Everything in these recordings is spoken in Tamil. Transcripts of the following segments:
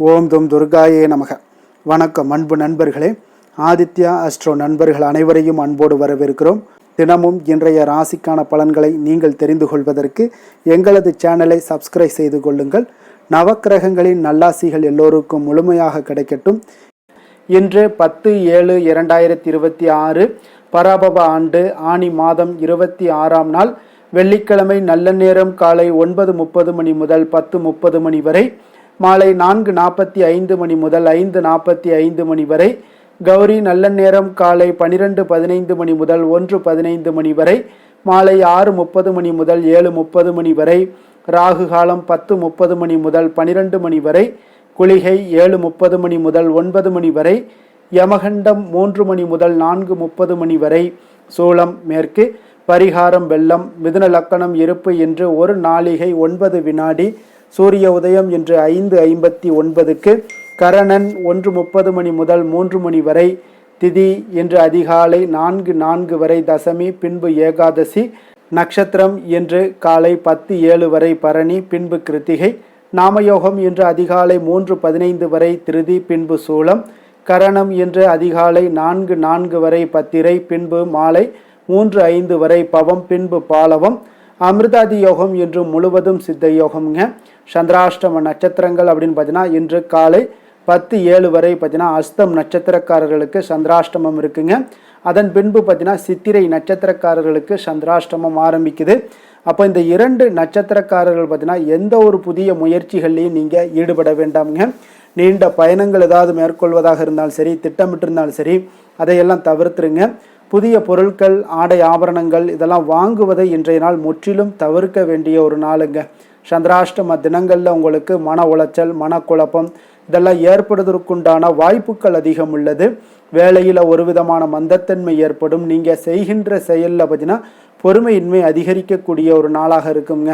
ஓம் தும் துர்காயே நமக. வணக்கம் அன்பு நண்பர்களே. ஆதித்யா அஸ்ட்ரோ நண்பர்கள் அனைவரையும் அன்போடு வரவேற்கிறோம். தினமும் இன்றைய ராசிக்கான பலன்களை நீங்கள் தெரிந்து கொள்வதற்கு எங்களது சேனலை சப்ஸ்கிரைப் செய்து கொள்ளுங்கள். நவக்கிரகங்களின் நல்லாசிகள் எல்லோருக்கும் முழுமையாக கிடைக்கட்டும். இன்று 10/7/2026 பராபவ ஆண்டு ஆனி மாதம் 26ஆம் நாள் வெள்ளிக்கிழமை. நல்ல நேரம் காலை 9:30 மணி முதல் 10:30 மணி வரை, மாலை 4:45 மணி முதல் 5:45 மணி வரை. கௌரி நல்ல நேரம் காலை 12:15 மணி முதல் 1:15 மணி வரை, மாலை 6:30 மணி முதல் 7:30 மணி வரை. ராகு காலம் 10:30 மணி முதல் 12 மணி வரை. குளிகை 7:30 மணி முதல் 9 மணி வரை. யமகண்டம் 3 மணி முதல் 4:30 மணி வரை. சூலம் மேற்கு. பரிகாரம் வெள்ளம். மிதுன லக்கணம் இருப்பு இன்று 1 நாளிகை 9 வினாடி. சூரிய உதயம் இன்று 5:59க்கு. கரணன் 1:30 மணி முதல் 3 மணி வரை. திதி இன்று அதிகாலை 4:04 வரை தசமி, பின்பு ஏகாதசி. நட்சத்திரம் இன்று காலை 10:07 வரை பரணி, பின்பு கிருத்திகை. நாமயோகம் இன்று அதிகாலை 3:15 வரை திருதி, பின்பு சூலம். கரணம் இன்று அதிகாலை 4:04 வரை பத்திரை, பின்பு மாலை 3:05 வரை பவம், பின்பு பாலவம். அமிர்தாதி யோகம் இன்று முழுவதும் சித்த யோகம்ங்க. சந்திராஷ்டம நட்சத்திரங்கள் அப்படின்னு பார்த்தீங்கன்னா இன்று காலை 10:07 வரை பார்த்தீங்கன்னா அஸ்தம் நட்சத்திரக்காரர்களுக்கு சந்திராஷ்டமம் இருக்குங்க. அதன் பின்பு பார்த்தீங்கன்னா சித்திரை நட்சத்திரக்காரர்களுக்கு சந்திராஷ்டமம் ஆரம்பிக்குது. அப்போ இந்த 2 நட்சத்திரக்காரர்கள் பார்த்தீங்கன்னா எந்த ஒரு புதிய முயற்சிகள்லையும் நீங்கள் ஈடுபட வேண்டாமுங்க. நீண்ட பயணங்கள் ஏதாவது மேற்கொள்வதாக இருந்தாலும் சரி, திட்டமிட்டிருந்தாலும் சரி, அதையெல்லாம் தவிர்த்துருங்க. புதிய பொருட்கள், ஆடை ஆபரணங்கள் இதெல்லாம் வாங்குவதை இன்றைய நாள் முற்றிலும் தவிர்க்க வேண்டிய ஒரு நாளுங்க. சந்திராஷ்டம தினங்களில் உங்களுக்கு மன உளைச்சல், மனக்குழப்பம் இதெல்லாம் ஏற்படுவதற்குண்டான வாய்ப்புகள் அதிகம் உள்ளது. வேலையில் ஒரு விதமான மந்தத்தன்மை ஏற்படும். நீங்கள் செய்கின்ற செயலில் பார்த்தீங்கன்னா பொறுமையின்மை அதிகரிக்கக்கூடிய ஒரு நாளாக இருக்குங்க.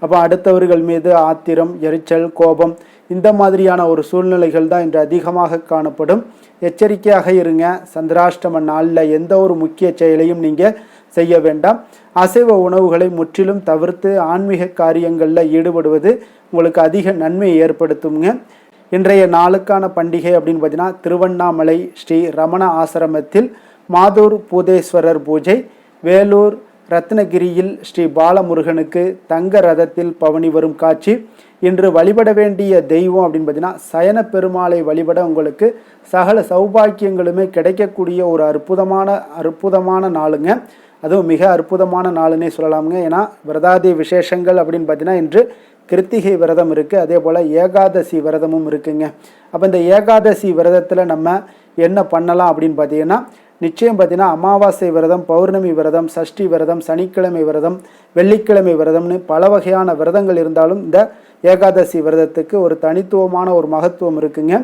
அப்போ அடுத்தவர்கள் மீது ஆத்திரம், எரிச்சல், கோபம் இந்த மாதிரியான ஒரு சூழ்நிலைகள் தான் இன்று அதிகமாக காணப்படும். எச்சரிக்கையாக இருங்க. சந்திராஷ்டம நாளில் எந்த ஒரு முக்கிய செயலையும் நீங்கள் செய்ய வேண்டாம். அசைவ உணவுகளை முற்றிலும் தவிர்த்து ஆன்மீக காரியங்களில் ஈடுபடுவது உங்களுக்கு அதிக நன்மையை ஏற்படுத்துங்க. இன்றைய நாளுக்கான பண்டிகை அப்படின்னு பார்த்தீங்கன்னா திருவண்ணாமலை ஸ்ரீ ரமண ஆசிரமத்தில் மாதூர் பூதேஸ்வரர் பூஜை. வேலூர் ரத்னகிரியில் ஸ்ரீ பாலமுருகனுக்கு தங்க ரதத்தில் பவனி வரும் காட்சி. இன்று வழிபட வேண்டிய தெய்வம் அப்படின்னு பார்த்தீங்கன்னா சயன பெருமாளை வழிபட உங்களுக்கு சகல சௌபாக்கியங்களுமே கிடைக்கக்கூடிய ஒரு அற்புதமான நாளுங்க. அதுவும் மிக அற்புதமான நாளுன்னே சொல்லலாமுங்க. ஏன்னா விரதாதி விசேஷங்கள் அப்படின்னு பார்த்தீங்கன்னா இன்று கிருத்திகை விரதம் இருக்குது, அதே போல் ஏகாதசி விரதமும் இருக்குங்க. அப்போ இந்த ஏகாதசி விரதத்தில் நம்ம என்ன பண்ணலாம் அப்படின்னு பார்த்தீங்கன்னா, நிச்சயம் பார்த்தீங்கன்னா அமாவாசை விரதம், பௌர்ணமி விரதம், சஷ்டி விரதம், சனிக்கிழமை விரதம், வெள்ளிக்கிழமை விரதம்னு பல வகையான விரதங்கள் இருந்தாலும் இந்த ஏகாதசி விரதத்துக்கு ஒரு தனித்துவமான ஒரு மகத்துவம் இருக்குங்க.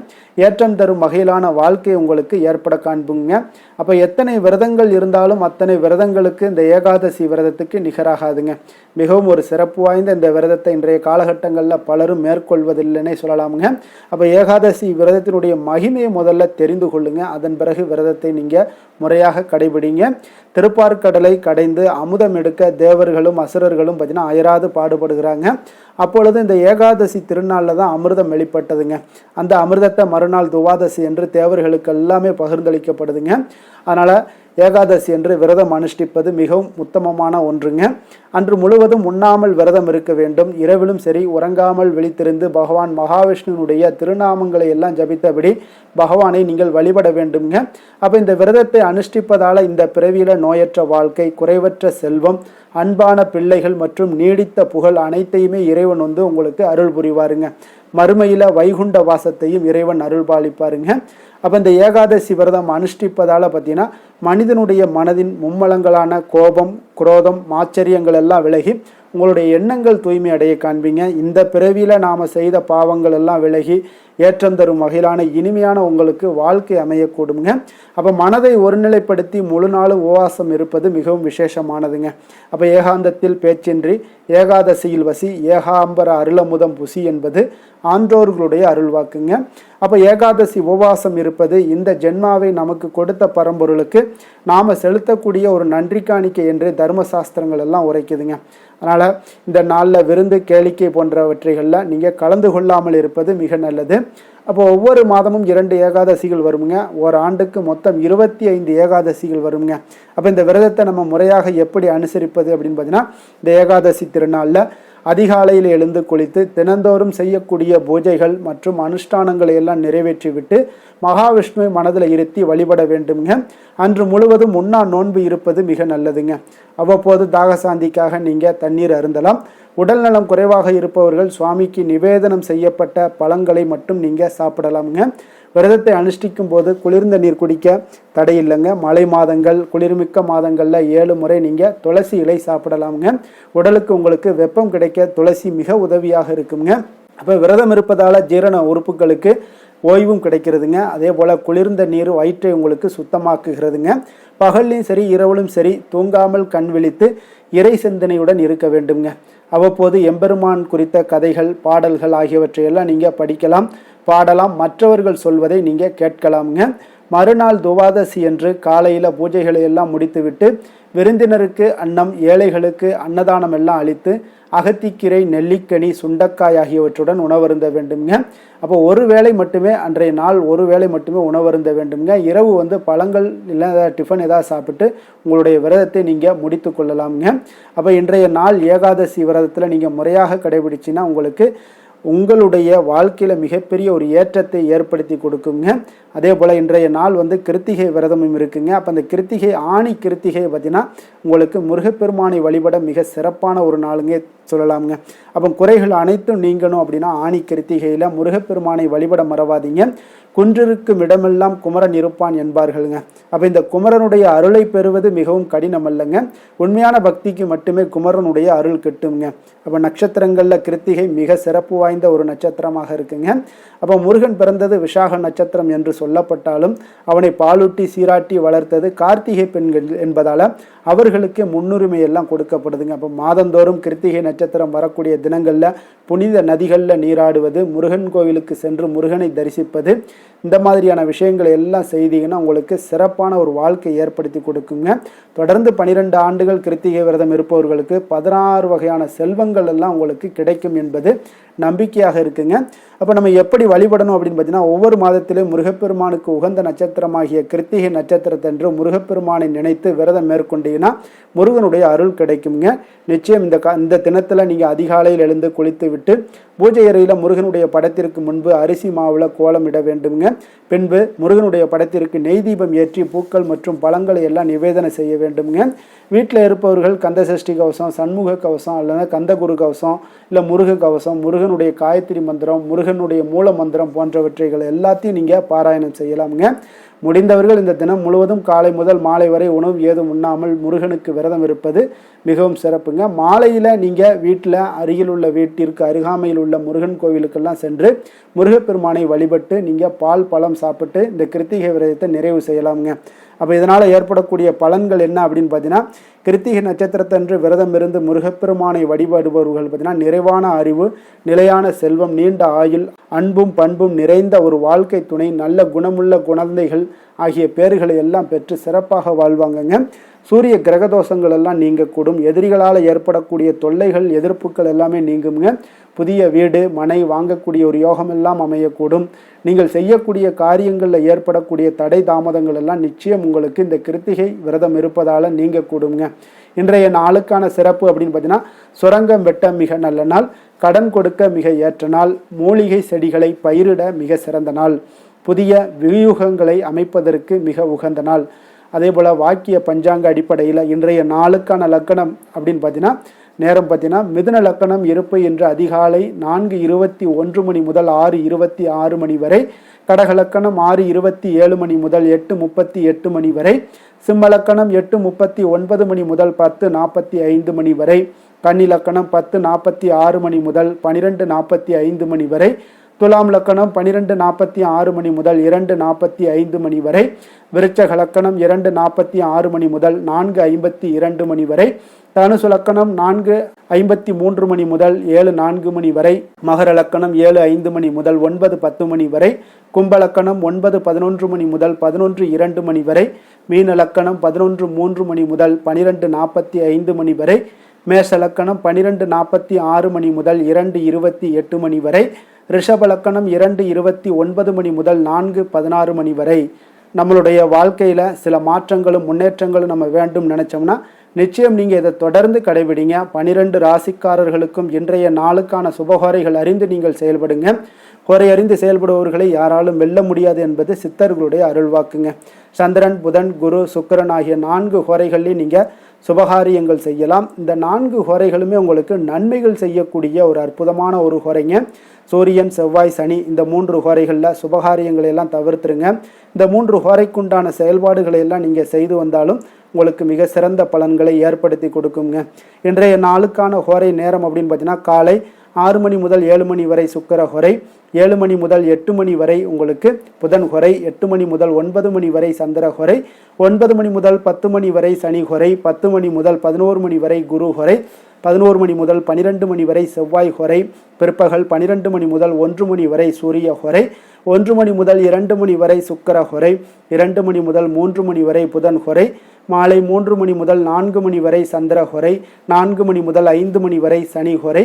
ஏற்றம் தரும் வகையிலான வாழ்க்கை உங்களுக்கு ஏற்பட காண்புங்க. அப்போ எத்தனை விரதங்கள் இருந்தாலும் அத்தனை விரதங்களுக்கு இந்த ஏகாதசி விரதத்துக்கு நிகராகாதுங்க. மிகவும் ஒரு சிறப்பு வாய்ந்த இந்த விரதத்தை இன்றைய காலகட்டங்களில் பலரும் மேற்கொள்வதில்லைன்னே சொல்லலாமுங்க. அப்போ ஏகாதசி விரதத்தினுடைய மகிமையை முதல்ல தெரிந்து கொள்ளுங்க. அதன் பிறகு விரதத்தை நீங்கள் முறையாக கடைபிடிங்க. திருப்பார்கடலை கடைந்து அமுதம் எடுக்க தேவர்களும் அசுரர்களும் பார்த்தீங்கன்னா அயராது பாடுபடுகிறாங்க. அப்பொழுது இந்த ஏகாதசி திருநாளில் தான் அமிர்தம் வெளிப்பட்டதுங்க. அந்த அமிர்தத்தை மறுநாள் துவாதசி என்று தேவர்களுக்கு எல்லாமே பகிர்ந்தளிக்கப்படுதுங்க. அதனால் ஏகாதசி என்று விரதம் அனுஷ்டிப்பது மிகவும் உத்தமமான ஒன்றுங்க. அன்று முழுவதும் உண்ணாமல் விரதம் இருக்க வேண்டும். இரவிலும் சரி உறங்காமல் விழித்திருந்து பகவான் மகாவிஷ்ணுனுடைய திருநாமங்களை எல்லாம் ஜபித்தபடி பகவானை நீங்கள் வழிபட வேண்டுங்க. அப்போ இந்த விரதத்தை அனுஷ்டிப்பதால் இந்த பிறவியில நோயற்ற வாழ்க்கை, குறைவற்ற செல்வம், அன்பான பிள்ளைகள் மற்றும் நீடித்த புகழ் அனைத்தையுமே இறைவன் உங்களுக்கு அருள் புரிவாருங்க. மறுமையில வைகுண்ட வாசத்தையும் இறைவன் அருள் பாலிப்பாருங்க. அப்போ இந்த ஏகாதசி விரதம் அனுஷ்டிப்பதால் பார்த்தீங்கன்னா மனிதனுடைய மனதின் மும்மலங்களான கோபம், குரோதம், ஆச்சரியங்கள் எல்லாம் விலகி உங்களுடைய எண்ணங்கள் தூய்மை அடைய காண்பீங்க. இந்த பிறவியில் நாம் செய்த பாவங்கள் எல்லாம் விலகி ஏற்றம் தரும் வகையிலான இனிமையான உங்களுக்கு வாழ்க்கை அமையக்கூடுங்க. அப்போ மனதை ஒருநிலைப்படுத்தி முழு நாளும் உபவாசம் இருப்பது மிகவும் விசேஷமானதுங்க. அப்போ ஏகாந்தத்தில் பேச்சின்றி ஏகாதசியில் வசி ஏகாம்பர அருளமுதம் புசி என்பது ஆன்றோர்களுடைய அருள்வாக்குங்க. அப்போ ஏகாதசி உபவாசம் இருப்பது இந்த ஜென்மாவை நமக்கு கொடுத்த பரம்பொருளுக்கு நாம் செலுத்தக்கூடிய ஒரு நன்றி காணிக்கை என்று தர்மசாஸ்திரங்கள் எல்லாம் உரைக்குதுங்க. அதனால் இந்த நாளில் விருந்து, கேளிக்கை போன்றவற்றைகளில் நீங்கள் கலந்து கொள்ளாமல் இருப்பது மிக நல்லது. அப்போ ஒவ்வொரு மாதமும் 2 ஏகாதசிகள் வருங்க. ஒரு ஆண்டுக்கு மொத்தம் 25 ஏகாதசிகள் வருங்க. அப்போ இந்த விரதத்தை நம்ம முறையாக எப்படி அனுசரிப்பது அப்படின்னு பார்த்தீங்கன்னா, இந்த ஏகாதசி திருநாளில் அதிகாலையில் எழுந்து குளித்து தினந்தோறும் செய்யக்கூடிய பூஜைகள் மற்றும் அனுஷ்டானங்களை எல்லாம் நிறைவேற்றிவிட்டு மகாவிஷ்ணுவை மனதில் இருத்தி வழிபட வேண்டுங்க. அன்று முழுவதும் உண்ணா நோன்பு இருப்பது மிக நல்லதுங்க. அவ்வப்போது தாகசாந்திக்காக நீங்கள் தண்ணீர் அருந்தலாம். உடல்நலம் குறைவாக இருப்பவர்கள் சுவாமிக்கு நிவேதனம் செய்யப்பட்ட பழங்களை மட்டும் நீங்கள் சாப்பிடலாமுங்க. விரதத்தை அனுஷ்டிக்கும் போது குளிர்ந்த நீர் குடிக்க தடை இல்லைங்க. மழை மாதங்கள், குளிர்மிக்க மாதங்களில் 7 முறை நீங்கள் துளசி இலை சாப்பிடலாமுங்க. உடலுக்கு உங்களுக்கு வெப்பம் கிடைக்க துளசி மிக உதவியாக இருக்குங்க. அப்போ விரதம் இருப்பதால் ஜீரண உறுப்புகளுக்கு ஓய்வும் கிடைக்கிறதுங்க. அதே போல் குளிர்ந்த நீர் வயிற்றை உங்களுக்கு சுத்தமாக்குகிறதுங்க. பகல்லையும் சரி இரவிலும் சரி தூங்காமல் கண் விழித்து இறை சிந்தனையுடன் இருக்க வேண்டுங்க. அவ்வப்போது எம்பெருமான் குறித்த கதைகள், பாடல்கள் ஆகியவற்றையெல்லாம் நீங்கள் படிக்கலாம், பாடலாம். மற்றவர்கள் சொல்வதை நீங்கள் கேட்கலாமுங்க. மறுநாள் துவாதசி என்று காலையில் பூஜைகளை எல்லாம் முடித்துவிட்டு விருந்தினருக்கு அன்னம், ஏழைகளுக்கு அன்னதானம் எல்லாம் அளித்து அகத்திக்கீரை, நெல்லிக்கனி, சுண்டக்காய் ஆகியவற்றுடன் உணவருந்த வேண்டுங்க. அப்போ ஒரு வேளை மட்டுமே, அன்றைய நாள் ஒரு வேளை மட்டுமே உணவருந்த வேண்டுங்க. இரவு பழங்கள் இல்லை டிஃபன் ஏதாவது சாப்பிட்டு உங்களுடைய விரதத்தை நீங்கள் முடித்து கொள்ளலாமுங்க. அப்போ இன்றைய நாள் ஏகாதசி விரதத்தில் நீங்கள் முறையாக கடைபிடிச்சின்னா உங்களுக்கு உங்களுடைய வாழ்க்கையில் மிகப்பெரிய ஒரு ஏற்றத்தை ஏற்படுத்தி கொடுக்குங்க. அதே போல் இன்றைய நாள் கிருத்திகை விரதமும் இருக்குங்க. அப்போ அந்த கிருத்திகை, ஆணி கிருத்திகை பார்த்தீங்கன்னா உங்களுக்கு முருகப்பெருமானை வழிபட மிக சிறப்பான ஒரு நாளுங்க சொல்லலாமுங்க. அப்போ குறைகள் அனைத்தும் நீங்கணும் அப்படின்னா ஆணி கிருத்திகையில் முருகப்பெருமானை வழிபட மறவாதீங்க. குன்றிருக்கும் இடமெல்லாம் குமரன் இருப்பான் என்பார்களுங்க. அப்போ இந்த குமரனுடைய அருளை பெறுவது மிகவும் கடினம் அல்லங்க. உண்மையான பக்திக்கு மட்டுமே குமரனுடைய அருள் கிட்டுங்க. அப்போ நட்சத்திரங்களில் கிருத்திகை மிக சிறப்பு வாய்ந்த ஒரு நட்சத்திரமாக இருக்குங்க. அப்போ முருகன் பிறந்தது விசாக நட்சத்திரம் என்று சொல்லப்பட்டாலும் அவனை பாலூட்டி சீராட்டி வளர்த்தது கார்த்திகை பெண்கள் என்பதால் அவர்களுக்கு முன்னுரிமை எல்லாம் கொடுக்கப்படுதுங்க. அப்போ மாதந்தோறும் கிருத்திகை நட்சத்திரம் வரக்கூடிய தினங்களில் புனித நதிகளில் நீராடுவது, முருகன் கோவிலுக்கு சென்று முருகனை தரிசிப்பது, இந்த மாதிரியான விஷயங்களை எல்லாம் செய்தீங்கன்னா உங்களுக்கு சிறப்பான ஒரு வாழ்க்கை ஏற்படுத்தி கொடுக்குங்க. தொடர்ந்து 12 ஆண்டுகள் கிருத்திகை விரதம் இருப்பவர்களுக்கு 16 வகையான செல்வங்கள் எல்லாம் உங்களுக்கு கிடைக்கும் என்பது நம்பிக்கையாக இருக்குங்க. அப்போ நம்ம எப்படி வழிபடணும் அப்படின்னு பார்த்தீங்கன்னா, ஒவ்வொரு மாதத்திலும் முருகப்பெருமானுக்கு உகந்த நட்சத்திரமாகிய கிருத்திகை நட்சத்திரத்தன்று முருகப்பெருமானை நினைத்து விரதம் மேற்கொண்டீங்கன்னா முருகனுடைய அருள் கிடைக்குங்க. நிச்சயம் இந்த தினத்தில் நீங்கள் அதிகாலையில் எழுந்து குளித்து விட்டு பூஜை அறையில் முருகனுடைய படத்திற்கு முன்பு அரிசி மாவில் கோலம் இட வேண்டுங்க. பின்பு முருகனுடைய படத்திற்கு நெய் தீபம் ஏற்றி பூக்கள் மற்றும் பழங்களை எல்லாம் நிவேதனை செய்ய வேண்டுங்க. வீட்டில் இருப்பவர்கள் கந்த சஷ்டி கவசம், சண்முக கவசம் அல்லது கந்தகுரு கவசம், இல்லை முருக கவசம், முருகனுடைய காயத்ரி மந்திரம், முருகனுடைய மூல மந்திரம் போன்றவற்றைகள் எல்லாத்தையும் நீங்கள் பாராயணம் செய்யலாமுங்க. முடிந்தவர்கள் இந்த தினம் முழுவதும் காலை முதல் மாலை வரை உணவு ஏதும் உண்ணாமல் முருகனுக்கு விரதம் இருப்பது மிகவும் சிறப்புங்க. மாலையில் நீங்கள் வீட்டில் அருகில் உள்ள வீட்டிற்கு அருகாமையில் உள்ள முருகன் கோவிலுக்கெல்லாம் சென்று முருகப்பெருமானை வழிபட்டு நீங்கள் பால் பழம் சாப்பிட்டு இந்த கிருத்திகை விரதத்தை நிறைவு செய்யலாமுங்க. அப்போ இதனால் ஏற்படக்கூடிய பலன்கள் என்ன அப்படின்னு பார்த்தீங்கன்னா, கிருத்திகை நட்சத்திரத்தன்று விரதம் இருந்து முருகப்பெருமானை வழிபடுபவர்கள் பார்த்தீங்கன்னா நிறைவான அறிவு, நிலையான செல்வம், நீண்ட ஆயுள், அன்பும் பண்பும் நிறைந்த ஒரு வாழ்க்கை துணை, நல்ல குணமுள்ள குழந்தைகள் ஆகிய பேறுகளை எல்லாம் பெற்று சிறப்பாக வாழ்வாங்கங்க. சூரிய கிரகதோஷங்கள் எல்லாம் நீங்கக்கூடும். எதிரிகளால் ஏற்படக்கூடிய தொல்லைகள், எதிர்ப்புகள் எல்லாமே நீங்குங்க. புதிய வீடு மனை வாங்கக்கூடிய ஒரு யோகம் எல்லாம் அமையக்கூடும். நீங்கள் செய்யக்கூடிய காரியங்களில் ஏற்படக்கூடிய தடை தாமதங்கள் எல்லாம் நிச்சயம் உங்களுக்கு இந்த கிருத்திகை விரதம் இருப்பதால் நீங்கக்கூடுங்க. இன்றைய நாளுக்கான சிறப்பு அப்படின்னு பார்த்தீங்கன்னா, சுரங்கம் வெட்ட மிக நல்ல நாள், கடன் கொடுக்க மிக ஏற்ற நாள், மூலிகை செடிகளை பயிரிட மிக சிறந்த நாள், புதிய வியூகங்களை அமைப்பதற்கு மிக உகந்த நாள். அதே போல் வாக்கிய பஞ்சாங்க அடிப்படையில் இன்றைய நாளுக்கான லக்கணம் அப்படின்னு பார்த்தீங்கன்னா, நேரம் பார்த்தீங்கன்னா மிதுன லக்கணம் இருப்பு என்று அதிகாலை 4:21 மணி முதல் 6:26 மணி வரை, கடகலக்கணம் 6:27 மணி முதல் 8:38 மணி வரை, சிம்மலக்கணம் 8:39 மணி முதல் 10:45 மணி வரை, கன்னிலக்கணம் 10:46 மணி முதல் 12:45 மணி வரை, துலாம் லக்கணம் 12:46 மணி முதல் 2:45 மணி வரை, விருச்சக லக்கணம் 2:46 மணி முதல் 4:52 மணி வரை, தனுசு லக்கணம் 4:53 மணி முதல் 7:04 மணி வரை, மகர லக்கணம் 7:05 மணி முதல் 9:10 மணி வரை, கும்பலக்கணம் 9:11 மணி முதல் 11:02 மணி வரை, மீன லக்கணம் 11:03 மணி முதல் 12:45 மணி வரை, மேஷ லக்கணம் 12:46 மணி முதல் 2:28 மணி வரை, ரிஷப லக்கணம் 2:29 மணி முதல் 4:16 மணி வரை. நம்மளுடைய வாழ்க்கையில் சில மாற்றங்களும் முன்னேற்றங்களும் நம்ம வேண்டும் நினச்சோம்னா நிச்சயம் நீங்கள் இதை தொடர்ந்து கடைபிடிங்க. 12 ராசிக்காரர்களுக்கும் இன்றைய நாளுக்கான சுபஹோரைகள் அறிந்து நீங்கள் செயல்படுங்க. ஹோரை அறிந்து செயல்படுபவர்களை யாராலும் வெல்ல முடியாது என்பது சித்தர்களுடைய அருள்வாக்குங்க. சந்திரன், புதன், குரு, சுக்கிரன் ஆகிய 4 ஹோரைகள்லையும் நீங்கள் சுபகாரியங்கள் செய்யலாம். இந்த 4 ஹோரைகளுமே உங்களுக்கு நன்மைகள் செய்யக்கூடிய ஒரு அற்புதமான ஒரு ஹோரைங்க. சூரியன், செவ்வாய், சனி இந்த 3 ஹோரைகளில் சுபகாரியங்களை எல்லாம் தவிர்த்துருங்க. இந்த 3 ஹோரைக்குண்டான செயல்பாடுகளை எல்லாம் நீங்கள் செய்து வந்தாலும் உங்களுக்கு மிக சிறந்த பலன்களை ஏற்படுத்தி கொடுக்குங்க. இன்றைய நாளுக்கான ஹோரை நேரம் அப்படின்னு பார்த்தீங்கன்னா காலை 6 மணி முதல் 7 மணி வரை சுக்கிர ஹோரை, 7 மணி முதல் 8 மணி வரை உங்களுக்கு புதன் ஹோரை, 8 மணி முதல் 9 மணி வரை சந்திர ஹோரை, 9 மணி முதல் 10 மணி வரை சனி ஹோரை, 10 மணி முதல் 11 மணி வரை குரு ஹோரை, 11 மணி முதல் 12 மணி வரை செவ்வாய் ஹோரை, பிற்பகல் 12 மணி முதல் 1 மணி வரை சூரிய ஹோரை, 1 மணி முதல் 2 மணி வரை சுக்கிர ஹோரை, 2 மணி முதல் 3 மணி வரை புதன் ஹோரை, மாலை 3 மணி முதல் 4 மணி வரை சந்திர ஹோரை, 4 மணி முதல் 5 மணி வரை சனி ஹோரை,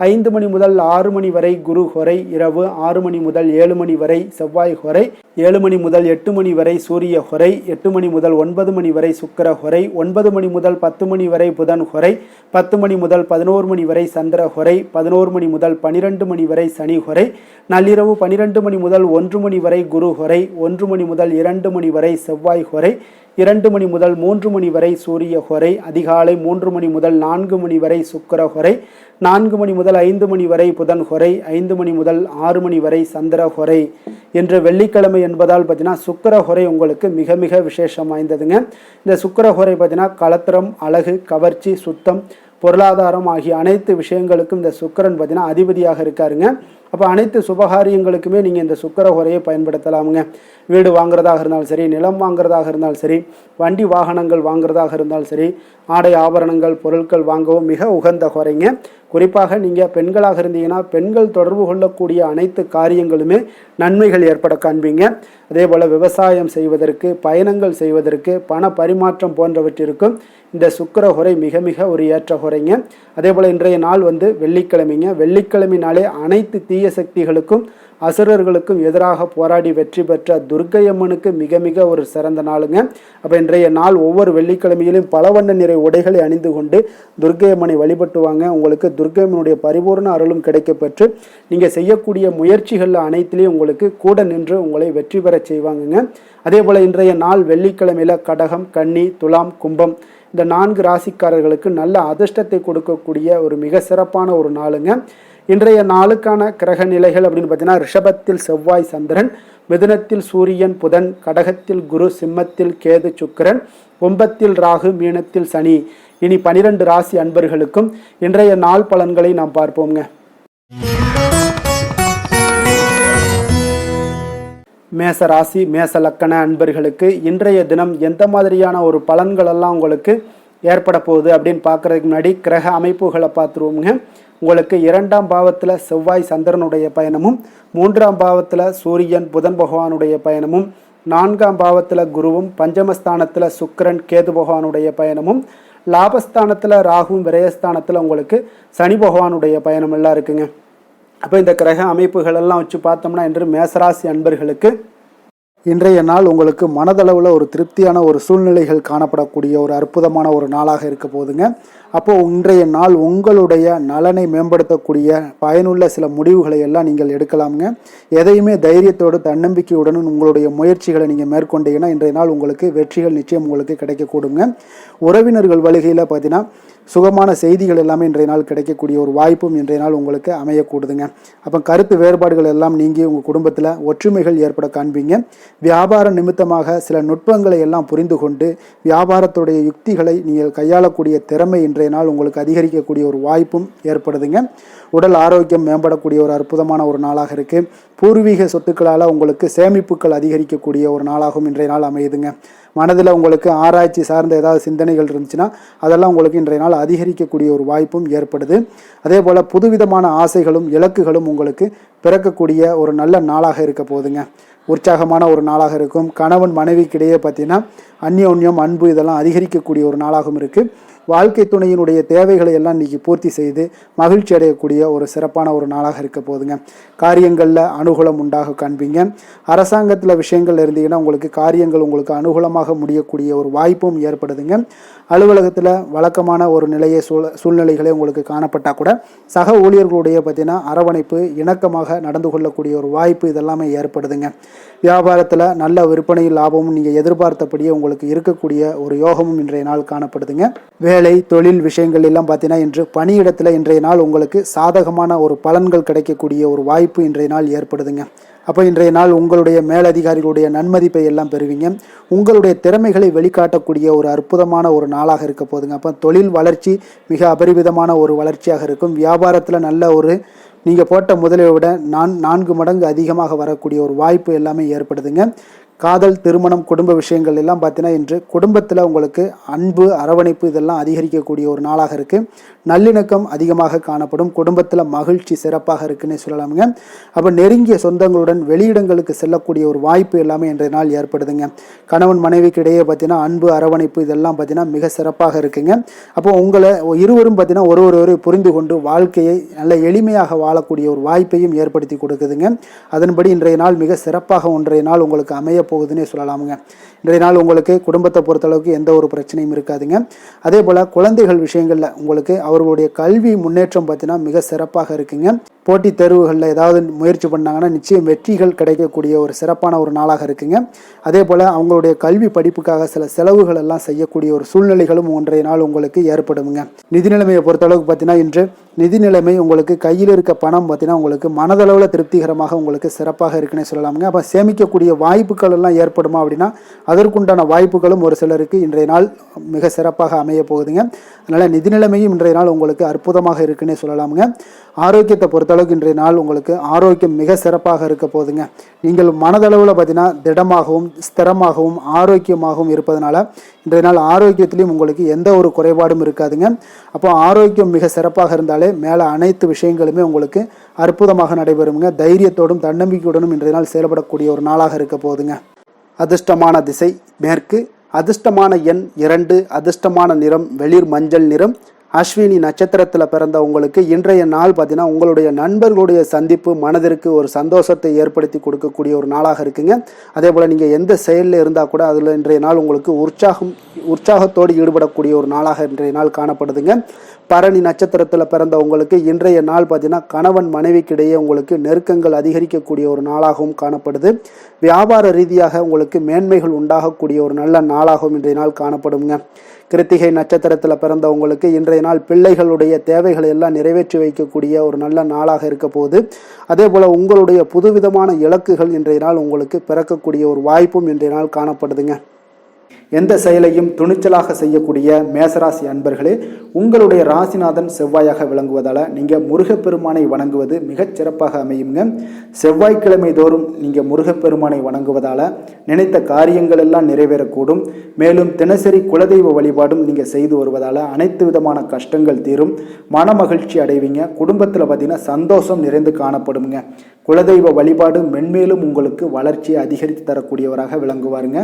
5 மணி முதல் 6 மணி வரை குரு ஹோரை, இரவு 6 மணி முதல் 7 மணி வரை செவ்வாய் ஹோரை, 7 மணி முதல் 8 மணி வரை சூரிய ஹோரை, 8 மணி முதல் 9 மணி வரை சுக்கிர ஹோரை, 9 மணி முதல் 10 மணி வரை புதன் ஹோரை, 10 மணி முதல் 11 மணி வரை சந்திர ஹோரை, 11 மணி முதல் 12 மணி வரை சனி ஹோரை, நள்ளிரவு 12 மணி முதல் 1 மணி வரை குரு ஹோரை, 1 மணி முதல் 2 மணி வரை செவ்வாய் ஹோரை, 2 மணி முதல் 3 மணி வரை சூரிய ஹோரை, அதிகாலை 3 மணி முதல் 4 மணி வரை சுக்கிர ஹோரை, 4 மணி முதல் 5 மணி வரை புதன் ஹோரை, 5 மணி முதல் 6 மணி வரை சந்திர ஹோரை. இன்று வெள்ளிக்கிழமை என்பதால் பார்த்தீங்கன்னா சுக்கிர ஹோரை உங்களுக்கு மிக மிக விசேஷம் வாய்ந்ததுங்க. இந்த சுக்கிர ஹோரை பார்த்தீங்கன்னா கலத்திரம், அழகு, கவர்ச்சி, சுத்தம், பொருளாதாரம் ஆகிய அனைத்து விஷயங்களுக்கும் இந்த சுக்கிரன் பார்த்தீங்கன்னா அதிபதியாக இருக்காருங்க. அப்போ அனைத்து சுபகாரியங்களுக்குமே நீங்கள் இந்த சுக்கிர ஹோரையை பயன்படுத்தலாமுங்க. வீடு வாங்குறதாக இருந்தாலும் சரி, நிலம் வாங்குறதாக இருந்தாலும் சரி, வண்டி வாகனங்கள் வாங்குறதாக இருந்தாலும் சரி, ஆடை ஆபரணங்கள் பொருட்கள் வாங்கவும் மிக உகந்த ஹோரைங்க. குறிப்பாக நீங்கள் பெண்களாக இருந்தீங்கன்னா பெண்கள் தொடர்பு கொள்ளக்கூடிய அனைத்து காரியங்களுமே நன்மைகள் ஏற்பட காண்பீங்க. அதே போல் விவசாயம் செய்வதற்கு, பயணங்கள் செய்வதற்கு, பண பரிமாற்றம் போன்றவற்றிற்கும் இந்த சுக்கிர ஹோரை மிக மிக ஒரு ஏற்ற ஹோரைங்க. அதே போல் இன்றைய நாள் வெள்ளிக்கிழமைங்க. வெள்ளிக்கிழமைனாலே அனைத்து தீய சக்திகளுக்கும் அசுரர்களுக்கும் எதிராக போராடி வெற்றி பெற்ற துர்க்கை அம்மனுக்கு மிக மிக ஒரு சிறந்த நாளுங்க. அப்போ இன்றைய நாள் ஒவ்வொரு வெள்ளிக்கிழமையிலும் பல வண்ண நிறை உடைகளை அணிந்து கொண்டு துர்க்கை அம்மனை வழிபட்டு வாங்க. உங்களுக்கு துர்க்கை அம்மனுடைய பரிபூர்ண அருளும் கிடைக்கப்பெற்று நீங்கள் செய்யக்கூடிய முயற்சிகளில் அனைத்திலையும் உங்களுக்கு கூட நின்று உங்களை வெற்றி பெற செய்வாங்கங்க. அதே போல் இன்றைய நாள் வெள்ளிக்கிழமையில் கடகம், கன்னி, துலாம், கும்பம் இந்த 4 ராசிக்காரர்களுக்கு நல்ல அதிர்ஷ்டத்தை கொடுக்கக்கூடிய ஒரு மிக சிறப்பான ஒரு நாளுங்க. இன்றைய நாளுக்கான கிரக நிலைகள் அப்படின்னு பார்த்தீங்கன்னா ரிஷபத்தில் செவ்வாய் சந்திரன், மிதுனத்தில் சூரியன் புதன், கடகத்தில் குரு, சிம்மத்தில் கேது சுக்கிரன், கும்பத்தில் ராகு, மீனத்தில் சனி. இனி 12 ராசி அன்பர்களுக்கும் இன்றைய நாள் பலன்களை நாம் பார்ப்போங்க. மேச ராசி மேச லக்கண அன்பர்களுக்கு இன்றைய தினம் எந்த மாதிரியான ஒரு பலன்கள் எல்லாம் உங்களுக்கு ஏற்பட போகுது அப்படின்னு பார்க்கறதுக்கு முன்னாடி கிரக அமைப்புகளை பார்த்துருவோங்க. உங்களுக்கு 2ஆம் பாவத்தில் செவ்வாய் சந்திரனுடைய பயணமும், 3ஆம் பாவத்தில் சூரியன் புதன் பகவானுடைய பயணமும், 4ஆம் பாவத்தில் குருவும், பஞ்சமஸ்தானத்தில் சுக்கிரன் கேது பகவானுடைய பயணமும், லாபஸ்தானத்தில் ராகுவும், விரயஸ்தானத்தில் உங்களுக்கு சனி பகவானுடைய பயணம் எல்லாம் இருக்குங்க. அப்போ இந்த கிரக அமைப்புகள் எல்லாம் வச்சு பார்த்தோம்னா இன்று மேசராசி அன்பர்களுக்கு இன்றைய நாள் உங்களுக்கு மனதளவில் ஒரு திருப்தியான ஒரு சூழ்நிலைகள் காணப்படக்கூடிய ஒரு அற்புதமான ஒரு நாளாக இருக்க போதுங்க. அப்போது இன்றைய நாள் உங்களுடைய நலனை மேம்படுத்தக்கூடிய பயனுள்ள சில முடிவுகளை எல்லாம் நீங்கள் எடுக்கலாமுங்க. எதையுமே தைரியத்தோடு தன்னம்பிக்கையுடன் உங்களுடைய முயற்சிகளை நீங்கள் மேற்கொண்டீங்கன்னா இன்றைய நாள் உங்களுக்கு வெற்றிகள் நிச்சயம் உங்களுக்கு கிடைக்கக்கூடுங்க. உறவினர்கள் வழிகையில் பார்த்தீங்கன்னா சுகமான செய்திகள் எல்லாமே இன்றைய நாள் கிடைக்கக்கூடிய ஒரு வாய்ப்பும் இன்றைய நாள் உங்களுக்கு அமையக்கூடுதுங்க. அப்போ கருத்து வேறுபாடுகள் எல்லாம் நீங்கி உங்கள் குடும்பத்தில் ஒற்றுமைகள் ஏற்பட காண்பீங்க. வியாபார நிமித்தமாக சில நுட்பங்களை எல்லாம் புரிந்து கொண்டு வியாபாரத்துடைய யுக்திகளை நீங்கள் கையாளக்கூடிய திறமை இன்றைய நாள் உங்களுக்கு அதிகரிக்கக்கூடிய ஒரு வாய்ப்பும் ஏற்படுதுங்க. உடல் ஆரோக்கியம் மேம்படக்கூடிய ஒரு அற்புதமான ஒரு நாளாக இருக்குது. பூர்வீக சொத்துக்களால் உங்களுக்கு சேமிப்புகள் அதிகரிக்கக்கூடிய ஒரு நாளாகவும் இன்றைய நாள் அமையுதுங்க. மனதில் உங்களுக்கு ஆராய்ச்சி சார்ந்த ஏதாவது சிந்தனைகள் இருந்துச்சுன்னா அதெல்லாம் உங்களுக்கு இன்றைய நாள் அதிகரிக்கக்கூடிய ஒரு வாய்ப்பும் ஏற்படுது. அதே போல் புதுவிதமான ஆசைகளும் இலக்குகளும் உங்களுக்கு பிறக்கக்கூடிய ஒரு நல்ல நாளாக இருக்க போகுதுங்க. உற்சாகமான ஒரு நாளாக இருக்கும். கணவன் மனைவிக்கிடையே பார்த்தீங்கன்னா அந்யோன்யம், அன்பு இதெல்லாம் அதிகரிக்கக்கூடிய ஒரு நாளாகவும் இருக்குது. வாழ்க்கை துணையினுடைய தேவைகளை எல்லாம் இன்னைக்கு பூர்த்தி செய்து மகிழ்ச்சி அடையக்கூடிய ஒரு சிறப்பான ஒரு நாளாக இருக்க போகுதுங்க. காரியங்களில் அனுகூலம் உண்டாக காண்பீங்க. அரசாங்கத்தில் விஷயங்கள் இருந்தீங்கன்னா உங்களுக்கு காரியங்கள் உங்களுக்கு அனுகூலமாக முடியக்கூடிய ஒரு வாய்ப்பும் ஏற்படுதுங்க. அலுவலகத்தில் வழக்கமான ஒரு நிலையை சூழ்நிலைகளே உங்களுக்கு காணப்பட்டால் கூட சக ஊழியர்களுடைய பார்த்தீங்கன்னா அரவணைப்பு இணக்கமாக நடந்து கொள்ளக்கூடிய ஒரு வாய்ப்பு இதெல்லாமே ஏற்படுதுங்க. வியாபாரத்தில் நல்ல விற்பனை லாபமும் நீங்கள் எதிர்பார்த்தபடியே உங்களுக்கு இருக்கக்கூடிய ஒரு யோகமும் இன்றைய நாள் காணப்படுதுங்க. வேலை தொழில் விஷயங்கள் எல்லாம் பார்த்தீங்கன்னா இன்று பணியிடத்தில் இன்றைய நாள் உங்களுக்கு சாதகமான ஒரு பலன்கள் கிடைக்கக்கூடிய ஒரு வாய்ப்பு இன்றைய நாள் ஏற்படுதுங்க. அப்போ இன்றைய நாள் உங்களுடைய மேலதிகாரிகளுடைய நன்மதிப்பை எல்லாம் பெறுவீங்க. உங்களுடைய திறமைகளை வெளிக்காட்டக்கூடிய ஒரு அற்புதமான ஒரு நாளாக இருக்க போதுங்க. அப்போ தொழில் வளர்ச்சி மிக அபரிவிதமான ஒரு வளர்ச்சியாக இருக்கும். வியாபாரத்தில் நல்ல ஒரு நீங்கள் போட்ட முதலை விட 4 மடங்கு அதிகமாக வரக்கூடிய ஒரு வாய்ப்பு எல்லாமே ஏற்படுதுங்க. காதல் திருமணம் குடும்ப விஷயங்கள் எல்லாம் பார்த்தீங்கன்னா இன்று குடும்பத்தில் உங்களுக்கு அன்பு அரவணைப்பு இதெல்லாம் அதிகரிக்கக்கூடிய ஒரு நாளாக இருக்குது. நல்லிணக்கம் அதிகமாக காணப்படும். குடும்பத்தில் மகிழ்ச்சி சிறப்பாக இருக்குன்னு சொல்லலாமுங்க. அப்போ நெருங்கிய சொந்தங்களுடன் வெளியிடங்களுக்கு செல்லக்கூடிய ஒரு வாய்ப்பு எல்லாமே இன்றைய நாள் ஏற்படுதுங்க. கணவன் மனைவிக்கு இடையே பார்த்தீங்கன்னா அன்பு அரவணைப்பு இதெல்லாம் பார்த்தீங்கன்னா மிக சிறப்பாக இருக்குங்க. அப்போ உங்களை இருவரும் பார்த்தீங்கன்னா ஒருவரை புரிந்து கொண்டு வாழ்க்கையை நல்ல எளிமையாக வாழக்கூடிய ஒரு வாய்ப்பையும் ஏற்படுத்தி கொடுக்குதுங்க. அதன்படி இன்றைய நாள் மிக சிறப்பாக ஒன்றைய நாள் உங்களுக்கு அமைய போகுதுன்னே சொல்லலாமுங்க. இன்றைய நாள் உங்களுக்கு குடும்பத்தை பொறுத்தளவுக்கு எந்த ஒரு பிரச்சனையும் இருக்காதுங்க. அதே போல் குழந்தைகள் விஷயங்களில் உங்களுக்கு அவர்களுடைய கல்வி முன்னேற்றம் பார்த்தீங்கன்னா மிக சிறப்பாக இருக்குங்க. போட்டித் தேர்வுகளில் ஏதாவது முயற்சி பண்ணாங்கன்னா நிச்சயம் வெற்றிகள் கிடைக்கக்கூடிய ஒரு சிறப்பான ஒரு நாளாக இருக்குங்க. அதே போல் அவங்களுடைய கல்வி படிப்புக்காக சில செலவுகள் எல்லாம் செய்யக்கூடிய ஒரு சூழ்நிலைகளும் ஒன்றைய நாள் உங்களுக்கு ஏற்படுங்க. நிதி நிலைமையை பொறுத்தளவுக்கு பார்த்தீங்கன்னா இன்று நிதி நிலைமை உங்களுக்கு கையில் இருக்க பணம் பார்த்தீங்கன்னா உங்களுக்கு மனதளவில் திருப்திகரமாக உங்களுக்கு சிறப்பாக இருக்குன்னு சொல்லலாமுங்க. அப்போ சேமிக்கக்கூடிய வாய்ப்புகள் எல்லாம் ஏற்படுமா அப்படின்னா அதற்குண்டான வாய்ப்புகளும் ஒரு சிலருக்கு இன்றைய நாள் மிக சிறப்பாக அமைய போகுதுங்க. அதனால் நிதி நிலைமையும் இன்றைய நாள் உங்களுக்கு அற்புதமாக இருக்குன்னே சொல்லலாமுங்க. ஆரோக்கியத்தை பொறுத்தளவுக்கு இன்றைய நாள் உங்களுக்கு ஆரோக்கியம் மிக சிறப்பாக இருக்க போகுதுங்க. நீங்கள் மனதளவில் பார்த்தீங்கன்னா திடமாகவும் ஸ்திரமாகவும் ஆரோக்கியமாகவும் இருப்பதனால இன்றைய நாள் ஆரோக்கியத்திலையும் உங்களுக்கு எந்த ஒரு குறைபாடும் இருக்காதுங்க. அப்போ ஆரோக்கியம் மிக சிறப்பாக இருந்தாலே மேலே அனைத்து விஷயங்களுமே உங்களுக்கு அற்புதமாக நடைபெறுங்க. தைரியத்தோடும் தன்னம்பிக்கையுடனும் இன்றைய நாள் செயல்படக்கூடிய ஒரு நாளாக இருக்க போகுதுங்க. அதிர்ஷ்டமான திசை மேற்கு, அதிர்ஷ்டமான எண் 2, அதிர்ஷ்டமான நிறம் வெளிர் மஞ்சள் நிறம். அஸ்வினி நட்சத்திரத்தில் பிறந்த உங்களுக்கு இன்றைய நாள் பார்த்தீங்கன்னா உங்களுடைய நண்பர்களுடைய சந்திப்பு மனதிற்கு ஒரு சந்தோஷத்தை ஏற்படுத்தி கொடுக்கக்கூடிய ஒரு நாளாக இருக்குங்க. அதே போல் நீங்கள் எந்த செயலில் இருந்தால் கூட அதில் இன்றைய நாள் உங்களுக்கு உற்சாகத்தோடு ஈடுபடக்கூடிய ஒரு நாளாக இன்றைய நாள் காணப்படுதுங்க. பரணி நட்சத்திரத்தில் பிறந்த உங்களுக்கு இன்றைய நாள் பார்த்தீங்கன்னா கணவன் மனைவிக்கிடையே உங்களுக்கு நெருக்கங்கள் அதிகரிக்கக்கூடிய ஒரு நாளாகவும் காணப்படுது. வியாபார ரீதியாக உங்களுக்கு மேன்மைகள் உண்டாகக்கூடிய ஒரு நல்ல நாளாகவும் இன்றைய நாள் காணப்படுங்க. கிருத்திகை நட்சத்திரத்தில் பிறந்த உங்களுக்கு இன்றைய நாள் பிள்ளைகளுடைய தேவைகளை எல்லாம் நிறைவேற்றி வைக்கக்கூடிய ஒரு நல்ல நாளாக இருக்க போகுது. அதே போல் உங்களுடைய புதுவிதமான இலக்குகள் இன்றைய நாள் உங்களுக்கு பிறக்கக்கூடிய ஒரு வாய்ப்பும் இன்றைய நாள் காணப்படுதுங்க. எந்த செயலையும் துணிச்சலாக செய்யக்கூடிய மேசராசி அன்பர்களே, உங்களுடைய ராசிநாதன் செவ்வாயாக விளங்குவதால் நீங்கள் முருகப்பெருமானை வணங்குவது மிகச் சிறப்பாக அமையுங்க. செவ்வாய்க்கிழமை தோறும் நீங்கள் முருகப்பெருமானை வணங்குவதால் நினைத்த காரியங்கள் எல்லாம் நிறைவேறக்கூடும். மேலும் தினசரி குலதெய்வ வழிபாடும் நீங்கள் செய்து வருவதால் அனைத்து விதமான கஷ்டங்கள் தீரும், மன மகிழ்ச்சி அடைவீங்க. குடும்பத்தில் பார்த்தீங்கன்னா சந்தோஷம் நிறைந்து காணப்படுங்க. குலதெய்வ வழிபாடு மென்மேலும் உங்களுக்கு வளர்ச்சியை அதிகரித்து தரக்கூடியவராக விளங்குவாருங்க.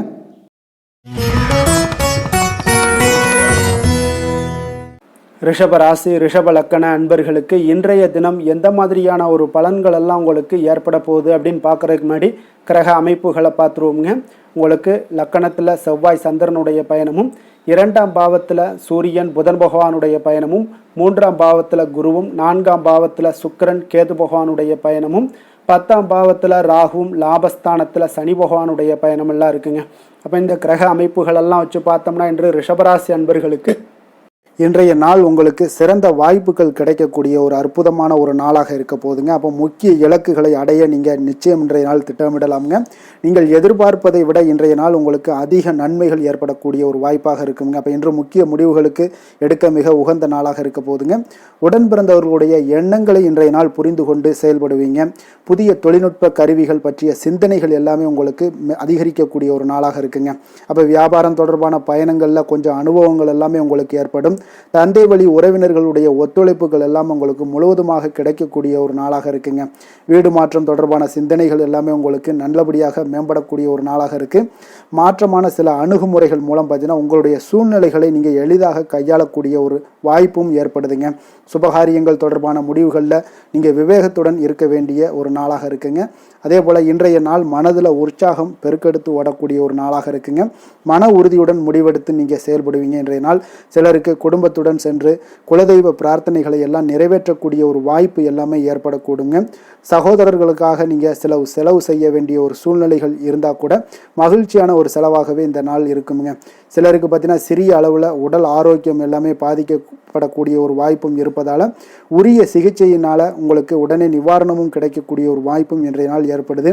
ரிஷப ராசி ரிஷப லக்கண அன்பர்களுக்கு இன்றைய தினம் எந்த மாதிரியான ஒரு பலன்கள் எல்லாம் உங்களுக்கு ஏற்பட போகுது அப்படின்னு பார்க்குறதுக்கு முன்னாடி கிரக அமைப்புகளை பார்த்துருவோங்க. உங்களுக்கு லக்கணத்தில் செவ்வாய் சந்திரனுடைய பயணமும், 2ஆம் பாவத்தில் சூரியன் புதன் பகவானுடைய பயணமும், 3ஆம் பாவத்தில் குருவும், 4ஆம் பாவத்தில் சுக்கிரன் கேது பகவானுடைய பயணமும், 10ஆம் பாவத்தில் ராகுவும், லாபஸ்தானத்தில் சனி பகவானுடைய பயணமெல்லாம் இருக்குங்க. அப்போ இந்த கிரக அமைப்புகளெல்லாம் வச்சு பார்த்தோம்னா இன்று ரிஷபராசி அன்பர்களுக்கு இன்றைய நாள் உங்களுக்கு சிறந்த வாய்ப்புகள் கிடைக்கக்கூடிய ஒரு அற்புதமான ஒரு நாளாக இருக்க போகுதுங்க. அப்போ முக்கிய இலக்குகளை அடைய நீங்கள் நிச்சயம் இன்றைய நாள் திட்டமிடலாமுங்க. நீங்கள் எதிர்பார்ப்பதை விட இன்றைய நாள் உங்களுக்கு அதிக நன்மைகள் ஏற்படக்கூடிய ஒரு வாய்ப்பாக இருக்குங்க. அப்போ இன்று முக்கிய முடிவுகளுக்கு எடுக்க மிக உகந்த நாளாக இருக்க போகுதுங்க. உடன் பிறந்தவர்களுடைய எண்ணங்களை இன்றைய நாள் புரிந்து கொண்டு செயல்படுவீங்க. புதிய தொழில்நுட்ப கருவிகள் பற்றிய சிந்தனைகள் எல்லாமே உங்களுக்கு அதிகரிக்கக்கூடிய ஒரு நாளாக இருக்குங்க. அப்போ வியாபாரம் தொடர்பான பயணங்களில் கொஞ்சம் அனுபவங்கள் எல்லாமே உங்களுக்கு ஏற்படும். தந்தை வழி உறவினர்களுடைய ஒத்துழைப்புகள் எல்லாம் உங்களுக்கு முழுவதுமாக கிடைக்கக்கூடிய ஒரு நாளாக இருக்குங்க. வீடு மாற்றம் தொடர்பான சிந்தனைகள் எல்லாமே உங்களுக்கு நல்லபடியாக மேம்படக்கூடிய ஒரு நாளாக இருக்குது. மாற்றமான சில அணுகுமுறைகள் மூலம் பார்த்தீங்கன்னா உங்களுடைய சூழ்நிலைகளை நீங்கள் எளிதாக கையாளக்கூடிய ஒரு வாய்ப்பும் ஏற்படுதுங்க. சுபகாரியங்கள் தொடர்பான முடிவுகளில் நீங்கள் விவேகத்துடன் இருக்க வேண்டிய ஒரு நாளாக இருக்குங்க. அதே போல் இன்றைய நாள் மனதில் உற்சாகம் பெருக்கெடுத்து ஓடக்கூடிய ஒரு நாளாக இருக்குங்க. மன உறுதியுடன் முடிவெடுத்து நீங்கள் செயல்படுவீங்க. இன்றைய நாள் சிலருக்கு குடும்பத்துடன் சென்று குலதெய்வ பிரார்த்தனைகளை எல்லாம் நிறைவேற்றக்கூடிய ஒரு வாய்ப்பு எல்லாமே ஏற்படக்கூடுங்க. சகோதரர்களுக்காக நீங்கள் செலவு செய்ய வேண்டிய ஒரு சூழ்நிலைகள் இருந்தால் கூட மகிழ்ச்சியான ஒரு செலவாகவே இந்த நாள் இருக்குங்க. சிலருக்கு பார்த்தீங்கன்னா சிறிய அளவில் உடல் ஆரோக்கியம் எல்லாமே பாதிக்கப்படக்கூடிய ஒரு வாய்ப்பும் இருப்பதால் உரிய சிகிச்சையினால் உங்களுக்கு உடனே நிவாரணமும் கிடைக்கக்கூடிய ஒரு வாய்ப்பும் இன்றைய நாள் ஏற்படுது.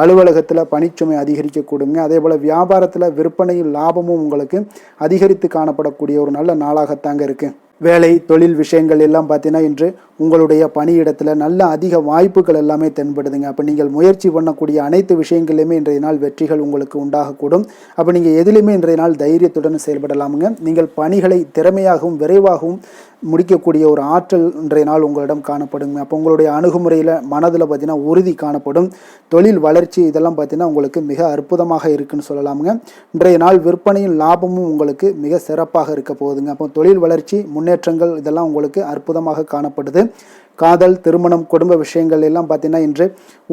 அலுவலகத்தில் பணிச்சுமை அதிகரிக்கக்கூடுங்க. அதே போல் வியாபாரத்தில் விற்பனையில் லாபமும் உங்களுக்கு அதிகரித்து காணப்படக்கூடிய ஒரு நல்ல நாளாகத்தாங்க இருக்குது. வேலை தொழில் விஷயங்கள் எல்லாம் பார்த்தீங்கன்னா இன்று உங்களுடைய பணியிடத்தில் நல்ல அதிக வாய்ப்புகள் எல்லாமே தென்படுதுங்க. அப்போ நீங்கள் முயற்சி பண்ணக்கூடிய அனைத்து விஷயங்களையுமே இன்றைய நாள் வெற்றிகள் உங்களுக்கு உண்டாகக்கூடும். அப்போ நீங்கள் எதிலுமே இன்றைய நாள் தைரியத்துடன் செயல்படலாமுங்க. நீங்கள் பணிகளை திறமையாகவும் விரைவாகவும் முடிக்கக்கூடிய ஒரு ஆற்றல் இன்றைய நாள் உங்களிடம் காணப்படுங்க. அப்போ உங்களுடைய அணுகுமுறையில் மனதில் பார்த்தீங்கன்னா உறுதி காணப்படும். தொழில் வளர்ச்சி இதெல்லாம் பார்த்தீங்கன்னா உங்களுக்கு மிக அற்புதமாக இருக்குன்னு சொல்லலாமுங்க. இன்றைய நாள் விற்பனையின் லாபமும் உங்களுக்கு மிக சிறப்பாக இருக்க போகுதுங்க. அப்போ தொழில் வளர்ச்சி முன்னேற்றங்கள் இதெல்லாம் உங்களுக்கு அற்புதமாக காணப்படுது. காதல் திருமணம் குடும்ப விஷயங்கள் எல்லாம் பார்த்தீங்கன்னா இன்று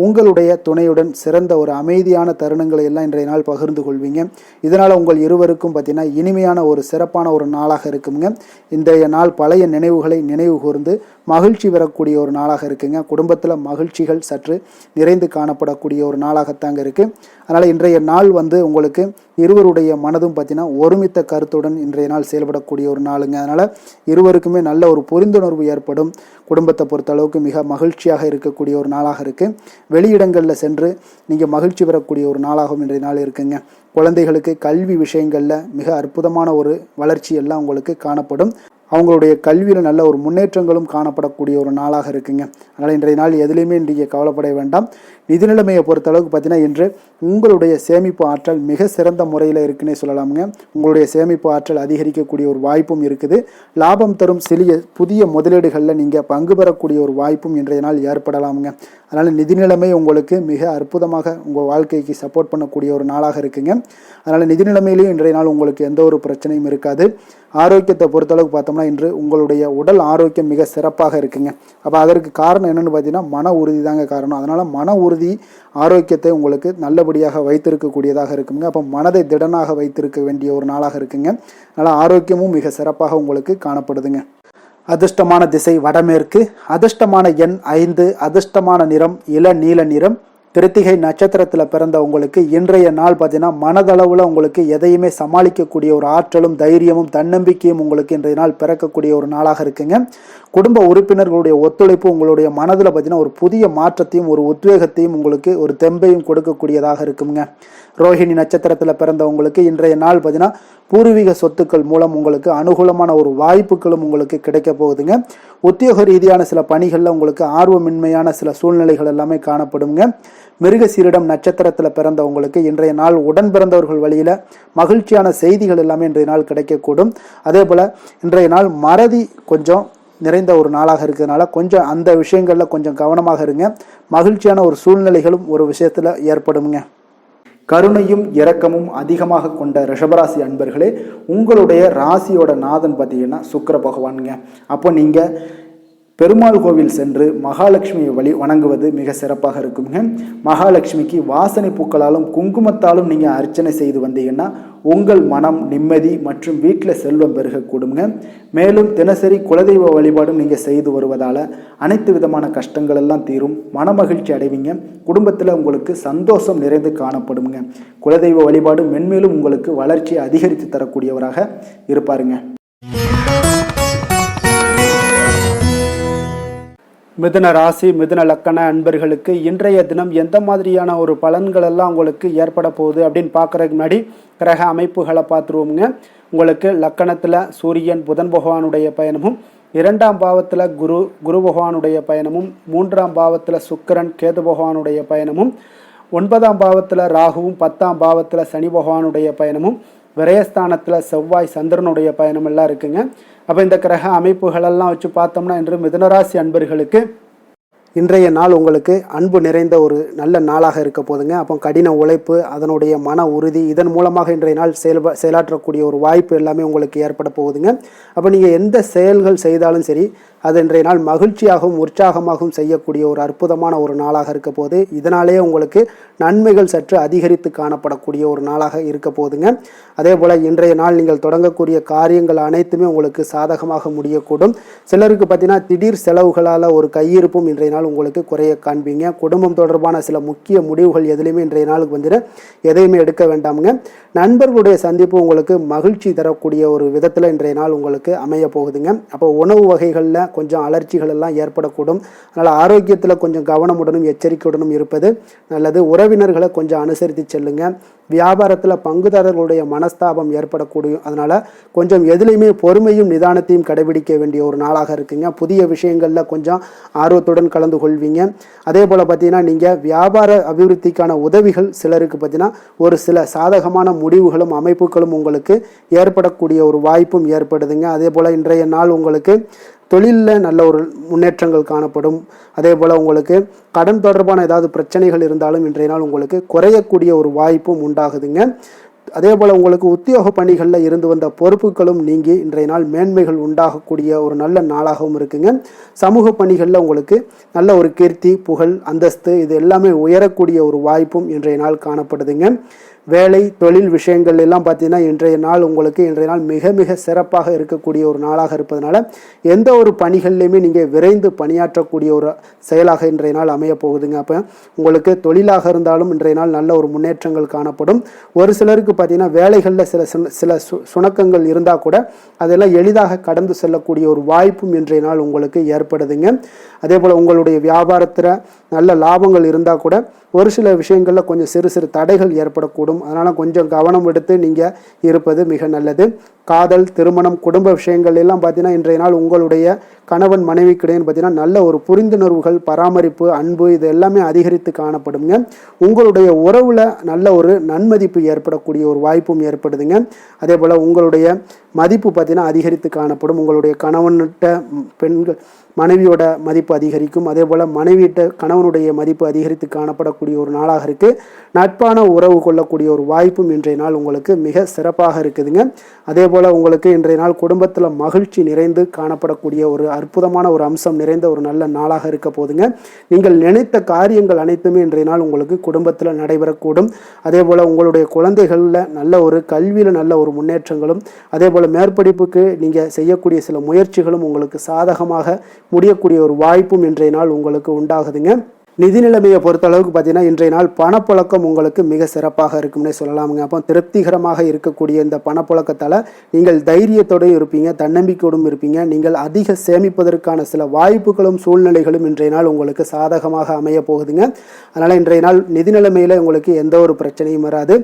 உங்களுடைய துணையுடன் சிறந்த ஒரு அமைதியான தருணங்களை எல்லாம் இன்றைய நாள் பகிர்ந்து கொள்வீங்க. இதனால் உங்கள் இருவருக்கும் பார்த்தீங்கன்னா இனிமையான ஒரு சிறப்பான ஒரு நாளாக இருக்குங்க. இன்றைய நாள் பழைய நினைவுகளை நினைவு கூர்ந்து மகிழ்ச்சி பெறக்கூடிய ஒரு நாளாக இருக்குங்க. குடும்பத்தில் மகிழ்ச்சிகள் சற்று நிறைந்து காணப்படக்கூடிய ஒரு நாளாகத்தாங்க இருக்குது. அதனால் இன்றைய நாள் உங்களுக்கு இருவருடைய மனதும் பார்த்தீங்கன்னா ஒருமித்த கருத்துடன் இன்றைய நாள் செயல்படக்கூடிய ஒரு நாளுங்க. அதனால் இருவருக்குமே நல்ல ஒரு புரிந்துணர்வு ஏற்படும். குடும்பத்தை பொறுத்தளவுக்கு மிக மகிழ்ச்சியாக இருக்கக்கூடிய ஒரு நாளாக இருக்குது. வெளியிடங்களில் சென்று நீங்கள் மகிழ்ச்சி பெறக்கூடிய ஒரு நாளாகவும் இன்றைய நாள் இருக்குங்க. குழந்தைகளுக்கு கல்வி விஷயங்களில் மிக அற்புதமான ஒரு வளர்ச்சி எல்லாம் உங்களுக்கு காணப்படும். அவங்களுடைய கல்வியில் நல்ல ஒரு முன்னேற்றங்களும் காணப்படக்கூடிய ஒரு நாளாக இருக்குங்க. அதனால் இன்றைய நாள் எதுலேயுமே இன்றைக்கு கவலைப்பட வேண்டாம். நிதி நிலைமையை பொறுத்தளவுக்கு பார்த்தீங்கன்னா இன்று உங்களுடைய சேமிப்பு ஆற்றல் மிக சிறந்த முறையில் இருக்குன்னே சொல்லலாமுங்க. உங்களுடைய சேமிப்பு ஆற்றல் அதிகரிக்கக்கூடிய ஒரு வாய்ப்பும் இருக்குது. லாபம் தரும் புதிய முதலீடுகளில் நீங்கள் பங்கு பெறக்கூடிய ஒரு வாய்ப்பும் இன்றைய நாள் ஏற்படலாமுங்க. அதனால் நிதி நிலைமை உங்களுக்கு மிக அற்புதமாக உங்கள் வாழ்க்கைக்கு சப்போர்ட் பண்ணக்கூடிய ஒரு நாளாக இருக்குங்க. அதனால் நிதி நிலைமையிலையும் இன்றைய நாள் உங்களுக்கு எந்த ஒரு பிரச்சனையும் இருக்காது. ஆரோக்கியத்தை பொறுத்தளவுக்கு பார்த்தோம்னா இன்று உங்களுடைய உடல் ஆரோக்கியம் மிக சிறப்பாக இருக்குங்க. அப்போ அதற்கு காரணம் என்னென்னு பார்த்தீங்கன்னா மன உறுதி தாங்க காரணம். அதனால் மன உறுதி ஆரோக்கியத்தை உங்களுக்கு நல்லபடியாக வைத்திருக்கக்கூடியதாக இருக்குங்க. அப்போ மனதை திடனாக வைத்திருக்க வேண்டிய ஒரு நாளாக இருக்குங்க. அதனால் ஆரோக்கியமும் மிக சிறப்பாக உங்களுக்கு காணப்படுதுங்க. அதிர்ஷ்டமான திசை வடமேற்கு, அதிர்ஷ்டமான எண் 5, அதிர்ஷ்டமான நிறம் இளநீல நிறம். கிருத்திகை நட்சத்திரத்தில் பிறந்த உங்களுக்கு இன்றைய நாள் பார்த்தீங்கன்னா மனதளவில் உங்களுக்கு எதையுமே சமாளிக்கக்கூடிய ஒரு ஆற்றலும் தைரியமும் தன்னம்பிக்கையும் உங்களுக்கு இன்றைய நாள் பிறக்கக்கூடிய ஒரு நாளாக இருக்குங்க. குடும்ப உறுப்பினர்களுடைய ஒத்துழைப்பு உங்களுடைய மனதில் பார்த்தீங்கன்னா ஒரு புதிய மாற்றத்தையும் ஒரு உத்வேகத்தையும் உங்களுக்கு ஒரு தெம்பையும் கொடுக்கக்கூடியதாக இருக்குங்க. ரோஹிணி நட்சத்திரத்தில் பிறந்த உங்களுக்கு இன்றைய நாள் பார்த்தீங்கன்னா பூர்வீக சொத்துக்கள் மூலம் உங்களுக்கு அனுகூலமான ஒரு வாய்ப்புகளும் உங்களுக்கு கிடைக்க போகுதுங்க. உத்தியோக ரீதியான சில பணிகளில் உங்களுக்கு ஆர்வமின்மையான சில சூழ்நிலைகள் எல்லாமே காணப்படுங்க. மிருகசீரிடம் நட்சத்திரத்தில் பிறந்த உங்களுக்கு இன்றைய நாள் உடன் பிறந்தவர்கள் வழியில் மகிழ்ச்சியான செய்திகள் எல்லாமே இன்றைய நாள் கிடைக்கக்கூடும். அதே போல் இன்றைய நாள் மறதி கொஞ்சம் நிறைந்த ஒரு நாளாக இருக்கிறதுனால கொஞ்சம் அந்த விஷயங்களில் கொஞ்சம் கவனமாக இருங்க. மகிழ்ச்சியான ஒரு சூழ்நிலைகளும் ஒரு விஷயத்தில் ஏற்படுங்க. கருணையும் இரக்கமும் அதிகமாக கொண்ட ரிஷபராசி அன்பர்களே, உங்களுடைய ராசியோட நாதன் பார்த்தீங்கன்னா சுக்கிர பகவானுங்க. அப்போ நீங்கள் பெருமாள் கோவில் சென்று மகாலட்சுமியை வணங்குவது மிக சிறப்பாக இருக்குங்க. மகாலட்சுமிக்கு வாசனை பூக்களாலும் குங்குமத்தாலும் நீங்கள் அர்ச்சனை செய்து வந்தீங்கன்னா உங்கள் மனம் நிம்மதி மற்றும் வீட்டில் செல்வம் பெருகக்கூடுங்க. மேலும் தினசரி குலதெய்வ வழிபாடும் நீங்கள் செய்து வருவதால் அனைத்து விதமான கஷ்டங்கள் எல்லாம் தீரும், மனமகிழ்ச்சி அடைவீங்க. குடும்பத்தில் உங்களுக்கு சந்தோஷம் நிறைந்து காணப்படுங்க. குலதெய்வ வழிபாடு மென்மேலும் உங்களுக்கு வளர்ச்சியை அதிகரித்து தரக்கூடியவராக இருப்பாருங்க. மிதுன ராசி மிதுன லக்கண அன்பர்களுக்கு இன்றைய தினம் எந்த மாதிரியான ஒரு பலன்கள் எல்லாம் உங்களுக்கு ஏற்பட போகுது அப்படின்னு பார்க்குறதுக்கு முன்னாடி கிரக அமைப்புகளை பார்த்துருவோமுங்க. உங்களுக்கு லக்கணத்தில் சூரியன் புதன் பகவானுடைய பயணமும், 2ஆம் பாவத்தில் குரு பகவானுடைய பயணமும், 3ஆம் பாவத்தில் சுக்கிரன் கேது பகவானுடைய பயணமும், 9ஆம் பாவத்தில் ராகுவும், 10ஆம் பாவத்தில் சனி பகவானுடைய பயணமும், விரயஸ்தானத்தில் செவ்வாய் சந்திரனுடைய பயணம் எல்லாம் இருக்குங்க. அப்போ இந்த கிரக அமைப்புகளெல்லாம் வச்சு பார்த்தோம்னா இன்று மிதுனராசி அன்பர்களுக்கு இன்றைய நாள் உங்களுக்கு அன்பு நிறைந்த ஒரு நல்ல நாளாக இருக்க போதுங்க. அப்போ கடின உழைப்பு, அதனுடைய மன உறுதி, இதன் மூலமாக இன்றைய நாள் செயலாற்றக்கூடிய ஒரு வாய்ப்பு எல்லாமே உங்களுக்கு ஏற்பட போகுதுங்க. அப்போ நீங்கள் எந்த செயல்கள் செய்தாலும் சரி, அது இன்றைய நாள் மகிழ்ச்சியாகவும் உற்சாகமாகவும் செய்யக்கூடிய ஒரு அற்புதமான ஒரு நாளாக இருக்க போது. இதனாலேயே உங்களுக்கு நன்மைகள் சற்று அதிகரித்து காணப்படக்கூடிய ஒரு நாளாக இருக்க போதுங்க. அதே போல் இன்றைய நாள் நீங்கள் தொடங்கக்கூடிய காரியங்கள் அனைத்துமே உங்களுக்கு சாதகமாக முடியக்கூடும். சிலருக்கு பார்த்தீங்கன்னா திடீர் செலவுகளால் ஒரு கையிருப்பும் இன்றைய நாள் உங்களுக்கு குறைய காண்பீங்க. குடும்பம் தொடர்பான சில முக்கிய முடிவுகள் எதுலையுமே இன்றைய நாளுக்கு வந்துட்டு எதையுமே எடுக்க வேண்டாமுங்க. நண்பர்களுடைய சந்திப்பு உங்களுக்கு மகிழ்ச்சி தரக்கூடிய ஒரு விதத்தில் இன்றைய நாள் உங்களுக்கு அமைய போகுதுங்க. அப்போ உணவு வகைகளில் கொஞ்சம் அலர்ச்சிகள் எல்லாம் ஏற்படக்கூடும். அதனால் ஆரோக்கியத்தில் கொஞ்சம் கவனமுடனும் எச்சரிக்கையுடனும் இருப்பது நல்லது. உறவினர்களை கொஞ்சம் அனுசரித்து செல்லுங்க. வியாபாரத்தில் பங்குதாரர்களுடைய மனஸ்தாபம் ஏற்படக்கூடும். அதனால் கொஞ்சம் எதுலையுமே பொறுமையும் நிதானத்தையும் கடைபிடிக்க வேண்டிய ஒரு நாளாக இருக்குங்க. புதிய விஷயங்களில் கொஞ்சம் ஆர்வத்துடன் கலந்து கொள்வீங்க. அதே போல் பார்த்தீங்கன்னா நீங்கள் வியாபார அபிவிருத்திக்கான உதவிகள் சிலருக்கு பார்த்தீங்கன்னா ஒரு சில சாதகமான முடிவுகளும் அமைப்புகளும் உங்களுக்கு ஏற்படக்கூடிய ஒரு வாய்ப்பும் ஏற்படுதுங்க. அதே போல் இன்றைய நாள் உங்களுக்கு தொழிலில் நல்ல ஒரு முன்னேற்றங்கள் காணப்படும். அதே போல் உங்களுக்கு கடன் தொடர்பான ஏதாவது பிரச்சனைகள் இருந்தாலும் இன்றைய நாள் உங்களுக்கு குறையக்கூடிய ஒரு வாய்ப்பும் உண்டாகுதுங்க. அதே போல் உங்களுக்கு உத்தியோக பணிகளில் இருந்து வந்த பொறுப்புகளும் நீங்கி இன்றைய நாள் மேன்மைகள் உண்டாகக்கூடிய ஒரு நல்ல நாளாகவும் இருக்குங்க. சமூக பணிகளில் உங்களுக்கு நல்ல ஒரு கீர்த்தி, புகழ், அந்தஸ்து இது எல்லாமே உயரக்கூடிய ஒரு வாய்ப்பும் இன்றைய நாள் காணப்படுதுங்க. வேலை தொழில் விஷயங்கள் எல்லாம் பார்த்தீங்கன்னா இன்றைய நாள் உங்களுக்கு இன்றைய நாள் மிக மிக சிறப்பாக இருக்கக்கூடிய ஒரு நாளாக இருப்பதனால எந்த ஒரு பணிகள்லையுமே நீங்கள் விரைந்து பணியாற்றக்கூடிய ஒரு செயலாக இன்றைய நாள் அமைய போகுதுங்க. அப்போ உங்களுக்கு தொழிலாக இருந்தாலும் இன்றைய நாள் நல்ல ஒரு முன்னேற்றங்கள் காணப்படும். ஒரு சிலருக்கு பார்த்தீங்கன்னா வேலைகளில் சில சுணக்கங்கள் இருந்தால் கூட அதெல்லாம் எளிதாக கடந்து செல்லக்கூடிய ஒரு வாய்ப்பும் இன்றைய நாள் உங்களுக்கு ஏற்படுதுங்க. அதே போல் உங்களுடைய வியாபாரத்தில் நல்ல லாபங்கள் இருந்தால் கூட ஒரு சில விஷயங்களில் கொஞ்சம் சிறு சிறு தடைகள் ஏற்படக்கூடும். அதனால் கொஞ்சம் கவனம் எடுத்து நீங்கள் இருப்பது மிக நல்லது. காதல், திருமணம், குடும்ப விஷயங்கள் எல்லாம் பார்த்தீங்கன்னா இன்றைய நாள் உங்களுடைய கணவன் மனைவிக்கிடையே பார்த்தீங்கன்னா நல்ல ஒரு புரிந்துணர்வுகள், பராமரிப்பு, அன்பு இது எல்லாமே அதிகரித்து காணப்படுங்க. உங்களுடைய உறவில் நல்ல ஒரு நன்மதிப்பு ஏற்படக்கூடிய ஒரு வாய்ப்பும் ஏற்படுதுங்க. அதே போல் உங்களுடைய மதிப்பு பார்த்தீங்கன்னா அதிகரித்து காணப்படும். உங்களுடைய கணவன்கிட்ட மனைவியோட மதிப்பு அதிகரிக்கும். அதே போல் மனைவியிட்ட கணவனுடைய மதிப்பு அதிகரித்து காணப்படக்கூடிய ஒரு நாளாக இருக்குது. நட்பான உறவு கொள்ளக்கூடிய ஒரு வாய்ப்பும் இன்றைய நாள் உங்களுக்கு மிக சிறப்பாக இருக்குதுங்க. அதே போல் உங்களுக்கு இன்றைய நாள் குடும்பத்தில் மகிழ்ச்சி நிறைந்து காணப்படக்கூடிய ஒரு அற்புதமான ஒரு அம்சம் நிறைந்த ஒரு நல்ல நாளாக இருக்க போதுங்க. நீங்கள் நினைத்த காரியங்கள் அனைத்துமே இன்றைய நாள் உங்களுக்கு குடும்பத்தில் நடைபெறக்கூடும். அதே போல் உங்களுடைய குழந்தைகளில் நல்ல ஒரு கல்வியில் நல்ல ஒரு முன்னேற்றங்களும், அதே போல் மேற்படிப்புக்கு நீங்கள் செய்யக்கூடிய சில முயற்சிகளும் உங்களுக்கு சாதகமாக முடியக்கூடிய ஒரு வாய்ப்பும் இன்றைய நாள் உங்களுக்கு உண்டாகுதுங்க. நிதி நிலைமையை பொறுத்த அளவுக்கு பார்த்தீங்கன்னா இன்றைய நாள் பணப்புழக்கம் உங்களுக்கு மிக சிறப்பாக இருக்கும்னே சொல்லலாமுங்க. அப்போ திருப்திகரமாக இருக்கக்கூடிய இந்த பணப்புழக்கத்தால் நீங்கள் தைரியத்தோடும் இருப்பீங்க, தன்னம்பிக்கையோடும் இருப்பீங்க. நீங்கள் அதிக சேமிப்பதற்கான சில வாய்ப்புகளும் சூழ்நிலைகளும் இன்றைய நாள் உங்களுக்கு சாதகமாக அமைய போகுதுங்க. அதனால் இன்றைய நாள் நிதி நிலைமையில் உங்களுக்கு எந்த ஒரு பிரச்சனையும் வராது.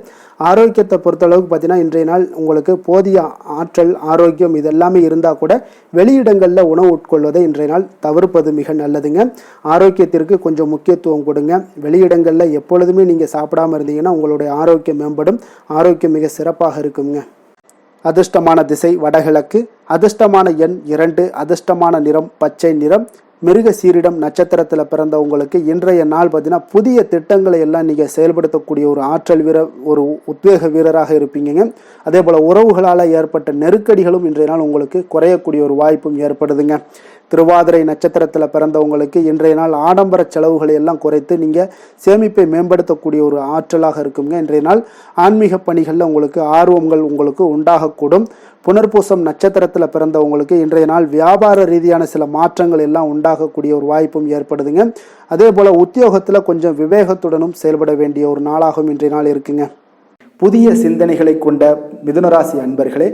ஆரோக்கியத்தை பொறுத்தளவுக்கு பார்த்தீங்கன்னா இன்றைய நாள் உங்களுக்கு போதிய ஆற்றல், ஆரோக்கியம் இதெல்லாமே இருந்தால் கூட வெளியிடங்களில் உணவு உட்கொள்வதை இன்றைய நாள் தவிர்ப்பது மிக நல்லதுங்க. ஆரோக்கியத்திற்கு கொஞ்சம் முக்கியத்துவம் கொடுங்க. வெளியிடங்களில் எப்பொழுதுமே நீங்கள் சாப்பிடாமல் இருந்தீங்கன்னா உங்களுடைய ஆரோக்கியம் மேம்படும். ஆரோக்கியம் மிக சிறப்பாக இருக்குங்க. அதிர்ஷ்டமான திசை வடகிழக்கு, அதிர்ஷ்டமான எண் 2, அதிர்ஷ்டமான நிறம் பச்சை நிறம். மிருக சீரிடம் நட்சத்திரத்தில் பிறந்தவங்களுக்கு இன்றைய நாள் பார்த்தீங்கன்னா புதிய திட்டங்களை எல்லாம் நீங்கள் செயல்படுத்தக்கூடிய ஒரு ஆற்றல் வீரர், ஒரு உத்வேக வீரராக இருப்பீங்க. அதே போல் உறவுகளால் ஏற்பட்ட நெருக்கடிகளும் இன்றைய நாள் உங்களுக்கு குறையக்கூடிய ஒரு வாய்ப்பும் ஏற்படுதுங்க. திருவாதிரை நட்சத்திரத்தில் பிறந்தவங்களுக்கு இன்றைய நாள் ஆடம்பர செலவுகளை எல்லாம் குறைத்து நீங்கள் சேமிப்பை மேம்படுத்தக்கூடிய ஒரு ஆற்றலாக இருக்குங்க. இன்றைய நாள் ஆன்மீக பணிகளில் உங்களுக்கு ஆர்வங்கள் உங்களுக்கு உண்டாகக்கூடும். புனர்பூசம் நட்சத்திரத்தில் பிறந்தவங்களுக்கு இன்றைய நாள் வியாபார ரீதியான சில மாற்றங்கள் எல்லாம் உண்டாகக்கூடிய ஒரு வாய்ப்பும் ஏற்படுதுங்க. அதே போல் உத்தியோகத்தில் கொஞ்சம் விவேகத்துடனும் செயல்பட வேண்டிய ஒரு நாளாகவும் இன்றைய நாள் இருக்குங்க. புதிய சிந்தனைகளை கொண்ட மிதுனராசி அன்பர்களே,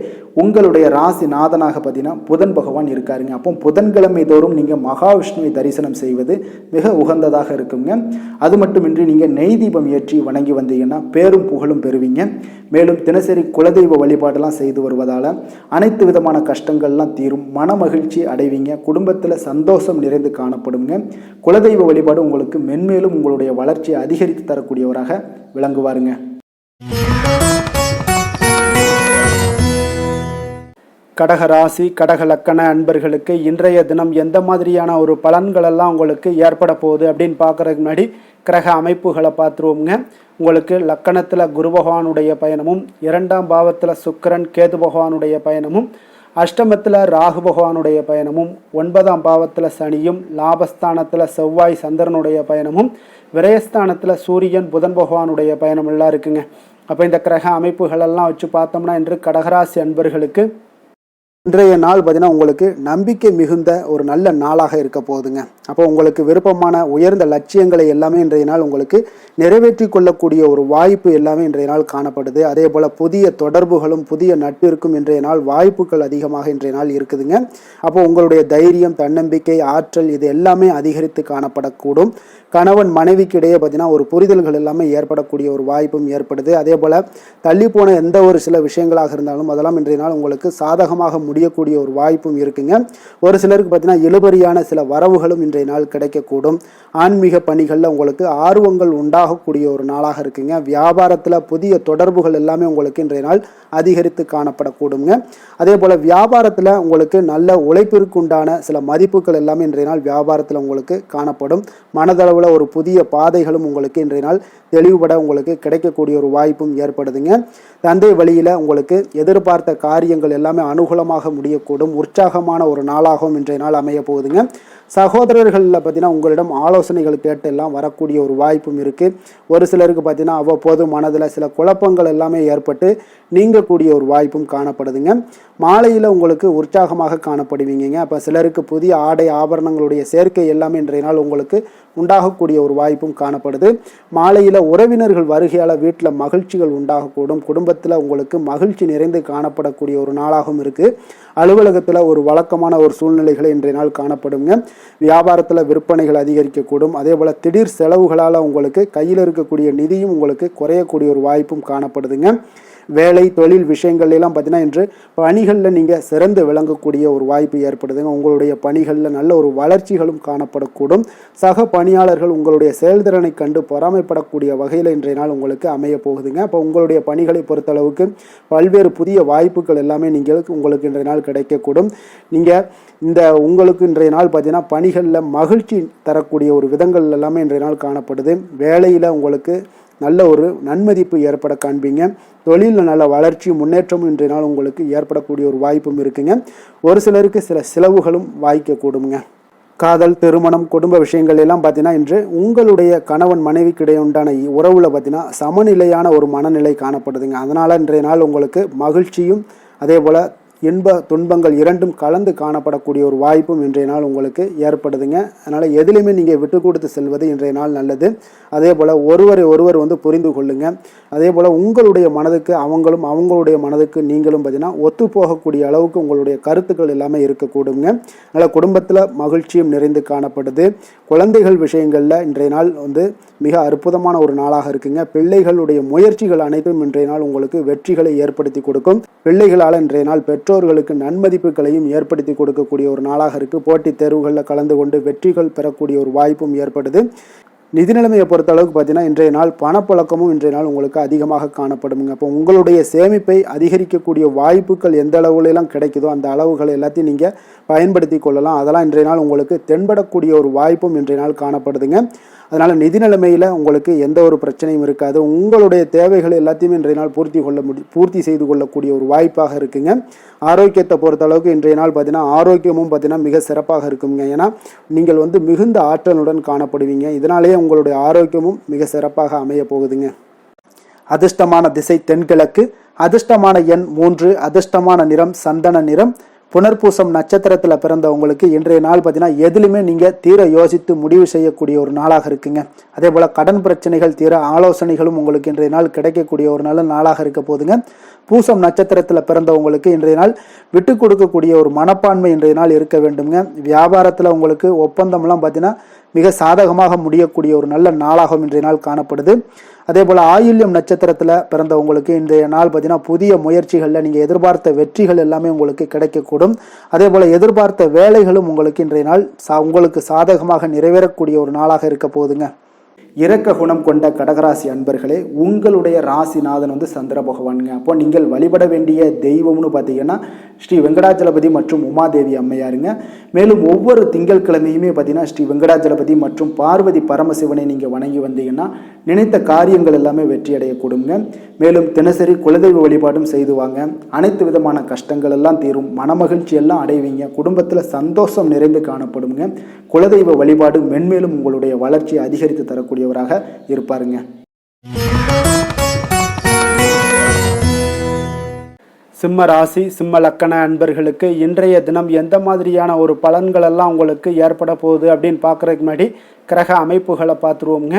உங்களுடைய ராசி நாதனாக பார்த்தீங்கன்னா புதன் பகவான் இருக்காருங்க. அப்போ புதன்கிழமை தோறும் நீங்கள் மகாவிஷ்ணுவை தரிசனம் செய்வது மிக உகந்ததாக இருக்குங்க. அது மட்டுமின்றி நீங்கள் நெய் தீபம் ஏற்றி வணங்கி வந்தீங்கன்னா பேரும் புகழும் பெறுவீங்க. மேலும் தினசரி குலதெய்வ வழிபாடெல்லாம் செய்து வருவதால் அனைத்து விதமான கஷ்டங்கள்லாம் தீரும், மன மகிழ்ச்சி அடைவீங்க, குடும்பத்தில் சந்தோஷம் நிறைந்து காணப்படுங்க. குலதெய்வ வழிபாடு உங்களுக்கு மென்மேலும் உங்களுடைய வளர்ச்சியை அதிகரித்து தரக்கூடியவராக விளங்குவாருங்க. கடக ராசி கடக லக்கண அன்பர்களுக்கு இன்றைய தினம் எந்த மாதிரியான ஒரு பலன்கள் எல்லாம் உங்களுக்கு ஏற்பட போகுது அப்படின்னு பார்க்கறதுக்கு முன்னாடி கிரக அமைப்புகளை பார்த்துருவோங்க. உங்களுக்கு லக்கணத்தில் குரு பகவானுடைய பயணமும், 2ஆம் பாவத்தில் சுக்கிரன் கேது பகவானுடைய பயணமும், அஷ்டமத்தில் ராகு பகவானுடைய பயணமும், 9ஆம் பாவத்தில் சனியும், லாபஸ்தானத்தில் செவ்வாய் சந்திரனுடைய பயணமும், விரயஸ்தானத்தில் சூரியன் புதன் பகவானுடைய பயணம் எல்லாம் இருக்குங்க. அப்போ இந்த கிரக அமைப்புகளெல்லாம் வச்சு பார்த்தோம்னா இன்று கடகராசி அன்பர்களுக்கு இன்றைய நாள் பார்த்தீங்கன்னா உங்களுக்கு நம்பிக்கை மிகுந்த ஒரு நல்ல நாளாக இருக்க போகுதுங்க. அப்போ உங்களுக்கு விருப்பமான உயர்ந்த லட்சியங்களை எல்லாமே இன்றைய நாள் உங்களுக்கு நிறைவேற்றி கொள்ளக்கூடிய ஒரு வாய்ப்பு எல்லாமே இன்றைய நாள் காணப்படுது. அதே போல் புதிய தொடர்புகளும் புதிய நட்பிற்கும் இன்றைய நாள் வாய்ப்புகள் அதிகமாக இன்றைய நாள் இருக்குதுங்க. அப்போ உங்களுடைய தைரியம், தன்னம்பிக்கை, ஆற்றல் இது எல்லாமே அதிகரித்து காணப்படக்கூடும். கணவன் மனைவிக்கு இடையே பார்த்தீங்கன்னா ஒரு புரிதல்கள் எல்லாமே ஏற்படக்கூடிய ஒரு வாய்ப்பும் ஏற்படுது. அதே போல் தள்ளி போன எந்த ஒரு சில விஷயங்களாக இருந்தாலும் அதெல்லாம் இன்றைய நாள் உங்களுக்கு சாதகமாக முடியக்கூடிய ஒரு வாய்ப்பும் இருக்குங்க. ஒரு சிலருக்கு பார்த்தீங்கன்னா இழுபறியான சில வரவுகளும் இன்றைய நாள் கிடைக்கக்கூடும். ஆன்மீக பணிகளில் உங்களுக்கு ஆர்வங்கள் உண்டாகக்கூடிய ஒரு நாளாக இருக்குங்க. வியாபாரத்தில் புதிய தொடர்புகள் எல்லாமே உங்களுக்கு இன்றைய நாள் அதிகரித்து காணப்படக்கூடுங்க. அதே போல் வியாபாரத்தில் உங்களுக்கு நல்ல உழைப்பிற்கு உண்டான சில மதிப்புகள் எல்லாமே இன்றைய நாள் வியாபாரத்தில் உங்களுக்கு காணப்படும். மனதளவில் ஒரு புதிய பாதைகளும் உங்களுக்கு இன்றைய நாள் தெளிவுபட உங்களுக்கு கிடைக்கக்கூடிய ஒரு வாய்ப்பும் ஏற்படுதுங்க. தந்தை வழியில் உங்களுக்கு எதிர்பார்த்த காரியங்கள் எல்லாமே அனுகூலமாக முடியக்கூடும். உற்சாகமான ஒரு நாளாகவும் இன்றைய நாள் அமைய போகுதுங்க. சகோதரர்களில் பார்த்தீங்கன்னா உங்களிடம் ஆலோசனைகள் கேட்டு எல்லாம் வரக்கூடிய ஒரு வாய்ப்பும் இருக்குது. ஒரு சிலருக்கு பார்த்தீங்கன்னா அவ்வப்போது மனதில் சில குழப்பங்கள் எல்லாமே ஏற்பட்டு நீங்கக்கூடிய ஒரு வாய்ப்பும் காணப்படுதுங்க. மாலையில் உங்களுக்கு உற்சாகமாக காணப்படுவீங்க. அப்போ சிலருக்கு புதிய ஆடை ஆபரணங்களுடைய சேர்க்கை எல்லாமே இன்றைய நாள் உங்களுக்கு உண்டாகக்கூடிய ஒரு வாய்ப்பும் காணப்படுது. மாலையில் உறவினர்கள் வருகையால் வீட்டில் மகிழ்ச்சிகள் உண்டாகக்கூடும். குடும்பத்தில் உங்களுக்கு மகிழ்ச்சி நிறைந்து காணப்படக்கூடிய ஒரு நாளாகவும் இருக்குது. அலுவலகத்தில் ஒரு வழக்கமான ஒரு சூழ்நிலைகளை இன்றைய நாள் காணப்படுங்க. வியாபாரத்தில் விற்பனைகள் அதிகரிக்கக்கூடும். அதே போல் திடீர் செலவுகளால் உங்களுக்கு கையில் இருக்கக்கூடிய நிதியும் உங்களுக்கு குறையக்கூடிய ஒரு வாய்ப்பும் காணப்படுதுங்க. வேலை தொழில் விஷயங்கள் எல்லாம் பார்த்தீங்கன்னா இன்று பணிகளில் நீங்கள் சிறந்து விளங்கக்கூடிய ஒரு வாய்ப்பு ஏற்படுதுங்க. உங்களுடைய பணிகளில் நல்ல ஒரு வளர்ச்சிகளும் காணப்படக்கூடும். சக பணியாளர்கள் உங்களுடைய செயல்திறனை கண்டு பொறாமைப்படக்கூடிய வகையில் இன்றைய நாள் உங்களுக்கு அமைய போகுதுங்க. அப்போ உங்களுடைய பணிகளை பொறுத்தளவுக்கு பல்வேறு புதிய வாய்ப்புகள் எல்லாமே உங்களுக்கு இன்றைய நாள் கிடைக்கக்கூடும். நீங்கள் உங்களுக்கு இன்றைய நாள் பார்த்தீங்கன்னா பணிகளில் மகிழ்ச்சி தரக்கூடிய ஒரு விதங்கள் எல்லாமே இன்றைய நாள் காணப்படுது. வேலையில் உங்களுக்கு நல்ல ஒரு நன்மதிப்பு ஏற்பட காண்பீங்க. தொழிலில் நல்ல வளர்ச்சி முன்னேற்றமும் இன்றைய நாள் உங்களுக்கு ஏற்படக்கூடிய ஒரு வாய்ப்பும் இருக்குங்க. ஒரு சிலருக்கு சில செலவுகளும் வாய்க்கக்கூடுங்க. காதல், திருமணம், குடும்ப விஷயங்கள் எல்லாம் பார்த்தீங்கன்னா இன்று உங்களுடைய கணவன் மனைவிக்கிடையே உண்டான உறவில் பார்த்தீங்கன்னா சமநிலையான ஒரு மனநிலை காணப்படுதுங்க. அதனால் இன்றைய நாள் உங்களுக்கு மகிழ்ச்சியும் அதே போல் இன்ப துன்பங்கள் இரண்டும் கலந்து காணப்படக்கூடிய ஒரு வாய்ப்பும் இன்றைய நாள் உங்களுக்கு ஏற்படுதுங்க. அதனால் எதிலையுமே நீங்கள் விட்டு கொடுத்து செல்வது இன்றைய நாள் நல்லது. அதே போல் ஒருவர் புரிந்து கொள்ளுங்க. அதே போல் உங்களுடைய மனதுக்கு அவங்களும் அவங்களுடைய மனதுக்கு நீங்களும் பார்த்தீங்கன்னா ஒத்து போகக்கூடிய அளவுக்கு உங்களுடைய கருத்துக்கள் எல்லாமே இருக்கக்கூடுங்க. அதனால் குடும்பத்தில் மகிழ்ச்சியும் நிறைந்து காணப்படுது. குழந்தைகள் விஷயங்களில் இன்றைய நாள் மிக அற்புதமான ஒரு நாளாக இருக்குங்க. பிள்ளைகளுடைய முயற்சிகள் அனைத்தும் இன்றைய நாள் உங்களுக்கு வெற்றிகளை ஏற்படுத்தி கொடுக்கும். பிள்ளைகளால் இன்றைய நாள் பெற்றோர்களுக்கு நன்மதிப்புகளையும் ஏற்படுத்தி கொடுக்கக்கூடிய ஒரு நாளாக இருக்குது. போட்டித் தேர்வுகளில் கலந்து கொண்டு வெற்றிகள் பெறக்கூடிய ஒரு வாய்ப்பும் ஏற்படுது. நிதி நிலைமையை பொறுத்த அளவுக்கு பார்த்தீங்கன்னா இன்றைய நாள் பணப்புழக்கமும் இன்றைய நாள் உங்களுக்கு அதிகமாக காணப்படுங்க. அப்போ உங்களுடைய சேமிப்பை அதிகரிக்கக்கூடிய வாய்ப்புகள் எந்த அளவுலாம் கிடைக்குதோ அந்த அளவுகள் எல்லாத்தையும் நீங்கள் பயன்படுத்தி கொள்ளலாம். அதெல்லாம் இன்றைய நாள் உங்களுக்கு தென்படக்கூடிய ஒரு வாய்ப்பும் இன்றைய நாள் காணப்படுதுங்க. அதனால் நிதி நிலைமையில் உங்களுக்கு எந்த ஒரு பிரச்சனையும் இருக்காது. உங்களுடைய தேவைகள் எல்லாத்தையுமே இன்றைய நாள் பூர்த்தி செய்து கொள்ளக்கூடிய ஒரு வாய்ப்பாக இருக்குங்க. ஆரோக்கியத்தை பொறுத்த அளவுக்கு இன்றைய நாள் பார்த்தீங்கன்னா ஆரோக்கியமும் பார்த்தீங்கன்னா மிக சிறப்பாக இருக்குங்க. ஏன்னா நீங்கள் மிகுந்த ஆற்றலுடன் காணப்படுவீங்க. இதனாலேயே உங்களுடைய ஆரோக்கியமும் மிக சிறப்பாக அமைய போகுதுங்க. அதிர்ஷ்டமான திசை தென்கிழக்கு, அதிர்ஷ்டமான எண் 3, அதிர்ஷ்டமான நிறம் சந்தன நிறம். புனர்பூசம் நட்சத்திரத்தில் பிறந்தவங்களுக்கு இன்றைய நாள் பார்த்தீங்கன்னா எதிலுமே நீங்கள் தீர யோசித்து முடிவு செய்யக்கூடிய ஒரு நாளாக இருக்குங்க. அதே போல் கடன் பிரச்சனைகள் தீர ஆலோசனைகளும் உங்களுக்கு இன்றைய நாள் கிடைக்கக்கூடிய ஒரு நல்ல நாளாக இருக்க போதுங்க. பூசம் நட்சத்திரத்தில் பிறந்தவங்களுக்கு இன்றைய நாள் விட்டு கொடுக்கக்கூடிய ஒரு மனப்பான்மை இன்றைய நாள் இருக்க வேண்டுங்க. வியாபாரத்தில் உங்களுக்கு ஒப்பந்தம்லாம் பார்த்தீங்கன்னா மிக சாதகமாக முடியக்கூடிய ஒரு நல்ல நாளாகவும் இன்றைய நாள் காணப்படுது. அதே போல் ஆயில்யம் நட்சத்திரத்தில் பிறந்தவங்களுக்கு இன்றைய நாள் பார்த்தீங்கன்னா புதிய முயற்சிகளில் நீங்கள் எதிர்பார்த்த வெற்றிகள் எல்லாமே உங்களுக்கு கிடைக்கக்கூடும். அதே போல் எதிர்பார்த்த வேலைகளும் உங்களுக்கு இன்றைய நாள் உங்களுக்கு சாதகமாக நிறைவேறக்கூடிய ஒரு நாளாக இருக்க போகுதுங்க. இரக்க குணம் கொண்ட கடகராசி அன்பர்களே, உங்களுடைய ராசிநாதன் சந்திர பகவானுங்க. அப்போ நீங்கள் வழிபட வேண்டிய தெய்வம்னு பார்த்தீங்கன்னா ஸ்ரீ வெங்கடாஜலபதி மற்றும் உமாதேவி அம்மையாருங்க. மேலும் ஒவ்வொரு திங்கட்கிழமையுமே பார்த்தீங்கன்னா ஸ்ரீ வெங்கடாஜலபதி மற்றும் பார்வதி பரமசிவனை நீங்கள் வணங்கி வந்தீங்கன்னா நினைத்த காரியங்கள் எல்லாமே வெற்றி அடையக்கூடுங்க. மேலும் தினசரி குலதெய்வ வழிபாடும் செய்து வாங்க. அனைத்து விதமான கஷ்டங்கள் எல்லாம் தீரும், மனமகிழ்ச்சி எல்லாம் அடைவீங்க, குடும்பத்தில் சந்தோஷம் நிறைந்து காணப்படுங்க. குலதெய்வ வழிபாடு மென்மேலும் உங்களுடைய வளர்ச்சியை அதிகரித்து தரக்கூடியவராக இருப்பாருங்க. சிம்ம ராசி சிம்ம லக்கண அன்பர்களுக்கு இன்றைய தினம் எந்த மாதிரியான ஒரு பலன்கள் எல்லாம் உங்களுக்கு ஏற்பட போகுது அப்படின்னு பார்க்குறதுக்கு முன்னாடி கிரக அமைப்புகளை பார்த்துருவோங்க.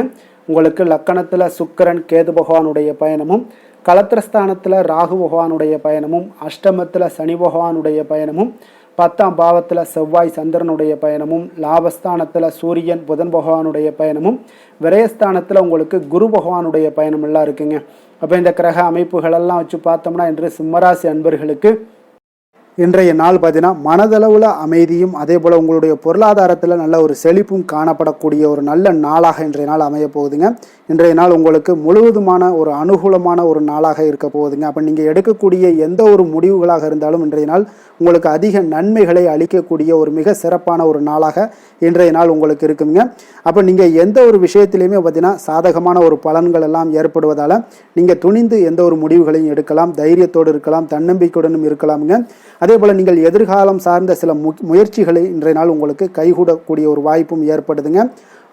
உங்களுக்கு லக்கணத்தில் சுக்கிரன் கேது பகவானுடைய பயணமும், களத்திரஸ்தானத்தில் ராகு பகவானுடைய பயணமும், அஷ்டமத்தில் சனி பகவானுடைய பயணமும், 10ஆம் பாவத்தில் செவ்வாய் சந்திரனுடைய பயணமும், லாபஸ்தானத்தில் சூரியன் புதன் பகவானுடைய பயணமும், விரயஸ்தானத்தில் உங்களுக்கு குரு பகவானுடைய பயணம் எல்லாம் இருக்குங்க. அப்போ இந்த கிரக அமைப்புகளெல்லாம் வச்சு பார்த்தோம்னா இன்று சிம்மராசி அன்பர்களுக்கு இன்றைய நாள் பார்த்தீங்கன்னா மனதளவில் அமைதியும் அதே போல் உங்களுடைய பொருளாதாரத்தில் நல்ல ஒரு செழிப்பும் காணப்படக்கூடிய ஒரு நல்ல நாளாக இன்றைய நாள் அமைய போகுதுங்க. இன்றைய நாள் உங்களுக்கு முழுவதுமான ஒரு அனுகூலமான ஒரு நாளாக இருக்க போகுதுங்க. அப்போ நீங்கள் எடுக்கக்கூடிய எந்த ஒரு முடிவுகளாக இருந்தாலும் இன்றைய நாள் உங்களுக்கு அதிக நன்மைகளை அளிக்கக்கூடிய ஒரு மிக சிறப்பான ஒரு நாளாக இன்றைய நாள் உங்களுக்கு இருக்குங்க. அப்போ நீங்கள் எந்த ஒரு விஷயத்திலையுமே பார்த்தீங்கன்னா சாதகமான ஒரு பலன்கள் எல்லாம் ஏற்படுவதால் நீங்கள் துணிந்து எந்த ஒரு முடிவுகளையும் எடுக்கலாம், தைரியத்தோடு இருக்கலாம், தன்னம்பிக்கையுடனும் இருக்கலாமுங்க. அதே போல் நீங்கள் எதிர்காலம் சார்ந்த சில முயற்சிகளை இன்றைய நாள் உங்களுக்கு கைகூடக்கூடிய ஒரு வாய்ப்பும் ஏற்படுதுங்க.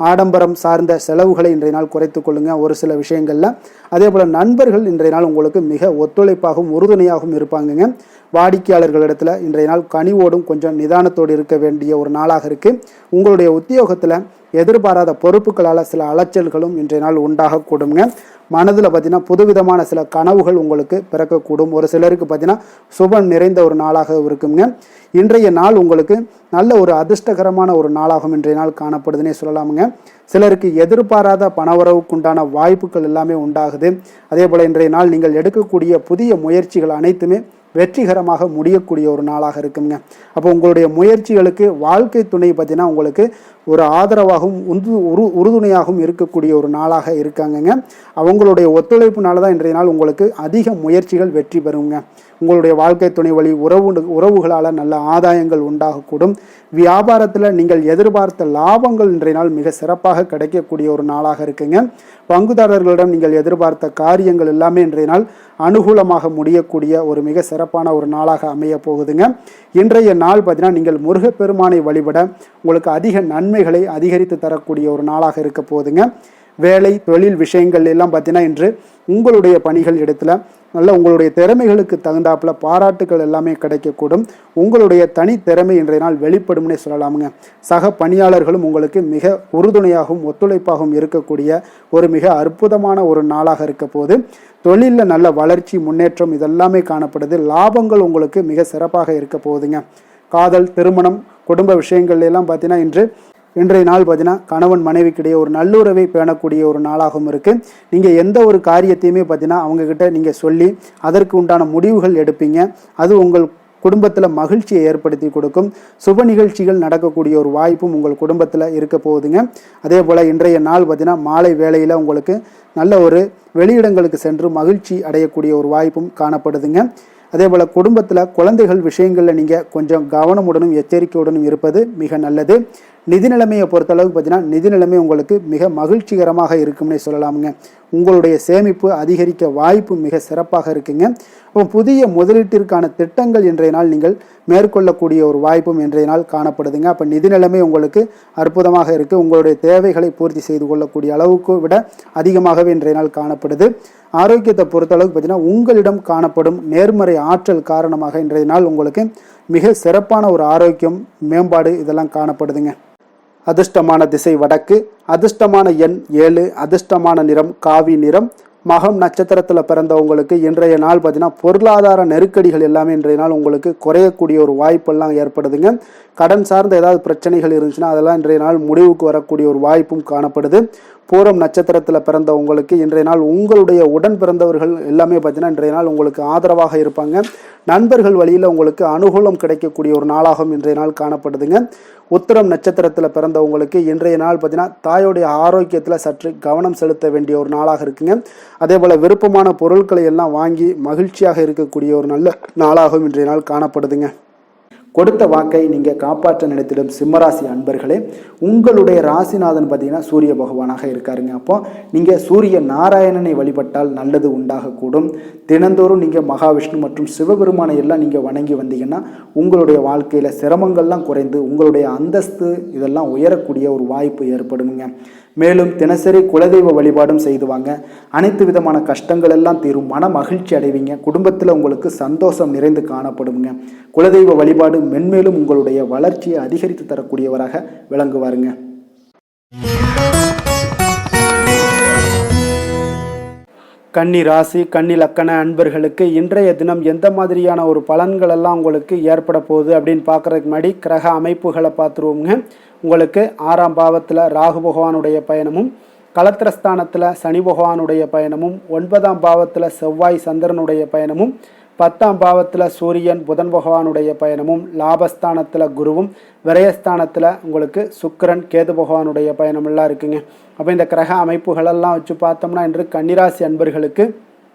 ஆடம்பரம் சார்ந்த செலவுகளை இன்றைய நாள் குறைத்து கொள்ளுங்க ஒரு சில விஷயங்கள்ல. அதே போல் நண்பர்கள் இன்றைய நாள் உங்களுக்கு மிக ஒத்துழைப்பாகவும் உறுதுணையாகவும் இருப்பாங்கங்க. வாடிக்கையாளர்களிடத்துல இன்றைய நாள் கனிவோடும் கொஞ்சம் நிதானத்தோடு இருக்க வேண்டிய ஒரு நாளாக இருக்கு. உங்களுடைய உத்தியோகத்தில் எதிர்பாராத பொறுப்புகளால் சில அலைச்சல்களும் இன்றைய நாள் உண்டாகக்கூடுங்க. மனதில் பார்த்தீங்கன்னா புதுவிதமான சில கனவுகள் உங்களுக்கு பிறக்கக்கூடும். ஒரு சிலருக்கு பார்த்தீங்கன்னா சுபம் நிறைந்த ஒரு நாளாக இருக்குங்க. இன்றைய நாள் உங்களுக்கு நல்ல ஒரு அதிர்ஷ்டகரமான ஒரு நாளாகவும் இன்றைய நாள் காணப்படுதுன்னே சொல்லலாமுங்க. சிலருக்கு எதிர்பாராத பணவரவுக்குண்டான வாய்ப்புகள் எல்லாமே உண்டாகுது. அதே போல் இன்றைய நாள் நீங்கள் எடுக்கக்கூடிய புதிய முயற்சிகள் அனைத்துமே வெற்றிகரமாக முடியக்கூடிய ஒரு நாளாக இருக்குங்க. அப்போ உங்களுடைய முயற்சிகளுக்கு வாழ்க்கை துணை பார்த்தீங்கன்னா உங்களுக்கு ஒரு ஆதரவாகவும் உறுதுணையாகவும் இருக்கக்கூடிய ஒரு நாளாக இருக்காங்கங்க. அவங்களுடைய ஒத்துழைப்புனால தான் இன்றைய நாள் உங்களுக்கு அதிக முயற்சிகள் வெற்றி பெறுங்க. உங்களுடைய வாழ்க்கை துணை வழி உறவுகளால் நல்ல ஆதாயங்கள் உண்டாகக்கூடும். வியாபாரத்தில் நீங்கள் எதிர்பார்த்த லாபங்கள் இன்றைய நாள் மிக சிறப்பாக கிடைக்கக்கூடிய ஒரு நாளாக இருக்குங்க. பங்குதாரர்களிடம் நீங்கள் எதிர்பார்த்த காரியங்கள் எல்லாமே இன்றைய நாள் அனுகூலமாக முடியக்கூடிய ஒரு மிக சிறப்பான ஒரு நாளாக அமைய போகுதுங்க. இன்றைய நாள் பார்த்தீங்கன்னா நீங்கள் முருகப்பெருமானை வழிபட உங்களுக்கு அதிக நன்மைகளை அதிகரித்து தரக்கூடிய ஒரு நாளாக இருக்க போகுதுங்க. வேலை தொழில் விஷயங்கள் எல்லாம் பார்த்தீங்கன்னா இன்று உங்களுடைய பணிகள் இடத்துல நல்ல உங்களுடைய திறமைகளுக்கு தகுந்தாப்புல பாராட்டுகள் எல்லாமே கிடைக்கக்கூடும். உங்களுடைய தனி திறமை இன்றைய நாள் வெளிப்படும்னே சொல்லலாமுங்க. சக பணியாளர்களும் உங்களுக்கு மிக உறுதுணையாகவும் ஒத்துழைப்பாகவும் இருக்கக்கூடிய ஒரு மிக அற்புதமான ஒரு நாளாக இருக்க போது. தொழிலில் நல்ல வளர்ச்சி முன்னேற்றம் இதெல்லாமே காணப்படுது. லாபங்கள் உங்களுக்கு மிக சிறப்பாக இருக்க போகுதுங்க. காதல் திருமணம் குடும்ப விஷயங்கள் எல்லாம் பார்த்தீங்கன்னா இன்றைய நாள் பார்த்தீங்கன்னா கணவன் மனைவிக்கிடையே ஒரு நல்லுறவை பேணக்கூடிய ஒரு நாளாகவும் இருக்குது. நீங்கள் எந்த ஒரு காரியத்தையுமே பார்த்தீங்கன்னா அவங்கக்கிட்ட நீங்கள் சொல்லி அதற்கு உண்டான முடிவுகள் எடுப்பீங்க. அது உங்கள் குடும்பத்தில் மகிழ்ச்சியை ஏற்படுத்தி கொடுக்கும். சுப நிகழ்ச்சிகள் நடக்கக்கூடிய ஒரு வாய்ப்பும் உங்கள் குடும்பத்தில் இருக்க போகுதுங்க. அதே போல் இன்றைய நாள் பார்த்தீங்கன்னா மாலை வேளையில் உங்களுக்கு நல்ல ஒரு வெளியிடங்களுக்கு சென்று மகிழ்ச்சி அடையக்கூடிய ஒரு வாய்ப்பும் காணப்படுதுங்க. அதே போல் குடும்பத்தில் குழந்தைகள் விஷயங்களில் நீங்கள் கொஞ்சம் கவனமுடனும் எச்சரிக்கையுடனும் இருப்பது மிக நல்லது. நிதி நிலைமையை பொறுத்தளவுக்கு பார்த்தீங்கன்னா நிதி நிலைமை உங்களுக்கு மிக மகிழ்ச்சிகரமாக இருக்கும்னே சொல்லலாமுங்க. உங்களுடைய சேமிப்பு அதிகரிக்க வாய்ப்பு மிக சிறப்பாக இருக்குங்க. அப்போ புதிய முதலீட்டிற்கான திட்டங்கள் இன்றைய நாள் நீங்கள் மேற்கொள்ளக்கூடிய ஒரு வாய்ப்பும் இன்றைய நாள் காணப்படுதுங்க. அப்போ நிதி நிலைமை உங்களுக்கு அற்புதமாக இருக்குது. உங்களுடைய தேவைகளை பூர்த்தி செய்து கொள்ளக்கூடிய அளவுக்கு விட அதிகமாகவே இன்றைய நாள் காணப்படுது. ஆரோக்கியத்தை பொறுத்தளவுக்கு பார்த்தீங்கன்னா உங்களிடம் காணப்படும் நேர்மறை ஆற்றல் காரணமாக இன்றைய நாள் உங்களுக்கு மிக சிறப்பான ஒரு ஆரோக்கியம் மேம்பாடு இதெல்லாம் காணப்படுதுங்க. அதிர்ஷ்டமான திசை வடக்கு, அதிர்ஷ்டமான எண் 7, அதிர்ஷ்டமான நிறம் காவி நிறம். மகம் நட்சத்திரத்தில் பிறந்தவங்களுக்கு இன்றைய நாள் பார்த்தீங்கன்னா பொருளாதார நெருக்கடிகள் எல்லாமே இன்றைய நாள் உங்களுக்கு குறையக்கூடிய ஒரு வாய்ப்பெல்லாம் ஏற்படுதுங்க. கடன் சார்ந்த ஏதாவது பிரச்சனைகள் இருந்துச்சுன்னா அதெல்லாம் இன்றைய நாள் முடிவுக்கு வரக்கூடிய ஒரு வாய்ப்பும் காணப்படுது. பூரம் நட்சத்திரத்தில் பிறந்த உங்களுக்கு இன்றைய நாள் உங்களுடைய உடன் பிறந்தவர்கள் எல்லாமே பார்த்தீங்கன்னா இன்றைய நாள் உங்களுக்கு ஆதரவாக இருப்பாங்க. நண்பர்கள் வழியில் உங்களுக்கு அனுகூலம் கிடைக்கக்கூடிய ஒரு நாளாகவும் இன்றைய நாள் காணப்படுதுங்க. உத்திரம் நட்சத்திரத்தில் பிறந்த உங்களுக்கு இன்றைய நாள் பார்த்தீங்கன்னா தாயோடைய ஆரோக்கியத்தில் சற்று கவனம் செலுத்த வேண்டிய ஒரு நாளாக இருக்குங்க. அதே போல் விருப்பமான பொருட்களை எல்லாம் வாங்கி மகிழ்ச்சியாக இருக்கக்கூடிய ஒரு நல்ல நாளாகவும் இன்றைய நாள் காணப்படுதுங்க. கொடுத்த வாக்கை நீங்கள் காப்பாற்ற நினைத்திடும் சிம்மராசி அன்பர்களே, உங்களுடைய ராசிநாதன் பார்த்தீங்கன்னா சூரிய பகவானாக இருக்காருங்க. அப்போ நீங்கள் சூரிய நாராயணனை வழிபட்டால் நல்லது உண்டாகக்கூடும். தினந்தோறும் நீங்கள் மகாவிஷ்ணு மற்றும் சிவபெருமானை எல்லாம் நீங்கள் வணங்கி வந்தீங்கன்னா உங்களுடைய வாழ்க்கையில் சிரமங்கள்லாம் குறைந்து உங்களுடைய அந்தஸ்து இதெல்லாம் உயரக்கூடிய ஒரு வாய்ப்பு ஏற்படுங்க. மேலும் தினசரி குலதெய்வ வழிபாடும் செய்துவாங்க. அனைத்து விதமான கஷ்டங்கள் எல்லாம் தீரும். மன மகிழ்ச்சி அடைவீங்க. குடும்பத்தில் உங்களுக்கு சந்தோஷம் நிறைந்து காணப்படுங்க. குலதெய்வ வழிபாடு மென்மேலும் உங்களுடைய வளர்ச்சியை அதிகரித்து தரக்கூடியவராக விளங்குவாருங்க. கன்னி ராசி கன்னி லக்கண அன்பர்களுக்கு இன்றைய தினம் எந்த மாதிரியான ஒரு பலன்கள் எல்லாம் உங்களுக்கு ஏற்பட போகுது அப்படின்னு பார்க்குறதுக்கு முன்னாடி கிரக அமைப்புகளை பார்த்துருவோங்க. உங்களுக்கு 6ஆம் பாவத்தில் ராகு பகவானுடைய பயணமும், கலத்திரஸ்தானத்தில் சனி பகவானுடைய பயணமும், 9ஆம் பாவத்தில் செவ்வாய் சந்திரனுடைய பயணமும், 10ஆம் பாவத்தில் சூரியன் புதன் பகவானுடைய பயணமும், லாபஸ்தானத்தில் குருவும், விரயஸ்தானத்தில் உங்களுக்கு சுக்கிரன் கேது பகவானுடைய பயணமெல்லாம் இருக்குங்க. அப்போ இந்த கிரக அமைப்புகளெல்லாம் வச்சு பார்த்தோம்னா இன்று கன்னிராசி அன்பர்களுக்கு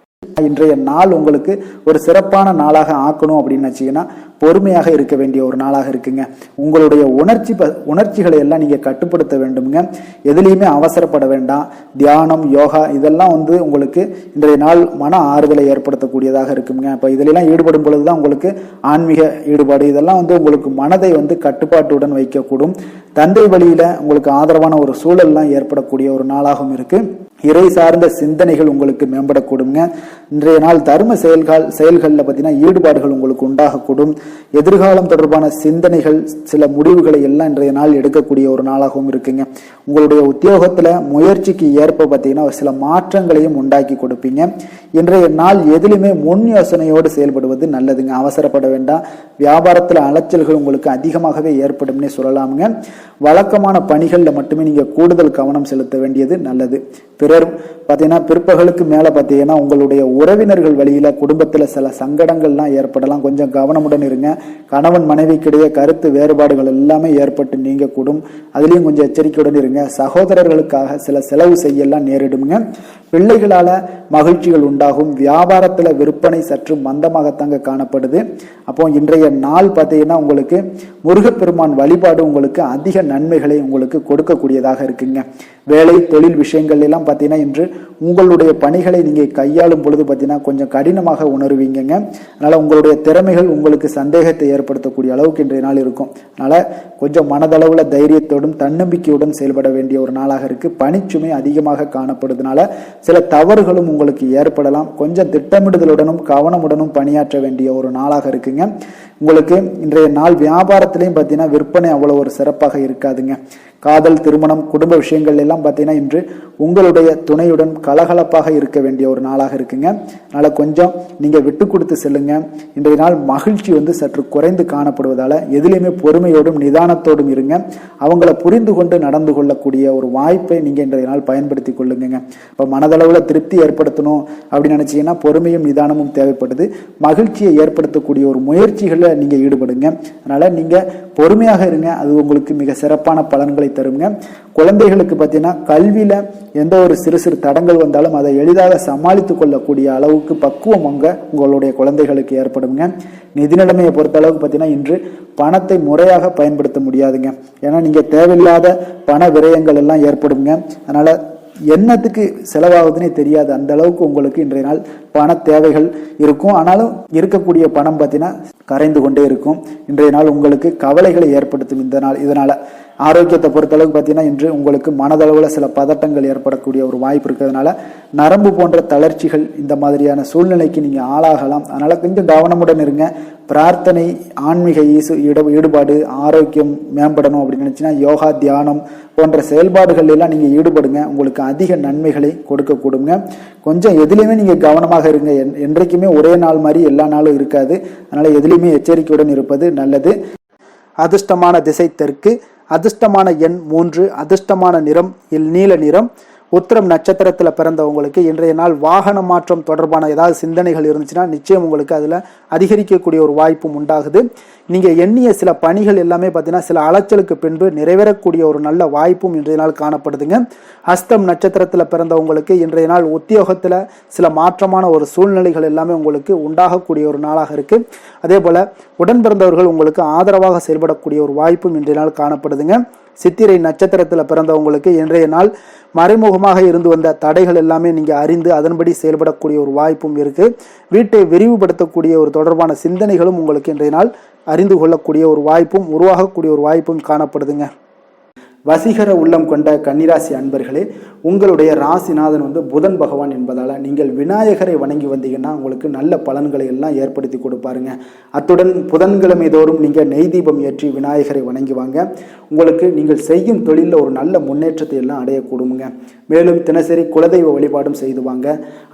இன்றைய நாள் உங்களுக்கு ஒரு சிறப்பான நாளாக ஆக்கணும் அப்படின்னு வச்சிங்கன்னா பொறுமையாக இருக்க வேண்டிய ஒரு நாளாக இருக்குங்க. உங்களுடைய உணர்ச்சிகளை எல்லாம் நீங்கள் கட்டுப்படுத்த வேண்டுங்க. எதுலேயுமே அவசரப்பட வேண்டாம். தியானம், யோகா இதெல்லாம் உங்களுக்கு இன்றைய நாள் மன ஆறுதலை ஏற்படுத்தக்கூடியதாக இருக்குங்க. இப்போ இதிலெல்லாம் ஈடுபடும் பொழுது தான் உங்களுக்கு ஆன்மீக ஈடுபாடு இதெல்லாம் உங்களுக்கு மனதை கட்டுப்பாட்டுடன் வைக்கக்கூடும். தந்தை வழியில் உங்களுக்கு ஆதரவான ஒரு சூழல்லாம் ஏற்படக்கூடிய ஒரு நாளாகவும் இருக்கு. இறை சார்ந்த சிந்தனைகள் உங்களுக்கு மேம்படக்கூடுங்க. இன்றைய நாள் தர்ம செயல்களில் பார்த்தீங்கன்னா ஈடுபாடுகள் உங்களுக்கு உண்டாகக்கூடும். எதிர்காலம் தொடர்பான சிந்தனைகள், சில முடிவுகளை எல்லாம் இன்றைய நாள் எடுக்கக்கூடிய ஒரு நாளாகவும் இருக்குங்க. உங்களுடைய உத்தியோகத்தில் முயற்சிக்கு ஏற்ப பார்த்தீங்கன்னா சில மாற்றங்களையும் உண்டாக்கி கொடுப்பீங்க. இன்றைய நாள் எதிலுமே முன் யோசனையோடு செயல்படுவது நல்லதுங்க. அவசரப்பட வேண்டாம். வியாபாரத்தில் அலைச்சல்கள் உங்களுக்கு அதிகமாகவே ஏற்படும்னே சொல்லலாமுங்க. வழக்கமான பணிகளில் மட்டுமே நீங்கள் கூடுதல் கவனம் செலுத்த வேண்டியது நல்லது. பிறர் பார்த்தீங்கன்னா பிற்பகலுக்கு மேலே பார்த்தீங்கன்னா உங்களுடைய உறவினர்கள் வழியில் குடும்பத்தில் சில சங்கடங்கள்லாம் ஏற்படலாம். கொஞ்சம் கவனமுடன் இருங்க. கணவன் மனைவிக்கிடையே கருத்து வேறுபாடுகள் எல்லாமே ஏற்பட்டு நீங்கக்கூடும். அதுலேயும் கொஞ்சம் எச்சரிக்கையுடன் இருங்க. சகோதரர்களுக்காக சில செலவு செய்யலாம் நேரிடுங்க. பிள்ளைகளால் மகிழ்ச்சிகள் உண்டாகும். வியாபாரத்தில் விற்பனை சற்று மந்தமாகத்தாங்க காணப்படுது. அப்போ இன்றைய நாள் பார்த்தீங்கன்னா உங்களுக்கு முருகப்பெருமான் வழிபாடு உங்களுக்கு அதிக நன்மைகளை உங்களுக்கு கொடுக்கக்கூடியதாக இருக்குங்க. வேலை தொழில் விஷயங்கள் எல்லாம் பார்த்தீங்கன்னா இன்று உங்களுடைய பணிகளை நீங்கள் கையாளும் பொழுது பார்த்தீங்கன்னா கொஞ்சம் கடினமாக உணர்வீங்க. அதனால் உங்களுடைய திறமைகள் உங்களுக்கு சந்தேகத்தை ஏற்படுத்தக்கூடிய அளவுக்கு இன்றைய நாள் இருக்கும். அதனால் கொஞ்சம் மனதளவில் தைரியத்தோடும் தன்னம்பிக்கையுடன் செயல்பட வேண்டிய ஒரு நாளாக இருக்குது. பணிச்சுமை அதிகமாக காணப்படுறதுனால சில தவறுகளும் உங்களுக்கு ஏற்படலாம். கொஞ்சம் திட்டமிடுதலுடனும் கவனமுடனும் பணியாற்ற வேண்டிய ஒரு நாளாக இருக்குங்க. உங்களுக்கு இன்றைய நாள் வியாபாரத்திலையும் பார்த்தீங்கன்னா விற்பனை அவ்வளோ ஒரு சிறப்பாக இருக்காதுங்க. காதல், திருமணம், குடும்ப விஷயங்கள் எல்லாம் பார்த்தீங்கன்னா இன்று உங்களுடைய துணையுடன் கலகலப்பாக இருக்க வேண்டிய ஒரு நாளாக இருக்குங்க. அதனால் கொஞ்சம் நீங்கள் விட்டு கொடுத்து செல்லுங்க. இன்றைய நாள் மகிழ்ச்சி சற்று குறைந்து காணப்படுவதால் எதிலையுமே பொறுமையோடும் நிதானத்தோடும் இருங்க. அவங்கள புரிந்து கொண்டு நடந்து கொள்ளக்கூடிய ஒரு வாய்ப்பை நீங்கள் இன்றைய நாள் பயன்படுத்தி கொள்ளுங்க. இப்போ மனதளவில் திருப்தி ஏற்படுத்தணும் அப்படின்னு நினச்சிங்கன்னா பொறுமையும் நிதானமும் தேவைப்படுது. மகிழ்ச்சியை ஏற்படுத்தக்கூடிய ஒரு முயற்சிகளில் நீங்கள் ஈடுபடுங்க. அதனால் நீங்கள் பொறுமையாக இருங்க. அது உங்களுக்கு மிக சிறப்பான பலன்களை தருங்க. குழந்தைகளுக்கு பார்த்தீங்கன்னா கல்வியில் எந்த ஒரு சிறு சிறு தடங்கள் வந்தாலும் அதை எளிதாக சமாளித்து கொள்ளக்கூடிய அளவுக்கு பக்குவம் உங்களுடைய குழந்தைகளுக்கு ஏற்படுங்க. நிதி நிலைமையை பொறுத்த அளவுக்கு பார்த்தீங்கன்னா இன்று பணத்தை முறையாக பயன்படுத்த முடியாதுங்க. ஏன்னா நீங்கள் தேவையில்லாத பண விரயங்கள் எல்லாம் ஏற்படுங்க. அதனால் என்னத்துக்கு செலவாகுதுன்னே தெரியாது. அந்த அளவுக்கு உங்களுக்கு இன்றைய நாள் பண தேவைகள் இருக்கும். ஆனாலும் இருக்கக்கூடிய பணம் பார்த்தீங்கன்னா கரைந்து கொண்டே இருக்கும். இன்றைய நாள் உங்களுக்கு கவலைகளை ஏற்படுத்தும். இதனால் ஆரோக்கியத்தை பொறுத்தளவுக்கு பார்த்தீங்கன்னா இன்று உங்களுக்கு மனதளவில் சில பதட்டங்கள் ஏற்படக்கூடிய ஒரு வாய்ப்பு இருக்கிறதுனால நரம்பு போன்ற தளர்ச்சிகள் இந்த மாதிரியான சூழ்நிலைக்கு நீங்கள் ஆளாகலாம். அதனால் கொஞ்சம் கவனமுடன் இருங்க. பிரார்த்தனை, ஆன்மீக ஈடுபாடு, ஆரோக்கியம் மேம்படணும் அப்படின்னு நினச்சின்னா யோகா, தியானம் போன்ற செயல்பாடுகள் எல்லாம் நீங்கள் ஈடுபடுங்க. உங்களுக்கு அதிக நன்மைகளை கொடுக்கக்கூடுங்க. கொஞ்சம் எதுலேயுமே நீங்கள் கவனமாக இருங்க. என்றைக்குமே ஒரே நாள் மாதிரி எல்லா நாளும் இருக்காது. அதனால் எதுலேயுமே எச்சரிக்கையுடன் இருப்பது நல்லது. அதிர்ஷ்டமான திசை தெற்கு, அதிர்ஷ்டமான எண் 3, அதிர்ஷ்டமான நிறம் நீல நிறம், உத்திரம் நட்சத்திரத்தில் பிறந்தவங்களுக்கு இன்றைய நாள் வாகன மாற்றம் தொடர்பான ஏதாவது சிந்தனைகள் இருந்துச்சுன்னா நிச்சயம் உங்களுக்கு அதில் அதிகரிக்கக்கூடிய ஒரு வாய்ப்பும் உண்டாகுது. நீங்கள் எண்ணிய சில பணிகள் எல்லாமே பார்த்தீங்கன்னா சில அலைச்சலுக்கு பின்பு நிறைவேறக்கூடிய ஒரு நல்ல வாய்ப்பும் இன்றைய நாள் காணப்படுதுங்க. ஹஸ்தம் நட்சத்திரத்தில் பிறந்தவங்களுக்கு இன்றைய நாள் உத்தியோகத்தில் சில மாற்றமான ஒரு சூழ்நிலைகள் எல்லாமே உங்களுக்கு உண்டாகக்கூடிய ஒரு நாளாக இருக்கு. அதே போல உடன் பிறந்தவர்கள் உங்களுக்கு ஆதரவாக செயல்படக்கூடிய ஒரு வாய்ப்பும் இன்றைய நாள் காணப்படுதுங்க. சித்திரை நட்சத்திரத்தில் பிறந்தவங்களுக்கு இன்றைய நாள் மறைமுகமாக இருந்து வந்த தடைகள் எல்லாமே நீங்கள் அறிந்து அதன்படி செயல்படக்கூடிய ஒரு வாய்ப்பும் இருக்குது. வீட்டை விரிவுபடுத்தக்கூடிய ஒரு தொடர்பான சிந்தனைகளும் உங்களுக்கு இன்றைய நாள் அறிந்து கொள்ளக்கூடிய ஒரு வாய்ப்பும் உருவாகக்கூடிய ஒரு வாய்ப்பும் காணப்படுதுங்க. வசீகர உள்ளம் கொண்ட கன்னிராசி அன்பர்களே, உங்களுடைய ராசிநாதன் புதன் பகவான் என்பதால் நீங்கள் விநாயகரை வணங்கி வந்தீங்கன்னா உங்களுக்கு நல்ல பலன்களை எல்லாம் ஏற்படுத்தி கொடுப்பாருங்க. அத்துடன் புதன்கிழமை தோறும் நீங்கள் நெய் தீபம் ஏற்றி விநாயகரை வணங்கி வாங்க. உங்களுக்கு நீங்கள் செய்யும் தொழிலில் ஒரு நல்ல முன்னேற்றத்தை எல்லாம் அடையக்கூடுங்க. மேலும் தினசரி குலதெய்வ வழிபாடும் செய்து வாங்க.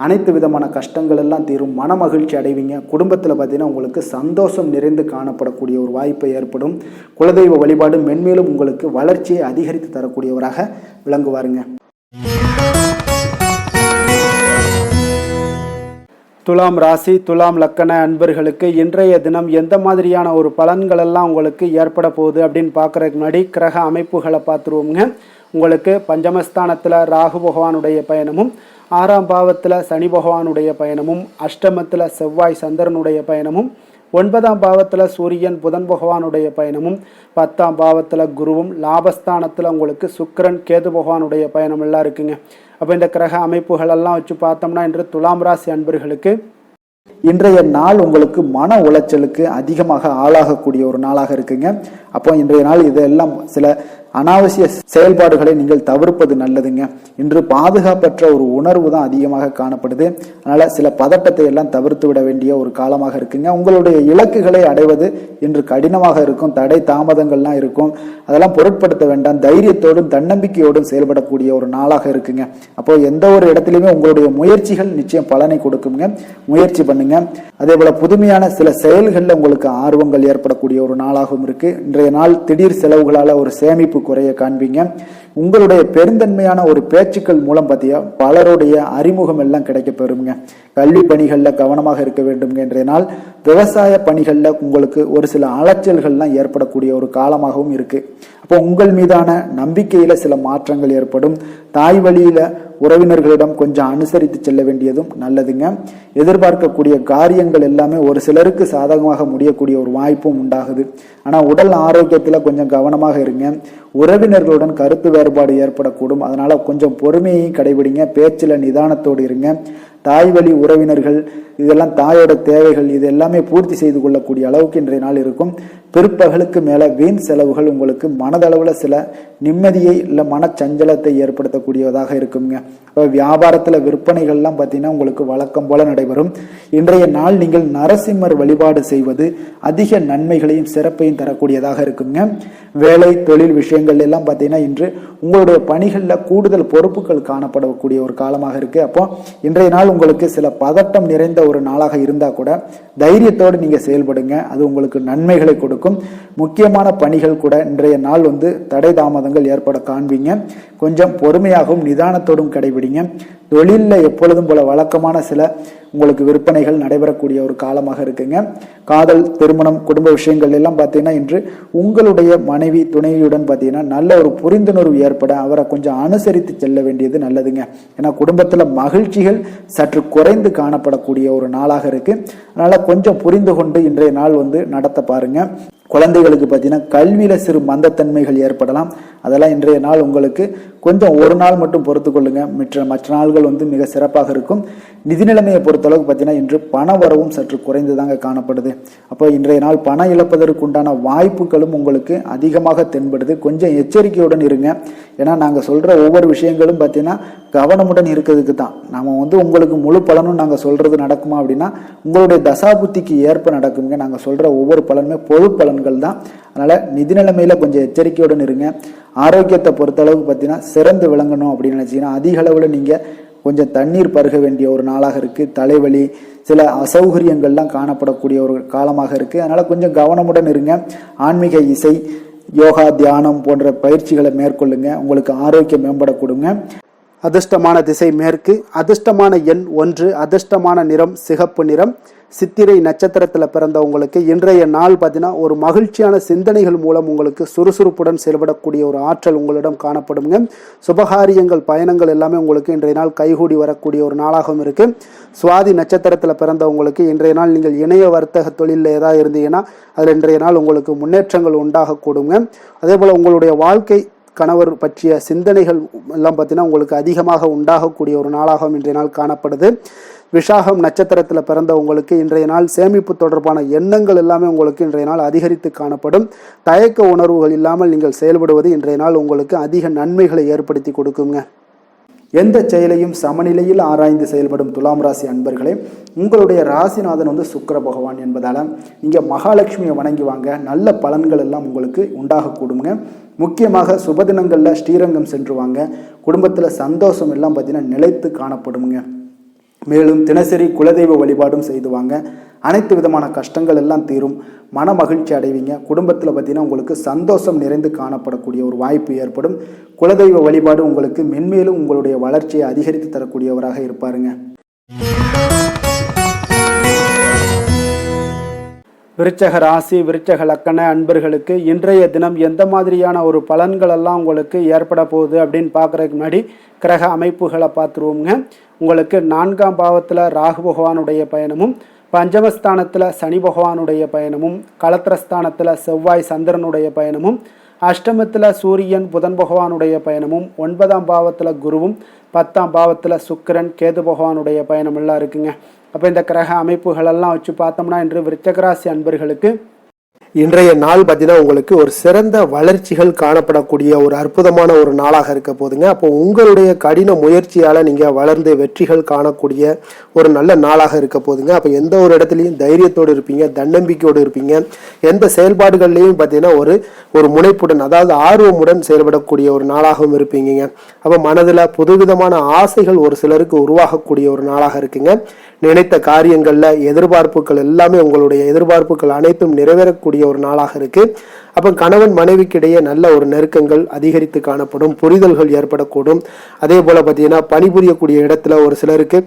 அனைத்து விதமான கஷ்டங்கள் எல்லாம் தீரும், மன மகிழ்ச்சி அடைவீங்க. குடும்பத்தில் பார்த்தீங்கன்னா உங்களுக்கு சந்தோஷம் நிறைந்து காணப்படக்கூடிய ஒரு வாய்ப்பு ஏற்படும். குலதெய்வ வழிபாடு மென்மேலும் உங்களுக்கு வளர்ச்சியை அதிகரித்து தரக்கூடியவராக விளங்குவாருங்க. துலாம் ராசி துலாம் லக்கண அன்பர்களுக்கு இன்றைய தினம் எந்த மாதிரியான ஒரு பலன்கள் எல்லாம் உங்களுக்கு ஏற்பட போகுது அப்படின்னு பார்க்குறதுக்கு முன்னாடி கிரக அமைப்புகளை பார்த்துருவோங்க. உங்களுக்கு பஞ்சமஸ்தானத்தில் ராகு பகவானுடைய பயணமும், 6ஆம் பாவத்தில் சனி பகவானுடைய பயணமும், அஷ்டமத்தில் செவ்வாய் சந்திரனுடைய பயணமும், 9ஆம் பாவத்தில் சூரியன் புதன் பகவானுடைய பயணமும், 10ஆம் பாவத்தில் குருவும், லாபஸ்தானத்தில் உங்களுக்கு சுக்கிரன் கேது பகவானுடைய பயணம் எல்லாம் இருக்குங்க. அப்போ இந்த கிரக அமைப்புகளெல்லாம் வச்சு பார்த்தோம்னா இன்று துலாம் ராசி அன்பர்களுக்கு இன்றைய நாள் உங்களுக்கு மன உளைச்சலுக்கு அதிகமாக ஆளாகக்கூடிய ஒரு நாளாக இருக்குங்க. அப்போ இன்றைய நாள் இதெல்லாம் சில அனாவசிய செயல்பாடுகளை நீங்கள் தவிர்ப்பது நல்லதுங்க. இன்று பாதுகாப்பற்ற ஒரு உணர்வு தான் அதிகமாக காணப்படுது. அதனால சில பதட்டத்தை எல்லாம் தவிர்த்து விட வேண்டிய ஒரு காலமாக இருக்குங்க. உங்களுடைய இலக்குகளை அடைவது இன்று கடினமாக இருக்கும், தடை தாமதங்கள்லாம் இருக்கும். அதெல்லாம் பொருட்படுத்த வேண்டாம். தைரியத்தோடும் தன்னம்பிக்கையோடும் செயல்படக்கூடிய ஒரு நாளாக இருக்குங்க. அப்போ எந்த ஒரு இடத்துலையுமே உங்களுடைய முயற்சிகள் நிச்சயம் பலனை கொடுக்குங்க. முயற்சி பண்ணுங்க. அதே போல புதுமையான சில செயல்களில் உங்களுக்கு ஆர்வங்கள் ஏற்படக்கூடிய ஒரு நாளாகவும் இருக்கு. இன்றைய நாள் திடீர் செலவுகளால ஒரு சேமிப்பு குறைய காண்பீங்க. உங்களுடைய பெருந்தன்மையான ஒரு பேச்சுக்கள் மூலம் பார்த்தீங்க பலருடைய அறிமுகம் எல்லாம் கிடைக்க பெறுங்க. கல்வி பணிகளில் கவனமாக இருக்க வேண்டுங்க. இன்றைய நாள் விவசாய பணிகளில் உங்களுக்கு ஒரு சில அலைச்சல்கள்லாம் ஏற்படக்கூடிய ஒரு காலமாகவும் இருக்கு. அப்போ உங்கள் மீதான நம்பிக்கையில சில மாற்றங்கள் ஏற்படும். தாய் வழியில உறவினர்களிடம் கொஞ்சம் அனுசரித்து செல்ல வேண்டியதும் நல்லதுங்க. எதிர்பார்க்கக்கூடிய காரியங்கள் எல்லாமே ஒரு சிலருக்கு சாதகமாக முடியக்கூடிய ஒரு வாய்ப்பும் உண்டாகுது. ஆனால் உடல் ஆரோக்கியத்தில் கொஞ்சம் கவனமாக இருங்க. உறவினர்களுடன் கருத்து வேறுபாடு ஏற்படக்கூடும். அதனால கொஞ்சம் பொறுமையை கடைபிடிங்க. பேச்சில் நிதானத்தோடு இருங்க. தாய் வழி உறவினர்கள் இதெல்லாம் தாயோட தேவைகள் இது எல்லாமே பூர்த்தி செய்து கொள்ளக்கூடிய அளவுக்கு இன்றைய நாள் இருக்கும். பிற்பகலுக்கு மேல வீண் செலவுகள் உங்களுக்கு மனதளவில் சில நிம்மதியை இல்லை மனச்சஞ்சலத்தை ஏற்படுத்தக்கூடியதாக இருக்குங்க. இப்போ வியாபாரத்தில் விற்பனைகள்லாம் பார்த்தீங்கன்னா உங்களுக்கு வழக்கம் போல நடைபெறும். இன்றைய நாள் நீங்கள் நரசிம்மர் வழிபாடு செய்வது அதிக நன்மைகளையும் சிறப்பையும் தரக்கூடியதாக இருக்குங்க. வேலை தொழில் விஷயங்கள் எல்லாம் பார்த்தீங்கன்னா இன்று உங்களுடைய பணிகளில் கூடுதல் பொறுப்புகள் காணப்படக்கூடிய ஒரு காலமாக இருக்கு. அப்போ இன்றைய நாள் உங்களுக்கு சில பதட்டம் நிறைந்த ஒரு நாளாக இருந்தா கூட தைரியத்தோடு நீங்க செயல்படுங்க. அது உங்களுக்கு நன்மைகளை கொடுக்கும். முக்கியமான பணிகள் கூட இன்றைய நாள் தடை தாமதங்கள் ஏற்பட காண்பீங்க. கொஞ்சம் பொறுமையாகவும் நிதானத்தோடும் கடைபிடிங்க. தொழிலில் எப்பொழுதும் போல வழக்கமான சில உங்களுக்கு விற்பனைகள் நடைபெறக்கூடிய ஒரு காலமாக இருக்குங்க. காதல், திருமணம், குடும்ப விஷயங்கள் எல்லாம் பார்த்தீங்கன்னா இன்று உங்களுடைய மனைவி துணைவியுடன் பார்த்தீங்கன்னா நல்ல ஒரு புரிந்துணர்வு ஏற்பட அவரை கொஞ்சம் அனுசரித்து செல்ல வேண்டியது நல்லதுங்க. ஏன்னா குடும்பத்தில் மகிழ்ச்சிகள் சற்று குறைந்து காணப்படக்கூடிய ஒரு நாளாக இருக்கு. அதனால கொஞ்சம் புரிந்து கொண்டு இன்றைய நாள் நடத்த பாருங்க. குழந்தைகளுக்கு பார்த்தீங்கன்னா கல்வியில சிறு மந்தத்தன்மைகள் ஏற்படலாம். அதெல்லாம் இன்றைய நாள் உங்களுக்கு கொஞ்சம் ஒரு நாள் மட்டும் பொறுத்து கொள்ளுங்க. மற்ற நாள்கள் மிக சிறப்பாக இருக்கும். நிதி நிலைமையை பொறுத்தளவுக்கு பார்த்தீங்கன்னா இன்று பண வரவும் சற்று குறைந்துதாங்க காணப்படுது. அப்போ இன்றைய நாள் பணம் இழப்பதற்கு உண்டான வாய்ப்புகளும் உங்களுக்கு அதிகமாக தென்படுது. கொஞ்சம் எச்சரிக்கையுடன் இருங்க. ஏன்னா நாங்கள் சொல்ற ஒவ்வொரு விஷயங்களும் பார்த்தீங்கன்னா கவனமுடன் இருக்கிறதுக்கு தான். நாம உங்களுக்கு முழு பலனும் நாங்கள் சொல்றது நடக்குமா அப்படின்னா உங்களுடைய தசாபுத்திக்கு ஏற்ப நடக்குங்க. நாங்கள் சொல்ற ஒவ்வொரு பலனுமே பொது பலன்கள் தான். அதனால நிதி நிலைமையில கொஞ்சம் எச்சரிக்கையுடன் இருங்க. ஆரோக்கியத்தை பொறுத்தளவுக்கு பார்த்தீங்கன்னா சிறந்து விளங்கணும் அப்படின்னு நினைச்சீங்கன்னா அதிக அளவில் நீங்க கொஞ்சம் தண்ணீர் பருக வேண்டிய ஒரு நாளாக இருக்கு. தலைவலி, சில அசௌகரியங்கள்லாம் காணப்படக்கூடிய ஒரு காலமாக இருக்கு. அதனால கொஞ்சம் கவனமுடன் இருங்க. ஆன்மீக இசை, யோகா, தியானம் போன்ற பயிற்சிகளை மேற்கொள்ளுங்க. உங்களுக்கு ஆரோக்கியம் மேம்பட கொடுங்க. அதிர்ஷ்டமான திசை மேற்கு, அதிர்ஷ்டமான எண் 1, அதிர்ஷ்டமான நிறம் சிகப்பு நிறம். சித்திரை நட்சத்திரத்தில் பிறந்தவங்களுக்கு இன்றைய நாள் பார்த்தீங்கன்னா ஒரு மகிழ்ச்சியான சிந்தனைகள் மூலம் உங்களுக்கு சுறுசுறுப்புடன் செயல்படக்கூடிய ஒரு ஆற்றல் உங்களிடம் காணப்படுங்க. சுபகாரியங்கள் பயணங்கள் எல்லாமே உங்களுக்கு இன்றைய நாள் கைகூடி வரக்கூடிய ஒரு நாளாகவும் இருக்கு. சுவாதி நட்சத்திரத்தில் பிறந்தவங்களுக்கு இன்றைய நாள் நீங்கள் இணைய வர்த்தக தொழிலில் ஏதாவது இருந்தீங்கன்னா அதில் இன்றைய நாள் உங்களுக்கு முன்னேற்றங்கள் உண்டாகக்கூடுங்க. அதே போல் உங்களுடைய வாழ்க்கை கணவர் பற்றிய சிந்தனைகள் எல்லாம் பார்த்தீங்கன்னா உங்களுக்கு அதிகமாக உண்டாகக்கூடிய ஒரு நாளாகவும் இன்றைய நாள் காணப்படுது. விஷாகம் நட்சத்திரத்தில் பிறந்த உங்களுக்கு இன்றைய நாள் சேமிப்பு தொடர்பான எண்ணங்கள் எல்லாமே உங்களுக்கு இன்றைய நாள் அதிகரித்து காணப்படும். தயக்க உணர்வுகள் இல்லாமல் நீங்கள் செயல்படுவது இன்றைய நாள் உங்களுக்கு அதிக நன்மைகளை ஏற்படுத்தி கொடுக்குங்க. எந்த செயலையும் சமநிலையில் ஆராய்ந்து செயல்படும் துலாம் ராசி அன்பர்களே, உங்களுடைய ராசிநாதன் சுக்கிர பகவான் என்பதால் நீங்கள் மகாலட்சுமியை வணங்கி வாங்க, நல்ல பலன்கள் எல்லாம் உங்களுக்கு உண்டாகக்கூடுங்க. முக்கியமாக சுபதினங்களில் ஸ்ரீரங்கம் சென்று வாங்க, குடும்பத்தில் சந்தோஷம் எல்லாம் பார்த்தீங்கன்னா நிலைத்து காணப்படுங்க. மேலும் தினசரி குலதெய்வ வழிபாடும் செய்து வாங்க, அனைத்து விதமான கஷ்டங்கள் எல்லாம் தீரும், மன மகிழ்ச்சி அடைவீங்க. குடும்பத்தில் பார்த்தீங்கன்னா உங்களுக்கு சந்தோஷம் நிறைந்து காணப்படக்கூடிய ஒரு வாய்ப்பு ஏற்படும். குலதெய்வ வழிபாடு உங்களுக்கு மென்மேலும் உங்களுடைய வளர்ச்சியை அதிகரித்து தரக்கூடியவராக இருப்பாருங்க. விருச்சக ராசி விருச்சக லக்கண அன்பர்களுக்கு இன்றைய தினம் எந்த மாதிரியான ஒரு பலன்கள் எல்லாம் உங்களுக்கு ஏற்பட போகுது அப்படின்னு பார்க்குறதுக்கு முன்னாடி கிரக அமைப்புகளை பார்த்துருவோங்க. உங்களுக்கு 4ஆம் பாவத்தில் ராகு பகவானுடைய பயணமும், பஞ்சமஸ்தானத்தில் சனி பகவானுடைய பயணமும், களத்திரஸ்தானத்தில் செவ்வாய் சந்திரனுடைய பயணமும், அஷ்டமத்தில் சூரியன் புதன் பகவானுடைய பயணமும், 9ஆம் பாவத்தில் குருவும், 10ஆம் பாவத்தில் சுக்கிரன் கேது பகவானுடைய பயணம் எல்லாம் இருக்குங்க. அப்போ இந்த கிரக அமைப்புகளெல்லாம் வச்சு பார்த்தோம்னா இன்று விருச்சகராசி அன்பர்களுக்கு இன்றைய நாள் பார்த்தீங்கன்னா உங்களுக்கு ஒரு சிறந்த வளர்ச்சிகள் காணப்படக்கூடிய ஒரு அற்புதமான ஒரு நாளாக இருக்க போதுங்க. அப்போ உங்களுடைய கடின முயற்சியால் நீங்கள் வளர்ந்து வெற்றிகள் காணக்கூடிய ஒரு நல்ல நாளாக இருக்க போதுங்க. அப்போ எந்த ஒரு இடத்துலையும் தைரியத்தோடு இருப்பீங்க, தன்னம்பிக்கையோடு இருப்பீங்க. எந்த செயல்பாடுகள்லையும் பார்த்தீங்கன்னா ஒரு முனைப்புடன், அதாவது ஆர்வமுடன் செயல்படக்கூடிய ஒரு நாளாகவும் இருப்பீங்க. அப்போ மனதில் புதுவிதமான ஆசைகள் ஒரு சிலருக்கு உருவாகக்கூடிய ஒரு நாளாக இருக்குங்க. நினைத்த காரியங்களில் எதிர்பார்ப்புகள் எல்லாமே உங்களுடைய எதிர்பார்ப்புகள் அனைத்தும் நிறைவேறக்கூடிய ஒரு நாளாக இருக்கு. அப்போ கணவன் மனைவிக்கிடையே நல்ல ஒரு நெருக்கங்கள் அதிகரித்து காணப்படும், புரிதல்கள் ஏற்படக்கூடும். அதே போல பார்த்தீங்கன்னா பணிபுரியக்கூடிய இடத்துல ஒரு சிலருக்கு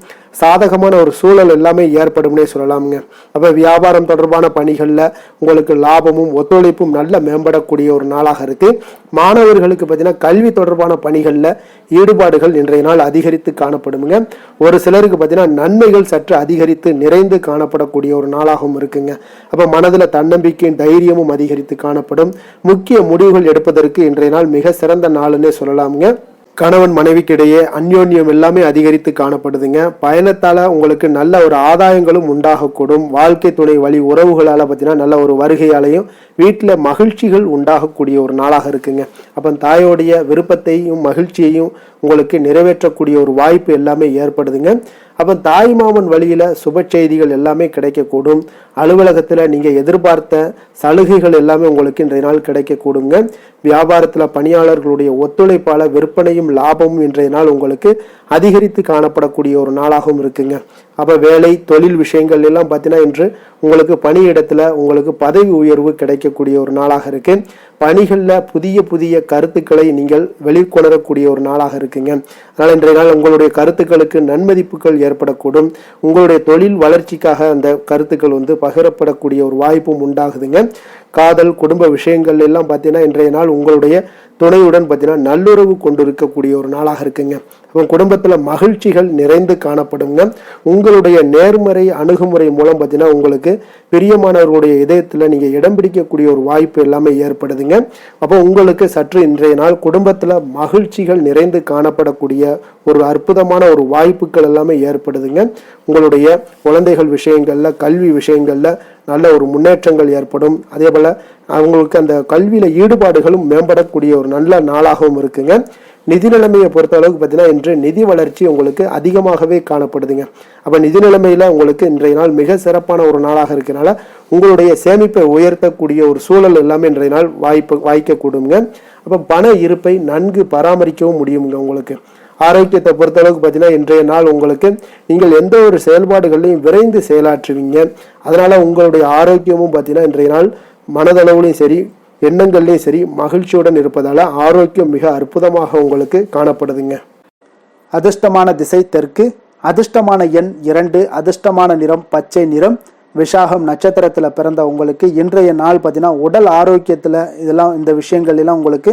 சாதகமான ஒரு சூழல் எல்லாமே ஏற்படும்னே சொல்லலாமுங்க. அப்போ வியாபாரம் தொடர்பான பணிகளில் உங்களுக்கு லாபமும் ஒத்துழைப்பும் நல்ல மேம்படக்கூடிய ஒரு நாளாக இருக்கு. மாணவர்களுக்கு பார்த்தீங்கன்னா கல்வி தொடர்பான பணிகளில் ஈடுபாடுகள் இன்றைய நாள் அதிகரித்து காணப்படுங்க. ஒரு சிலருக்கு பார்த்தீங்கன்னா நன்மைகள் சற்று அதிகரித்து நிறைந்து காணப்படக்கூடிய ஒரு நாளாகவும் இருக்குங்க. அப்போ மனதில் தன்னம்பிக்கையும் தைரியமும் அதிகரித்து காணப்படும். முக்கிய முடிவுகள் எடுப்பதற்கு இன்றைய நாள் மிக சிறந்த நாள்னே சொல்லலாமுங்க. கணவன் மனைவிக்கிடையே அந்யோன்யம் எல்லாமே அதிகரித்து காணப்படுதுங்க. பயணத்தால் உங்களுக்கு நல்ல ஒரு ஆதாயங்களும் உண்டாகக்கூடும். வாழ்க்கை துணை வழி உறவுகளால் பார்த்தீங்கன்னா நல்ல ஒரு வருகையாலையும் வீட்டில் மகிழ்ச்சிகள் உண்டாகக்கூடிய ஒரு நாளாக இருக்குங்க. அப்போ தாயோடைய விருப்பத்தையும் மகிழ்ச்சியையும் உங்களுக்கு நிறைவேற்றக்கூடிய ஒரு வாய்ப்பு எல்லாமே ஏற்படுதுங்க. அப்போ தாய் மாமன் வழியில் சுப செய்திகள் எல்லாமே கிடைக்கக்கூடும். அலுவலகத்தில் நீங்கள் எதிர்பார்த்த சலுகைகள் எல்லாமே உங்களுக்கு இன்றைய நாள் கிடைக்கக்கூடுங்க. வியாபாரத்தில் பணியாளர்களுடைய ஒத்துழைப்பால் விற்பனையும் லாபமும் இன்றைய நாள் உங்களுக்கு அதிகரித்து காணப்படக்கூடிய ஒரு நாளாகவும் இருக்குங்க. அப்போ வேலை தொழில் விஷயங்கள் எல்லாம் பார்த்தீங்கன்னா இன்று உங்களுக்கு பணியிடத்தில் உங்களுக்கு பதவி உயர்வு கிடைக்கக்கூடிய ஒரு நாளாக இருக்கு. பணிகளில் புதிய புதிய கருத்துக்களை நீங்கள் வெளிக்கொணரக்கூடிய ஒரு நாளாக இருக்குங்க. அதனால் இன்றைய நாள் உங்களுடைய கருத்துக்களுக்கு நன்மதிப்புகள் ஏற்படக்கூடும். உங்களுடைய தொழில் வளர்ச்சிக்காக அந்த கருத்துக்கள் பகிரப்படக்கூடிய ஒரு வாய்ப்பும் உண்டாகுதுங்க. காதல் குடும்ப விஷயங்கள் எல்லாம் பார்த்தீங்கன்னா இன்றைய நாள் உங்களுடைய துணையுடன் பார்த்தீங்கன்னா நல்லுறவு கொண்டு இருக்கக்கூடிய ஒரு நாளாக இருக்குங்க. அப்போ குடும்பத்தில் மகிழ்ச்சிகள் நிறைந்து காணப்படுங்க. உங்களுடைய நேர்மறை அணுகுமுறை மூலம் பார்த்தீங்கன்னா உங்களுக்கு பிரியமானவர்களுடைய இதயத்தில் நீங்கள் இடம் பிடிக்கக்கூடிய ஒரு வாய்ப்பு எல்லாமே ஏற்படுதுங்க. அப்போ உங்களுக்கு சற்று இன்றைய நாள் குடும்பத்தில் மகிழ்ச்சிகள் நிறைந்து காணப்படக்கூடிய ஒரு அற்புதமான ஒரு வாய்ப்புகள் எல்லாமே ஏற்படுதுங்க. உங்களுடைய குழந்தைகள் விஷயங்கள்ல கல்வி விஷயங்கள்ல நல்ல ஒரு முன்னேற்றங்கள் ஏற்படும். அதே போல அவங்களுக்கு அந்த கல்வியில ஈடுபாடுகளும் மேம்படக்கூடிய ஒரு நல்ல நாளாகவும் இருக்குங்க. நிதி நிலைமையை பொறுத்த அளவுக்கு பார்த்தீங்கன்னா இன்று நிதி வளர்ச்சி உங்களுக்கு அதிகமாகவே காணப்படுதுங்க. அப்போ நிதி நிலைமையில உங்களுக்கு இன்றைய நாள் மிக சிறப்பான ஒரு நாளாக இருக்கிறனால உங்களுடைய சேமிப்பை உயர்த்தக்கூடிய ஒரு சூழல் எல்லாமே இன்றைய நாள் வாய்க்கக்கூடுங்க. அப்போ பண இருப்பை நன்கு பராமரிக்கவும் முடியுங்க. உங்களுக்கு ஆரோக்கியத்தை பொறுத்த அளவுக்கு பார்த்தீங்கன்னா இன்றைய நாள் உங்களுக்கு நீங்கள் எந்த ஒரு செயல்பாடுகளையும் விரைந்து செயலாற்றுவீங்க. அதனால உங்களுடைய ஆரோக்கியமும் பார்த்தீங்கன்னா இன்றைய நாள் மனதளவுலையும் சரி எண்ணங்கள்லையும் சரி மகிழ்ச்சியுடன் இருப்பதால ஆரோக்கியம் மிக அற்புதமாக உங்களுக்கு காணப்படுதுங்க. அதிர்ஷ்டமான திசை தெற்கு, அதிர்ஷ்டமான எண் 2, அதிர்ஷ்டமான நிறம் பச்சை நிறம். விஷாகம் நட்சத்திரத்தில் பிறந்த உங்களுக்கு இன்றைய நாள் பார்த்தீங்கன்னா உடல் ஆரோக்கியத்தில் இந்த விஷயங்கள் எல்லாம் உங்களுக்கு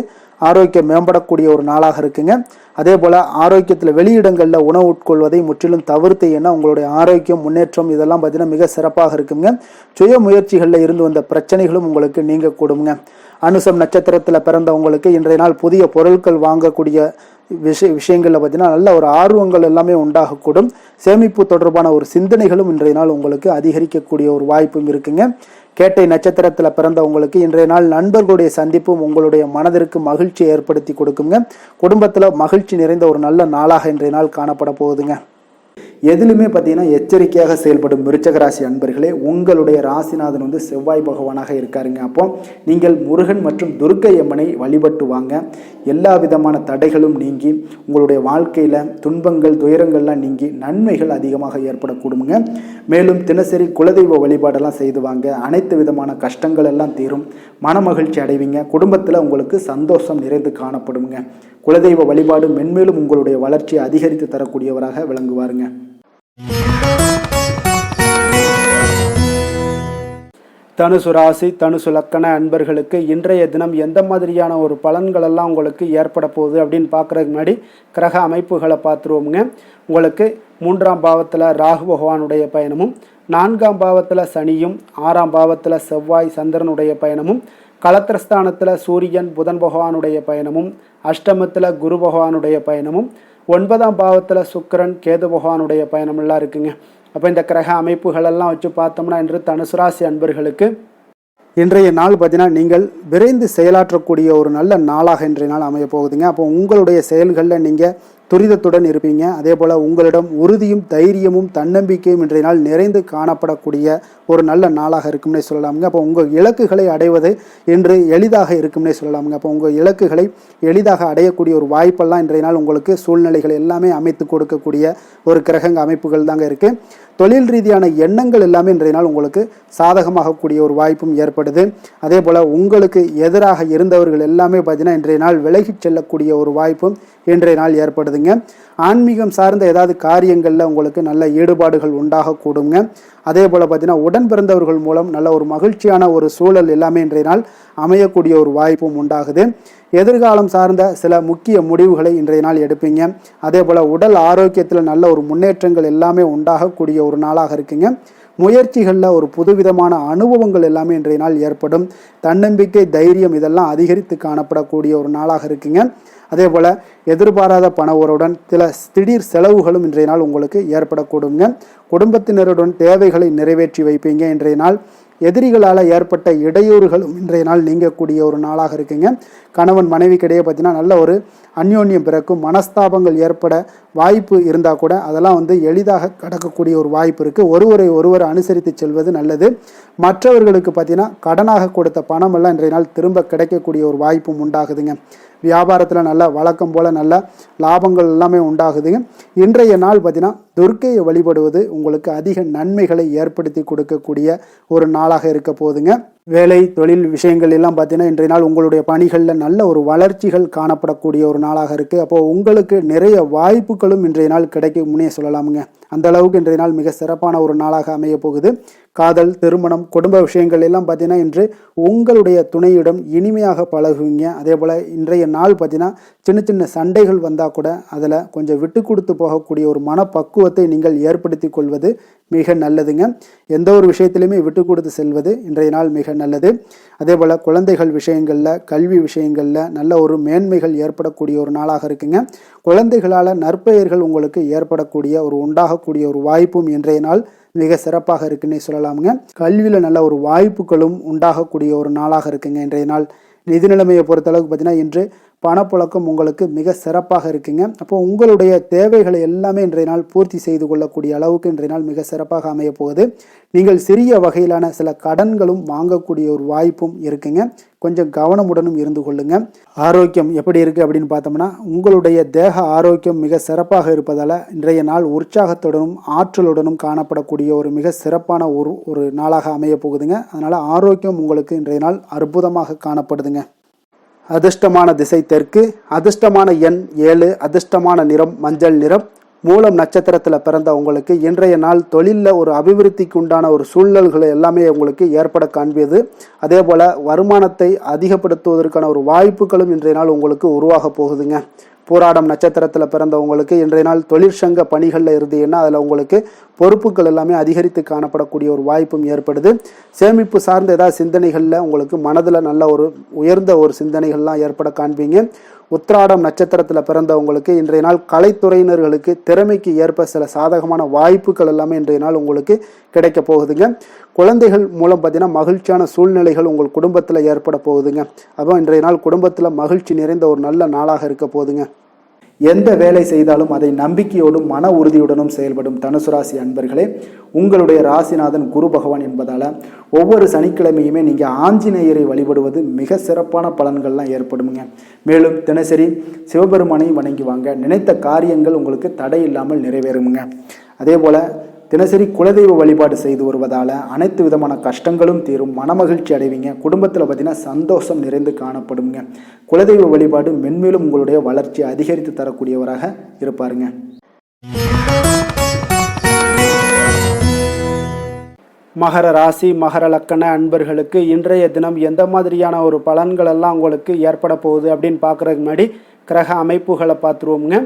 ஆரோக்கியம் மேம்படக்கூடிய ஒரு நாளாக இருக்குங்க. அதே போல் ஆரோக்கியத்தில் வெளியிடங்களில் உணவு உட்கொள்வதை முற்றிலும் தவிர்த்து, ஏன்னா உங்களுடைய ஆரோக்கியம் முன்னேற்றம் இதெல்லாம் பார்த்தீங்கன்னா மிக சிறப்பாக இருக்குங்க. சுய முயற்சிகளில் இருந்து வந்த பிரச்சனைகளும் உங்களுக்கு நீங்க கூடுங்க. அனுசம் நட்சத்திரத்தில் பிறந்தவங்களுக்கு இன்றைய நாள் புதிய பொருட்கள் வாங்கக்கூடிய விஷயங்களில் பார்த்தீங்கன்னா நல்ல ஒரு ஆர்வங்கள் எல்லாமே உண்டாகக்கூடும். சேமிப்பு தொடர்பான ஒரு சிந்தனைகளும் இன்றைய நாள் உங்களுக்கு அதிகரிக்கக்கூடிய ஒரு வாய்ப்பும் இருக்குங்க. கேட்டை நட்சத்திரத்தில் பிறந்தவங்களுக்கு இன்றைய நாள் நண்பர்களுடைய சந்திப்பும் உங்களுடைய மனதிற்கு மகிழ்ச்சியை ஏற்படுத்தி கொடுக்குங்க. குடும்பத்தில் மகிழ்ச்சி நிறைந்த ஒரு நல்ல நாளாக இன்றைய நாள் காணப்பட போகுதுங்க. எதிலுமே பார்த்தீங்கன்னா எச்சரிக்கையாக செயல்படும் விருச்சக ராசி அன்பர்களே, உங்களுடைய ராசிநாதன் செவ்வாய் பகவானாக இருக்காருங்க. அப்போ நீங்கள் முருகன் மற்றும் துர்க்கை அம்மனை வழிபட்டு வாங்க. எல்லா விதமான தடைகளும் நீங்கி உங்களுடைய வாழ்க்கையில் துன்பங்கள் துயரங்கள்லாம் நீங்கி நன்மைகள் அதிகமாக ஏற்படக்கூடுங்க. மேலும் தினசரி குலதெய்வ வழிபாடெல்லாம் செய்து வாங்க. அனைத்து விதமான கஷ்டங்கள் எல்லாம் தீரும், மன மகிழ்ச்சி அடைவீங்க. குடும்பத்தில் உங்களுக்கு சந்தோஷம் நிறைந்து காணப்படுங்க. குலதெய்வ வழிபாடு மென்மேலும் உங்களுடைய வளர்ச்சியை அதிகரித்து தரக்கூடியவராக விளங்குவாருங்க. தனுசு ராசி தனுசு லக்கண அன்பர்களுக்கு இன்றைய தினம் எந்த மாதிரியான ஒரு பலன்கள் எல்லாம் உங்களுக்கு ஏற்பட போகுது அப்படின்னு பார்க்குறதுக்கு முன்னாடி கிரக அமைப்புகளை பார்த்துருவோமுங்க. உங்களுக்கு 3ஆம் பாவத்தில் ராகு பகவானுடைய பயணமும், 4ஆம் பாவத்தில் சனியும், 6ஆம் பாவத்தில் செவ்வாய் சந்திரனுடைய பயணமும், களத்திரஸ்தானத்தில் சூரியன் புதன் பகவானுடைய பயணமும், அஷ்டமத்தில் குரு பகவானுடைய பயணமும், 9ஆம் பாவத்தில் சுக்கிரன் கேது பகவானுடைய பயணமெல்லாம் இருக்குங்க. அப்போ இந்த கிரக அமைப்புகளெல்லாம் வச்சு பார்த்தோம்னா இன்று தனுசு ராசி அன்பர்களுக்கு இன்றைய நாள் பார்த்தீங்கன்னா நீங்கள் விரைந்து செயலாற்றக்கூடிய ஒரு நல்ல நாளாக இன்றைய நாள் அமைய போகுதுங்க. அப்போ உங்களுடைய செயல்களில் நீங்கள் துரிதத்துடன் இருப்பீங்க. அதே போல் உங்களிடம் உறுதியும் தைரியமும் தன்னம்பிக்கையும் இன்றைய நாள் நிறைந்து காணப்படக்கூடிய ஒரு நல்ல நாளாக இருக்கும்னே சொல்லலாமுங்க. அப்போ உங்கள் இலக்குகளை அடைவது இன்று எளிதாக இருக்கும்னே சொல்லலாமுங்க. அப்போ உங்கள் இலக்குகளை எளிதாக அடையக்கூடிய ஒரு வாய்ப்பெல்லாம் இன்றைய நாள் உங்களுக்கு சூழ்நிலைகள் எல்லாமே அமைத்து கொடுக்கக்கூடிய ஒரு கிரக அமைப்புகள் தாங்க இருக்குது. தொழில் ரீதியான எண்ணங்கள் எல்லாமே இன்றைய நாள் உங்களுக்கு சாதகமாகக்கூடிய ஒரு வாய்ப்பும் ஏற்படுது. அதே போல் உங்களுக்கு எதிராக இருந்தவர்கள் எல்லாமே பார்த்தீங்கன்னா இன்றைய நாள் விலகிச் செல்லக்கூடிய ஒரு வாய்ப்பும் இன்றைய நாள் ஏற்படுதுங்க. ஆன்மீகம் சார்ந்த ஏதாவது காரியங்களில் உங்களுக்கு நல்ல ஈடுபாடுகள் உண்டாகக்கூடுங்க. அதே போல் பார்த்தீங்கன்னா உடன் பிறந்தவர்கள் மூலம் நல்ல ஒரு மகிழ்ச்சியான ஒரு சூழல் எல்லாமே இன்றைய நாள் அமையக்கூடிய ஒரு வாய்ப்பும் உண்டாகுது. எதிர்காலம் சார்ந்த சில முக்கிய முடிவுகளை இன்றைய நாள் எடுப்பீங்க. அதே போல் உடல் ஆரோக்கியத்தில் நல்ல ஒரு முன்னேற்றங்கள் எல்லாமே உண்டாகக்கூடிய ஒரு நாளாக இருக்குங்க. முயற்சிகளில் ஒரு புதுவிதமான அனுபவங்கள் எல்லாமே இன்றைய நாள் ஏற்படும். தன்னம்பிக்கை தைரியம் இதெல்லாம் அதிகரித்து காணப்படக்கூடிய ஒரு நாளாக இருக்குங்க. அதே போல் எதிர்பாராத பணவருடன் சில திடீர் செலவுகளும் இன்றைய நாள் உங்களுக்கு ஏற்படக்கூடுங்க. குடும்பத்தினருடன் தேவைகளை நிறைவேற்றி வைப்பீங்க. இன்றைய நாள் எதிரிகளால் ஏற்பட்ட இடையூறுகளும் இன்றைய நாள் நீங்கக்கூடிய ஒரு நாளாக இருக்குங்க. கணவன் மனைவிக்கிடையே பார்த்தீங்கன்னா நல்ல ஒரு அந்யோன்யம் பிறக்கும். மனஸ்தாபங்கள் ஏற்பட வாய்ப்பு இருந்தால் கூட அதெல்லாம் எளிதாக கடக்கக்கூடிய ஒரு வாய்ப்பு இருக்குது. ஒருவரை அனுசரித்து செல்வது நல்லது. மற்றவர்களுக்கு பார்த்தீங்கன்னா கடனாக கொடுத்த பணமெல்லாம் இன்றைய நாள் திரும்ப கிடைக்கக்கூடிய ஒரு வாய்ப்பும் உண்டாகுதுங்க. வியாபாரத்தில் நல்ல வழக்கம் போல் நல்ல லாபங்கள் எல்லாமே உண்டாகுதுங்க. இன்றைய நாள் பார்த்தீங்கன்னா துர்க்கையை வழிபடுவது உங்களுக்கு அதிக நன்மைகளை ஏற்படுத்தி கொடுக்கக்கூடிய ஒரு நாளாக இருக்க போகுதுங்க. வேலை தொழில் விஷயங்கள் எல்லாம் பார்த்தீங்கன்னா இன்றைய நாள் உங்களுடைய பணிகளில் நல்ல ஒரு வளர்ச்சிகள் காணப்படக்கூடிய ஒரு நாளாக இருக்குது. அப்போது உங்களுக்கு நிறைய வாய்ப்புகளும் இன்றைய நாள் கிடைக்க முன்னே சொல்லலாமுங்க. அந்த அளவுக்கு இன்றைய நாள் மிக சிறப்பான ஒரு நாளாக அமைய போகுது. காதல், திருமணம், குடும்ப விஷயங்கள் எல்லாம் பார்த்தீங்கன்னா இன்று உங்களுடைய துணையிடம் இனிமையாக பழகுவீங்க. அதே போல் இன்றைய நாள் பார்த்தீங்கன்னா சின்ன சின்ன சண்டைகள் வந்தால் கூட அதில் கொஞ்சம் விட்டு கொடுத்து போகக்கூடிய ஒரு மனப்பக்குவத்தை நீங்கள் ஏற்படுத்தி கொள்வது மிக நல்லதுங்க. எந்த ஒரு விஷயத்திலுமே விட்டு கொடுத்து செல்வது இன்றைய நாள் மிக நல்லது. அதே போல் குழந்தைகள் விஷயங்களில் கல்வி விஷயங்களில் நல்ல ஒரு மேன்மைகள் ஏற்படக்கூடிய ஒரு நாளாக இருக்குங்க. குழந்தைகளால் நற்பெயர்கள் உங்களுக்கு ஏற்படக்கூடிய ஒரு உண்டாகக்கூடிய ஒரு வாய்ப்பும் இன்றைய நாள் மிக சிறப்பாக இருக்குன்னே சொல்லலாமுங்க. கல்வியில் நல்ல ஒரு வாய்ப்புகளும் உண்டாகக்கூடிய ஒரு நாளாக இருக்குங்க இன்றைய நாள். நிதி நிலைமையை பொறுத்தளவுக்கு பார்த்தீங்கன்னா இன்று பணப்புழக்கம் உங்களுக்கு மிக சிறப்பாக இருக்குங்க. அப்போ உங்களுடைய தேவைகளை எல்லாமே இன்றைய நாள் பூர்த்தி செய்து கொள்ளக்கூடிய அளவுக்கு இன்றைய நாள் மிக சிறப்பாக அமைய போகுது. நீங்கள் சிறிய வகையிலான சில கடன்களும் வாங்கக்கூடிய ஒரு வாய்ப்பும் இருக்குங்க. கொஞ்சம் கவனமுடனும் இருந்து கொள்ளுங்க. ஆரோக்கியம் எப்படி இருக்குது அப்படின்னு பார்த்தோம்னா உங்களுடைய தேக ஆரோக்கியம் மிக சிறப்பாக இருப்பதால் இன்றைய நாள் உற்சாகத்துடனும் ஆற்றலுடனும் காணப்படக்கூடிய ஒரு மிக சிறப்பான ஒரு நாளாக அமைய போகுதுங்க. அதனால் ஆரோக்கியம் உங்களுக்கு இன்றைய நாள் அற்புதமாக காணப்படுதுங்க. அதிர்ஷ்டமான திசை தெற்கு, அதிர்ஷ்டமான எண் 7, அதிர்ஷ்டமான நிறம் மஞ்சள் நிறம். மூலம் நட்சத்திரத்தில் பிறந்த உங்களுக்கு இன்றைய நாள் தொழிலில் ஒரு அபிவிருத்திக்கு உண்டான ஒரு சூழல்களை எல்லாமே உங்களுக்கு ஏற்பட காண்பியது. அதே போல் வருமானத்தை அதிகப்படுத்துவதற்கான ஒரு வாய்ப்புகளும் இன்றைய நாள் உங்களுக்கு உருவாக போகுதுங்க. பூராடம் நட்சத்திரத்தில் பிறந்தவங்களுக்கு இன்றைய நாள் தொழிற்சங்க பணிகளில் இருந்தீங்கன்னா அதில் உங்களுக்கு பொறுப்புகள் எல்லாமே அதிகரித்து காணப்படக்கூடிய ஒரு வாய்ப்பும் ஏற்படுது. சேமிப்பு சார்ந்த ஏதாவது சிந்தனைகளில் உங்களுக்கு மனதில் நல்ல ஒரு உயர்ந்த ஒரு சிந்தனைகள்லாம் ஏற்பட காண்பீங்க. உத்திராடம் நட்சத்திரத்தில் பிறந்தவங்களுக்கு இன்றைய நாள் கலைத்துறையினர்களுக்கு திறமைக்கு ஏற்ப சில சாதகமான வாய்ப்புகள் எல்லாமே இன்றைய நாள் உங்களுக்கு கிடைக்க போகுதுங்க. குழந்தைகள் மூலம் பார்த்தீங்கன்னா மகிழ்ச்சியான சூழ்நிலைகள் உங்கள் குடும்பத்தில் ஏற்பட போகுதுங்க. அப்போ இன்றைய நாள் குடும்பத்தில் மகிழ்ச்சி நிறைந்த ஒரு நல்ல நாளாக இருக்க போகுதுங்க. எந்த வேலை செய்தாலும் அதை நம்பிக்கையோடும் மன உறுதியுடனும் செயல்படும் தனுசு ராசி அன்பர்களே, உங்களுடைய ராசிநாதன் குரு பகவான் என்பதால் ஒவ்வொரு சனிக்கிழமையுமே நீங்கள் ஆஞ்சநேயரை வழிபடுவது மிக சிறப்பான பலன்கள்லாம் ஏற்படுங்க. மேலும் தினசரி சிவபெருமானை வணங்கி வாங்க, நினைத்த காரியங்கள் உங்களுக்கு தடை இல்லாமல் நிறைவேறுங்க. அதே போல் தினசரி குலதெய்வ வழிபாடு செய்து வருவதால் அனைத்து விதமான கஷ்டங்களும் தீரும், மனமகிழ்ச்சி அடைவீங்க. குடும்பத்தில் பார்த்தீங்கன்னா சந்தோஷம் நிறைந்து காணப்படுங்க. குலதெய்வ வழிபாடு மென்மேலும் உங்களுடைய வளர்ச்சியை அதிகரித்து தரக்கூடியவராக இருப்பாருங்க. மகர ராசி மகர லக்கண அன்பர்களுக்கு இன்றைய தினம் எந்த மாதிரியான ஒரு பலன்கள் எல்லாம் உங்களுக்கு ஏற்பட போகுது அப்படின்னு பார்க்குறதுக்கு முன்னாடி கிரக அமைப்புகளை பார்த்துருவோமுங்க.